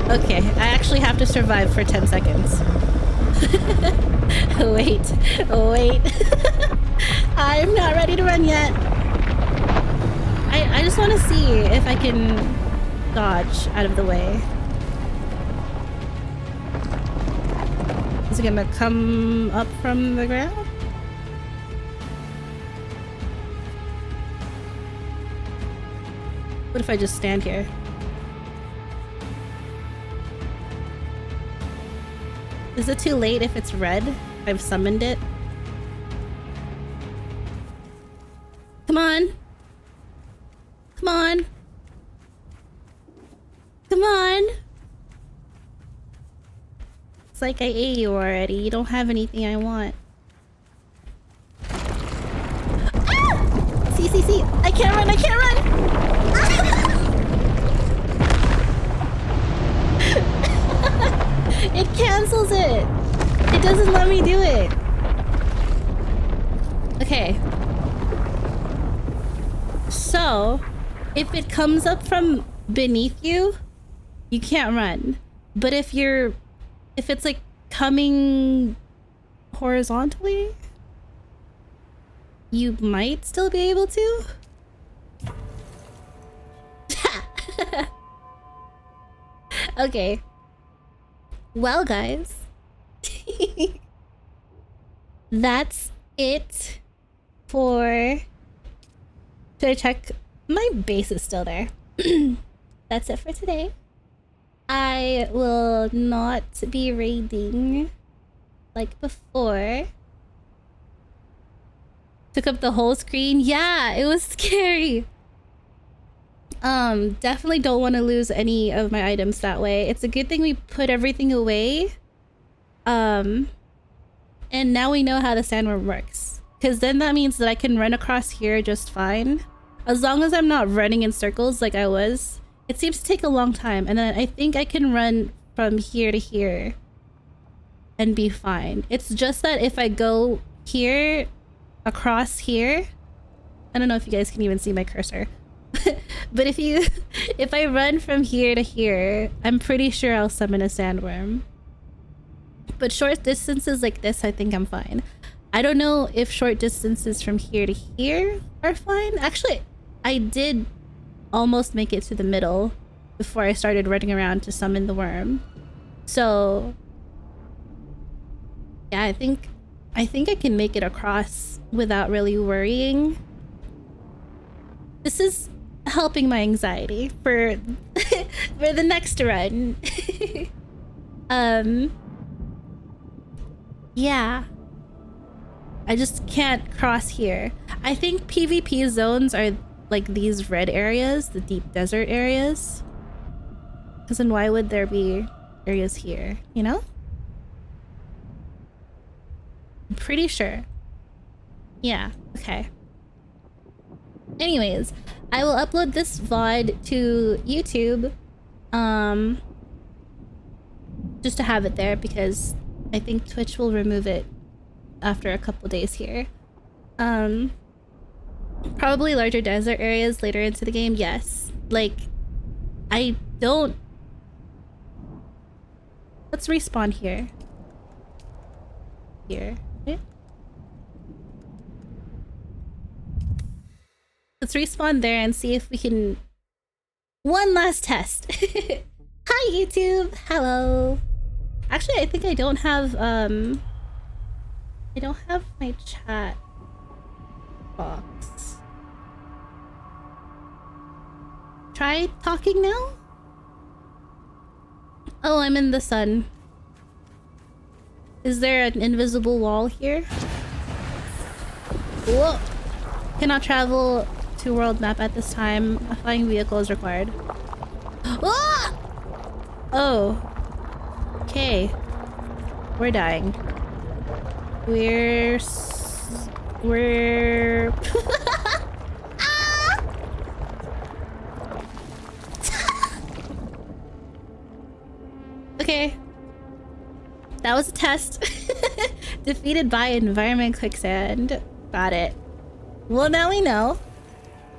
Okay, I actually have to survive for 10 seconds. Wait. I'm not ready to run yet. I just want to see if I can dodge out of the way. Is it gonna come up from the ground? What if I just stand here? Is it too late if it's red? I've summoned it. Come on. Come on. Come on. It's like I ate you already. You don't have anything I want. Ah! See. I can't run. I can't run. It cancels it. It doesn't let me do it. Okay. So, if it comes up from beneath you, you can't run. But if it's like coming horizontally, you might still be able to. Okay. Well, guys, that's it for... Should I check? My base is still there. That's it for today. I will not be raiding like before. Took up the whole screen. Yeah, it was scary. Definitely don't want to lose any of my items that way. It's a good thing we put everything away. And now we know how the sandworm works. Because then that means that I can run across here just fine. As long as I'm not running in circles like I was. It seems to take a long time. And then I think I can run from here to here. And be fine. It's just that if I go here, across here. I don't know if you guys can even see my cursor. But if I run from here to here, I'm pretty sure I'll summon a sandworm. But short distances like this, I think I'm fine. I don't know if short distances from here to here are fine. Actually, I did almost make it to the middle before I started running around to summon the worm. So yeah, I think I can make it across without really worrying. This is helping my anxiety for for the next run. Yeah. I just can't cross here. I think PvP zones are like these red areas, the deep desert areas. Because then why would there be areas here, you know? I'm pretty sure. Yeah, okay. Anyways, I will upload this VOD to YouTube. Just to have it there because I think Twitch will remove it after a couple days here. Probably larger desert areas later into the game, yes. Like, I don't... Let's respawn here. Here. Okay. Let's respawn there and see if we can... One last test! Hi, YouTube! Hello! Actually, I think I don't have, I don't have my chat box. Try talking now? Oh, I'm in the sun. Is there an invisible wall here? Whoa! Cannot travel to world map at this time. A flying vehicle is required. Ah! Oh. Okay. We're dying. We're... Ah! Okay. That was a test. Defeated by environment quicksand. Got it. Well, now we know.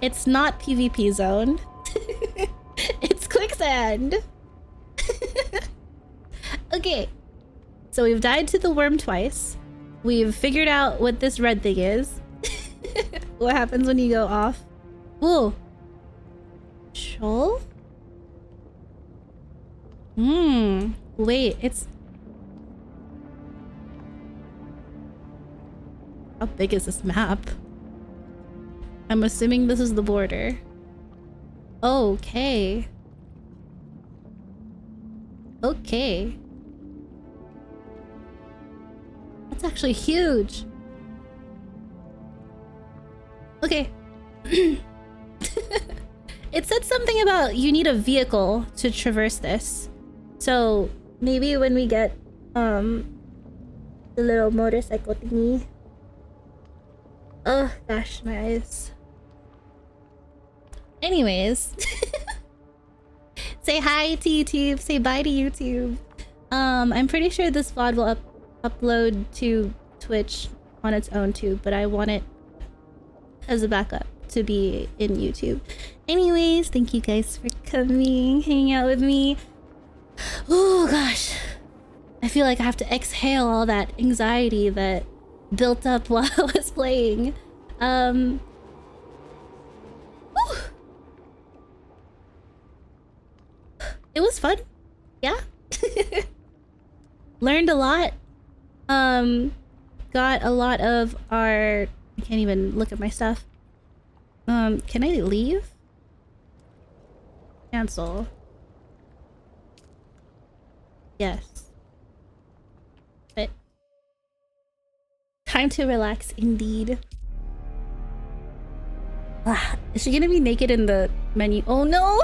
It's not PvP zone. It's quicksand. Okay. So we've died to the worm twice. We've figured out what this red thing is. What happens when you go off. Ooh. Shoal? Wait, it's... How big is this map? I'm assuming this is the border. Okay. Okay. That's actually huge. Okay. It said something about you need a vehicle to traverse this. So maybe when we get the little motorcycle thingy. Oh gosh, my eyes. Anyways. Say hi to YouTube. Say bye to YouTube. I'm pretty sure this VOD will upload to Twitch on its own too, but I want it as a backup to be in YouTube. Anyways, thank you guys for coming, hanging out with me. Oh gosh. I feel like I have to exhale all that anxiety that built up while I was playing. Whew. It was fun. Yeah. Learned a lot. Got a lot of our... I can't even look at my stuff. Can I leave? Cancel. Yes. But time to relax indeed. Is she gonna be naked in the menu? Oh no!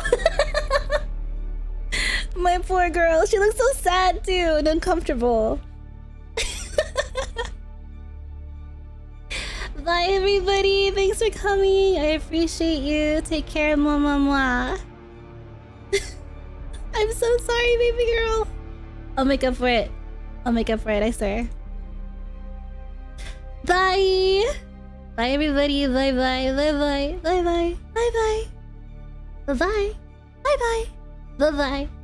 My poor girl. She looks so sad too and uncomfortable. Bye everybody. Thanks for coming. I appreciate you. Take care. Mwah, mwah, mwah. I'm so sorry, baby girl. I'll make up for it. I'll make up for it, I swear. Bye. Bye everybody. Bye bye. Bye bye. Bye bye. Bye bye. Bye bye. Bye bye. Bye bye.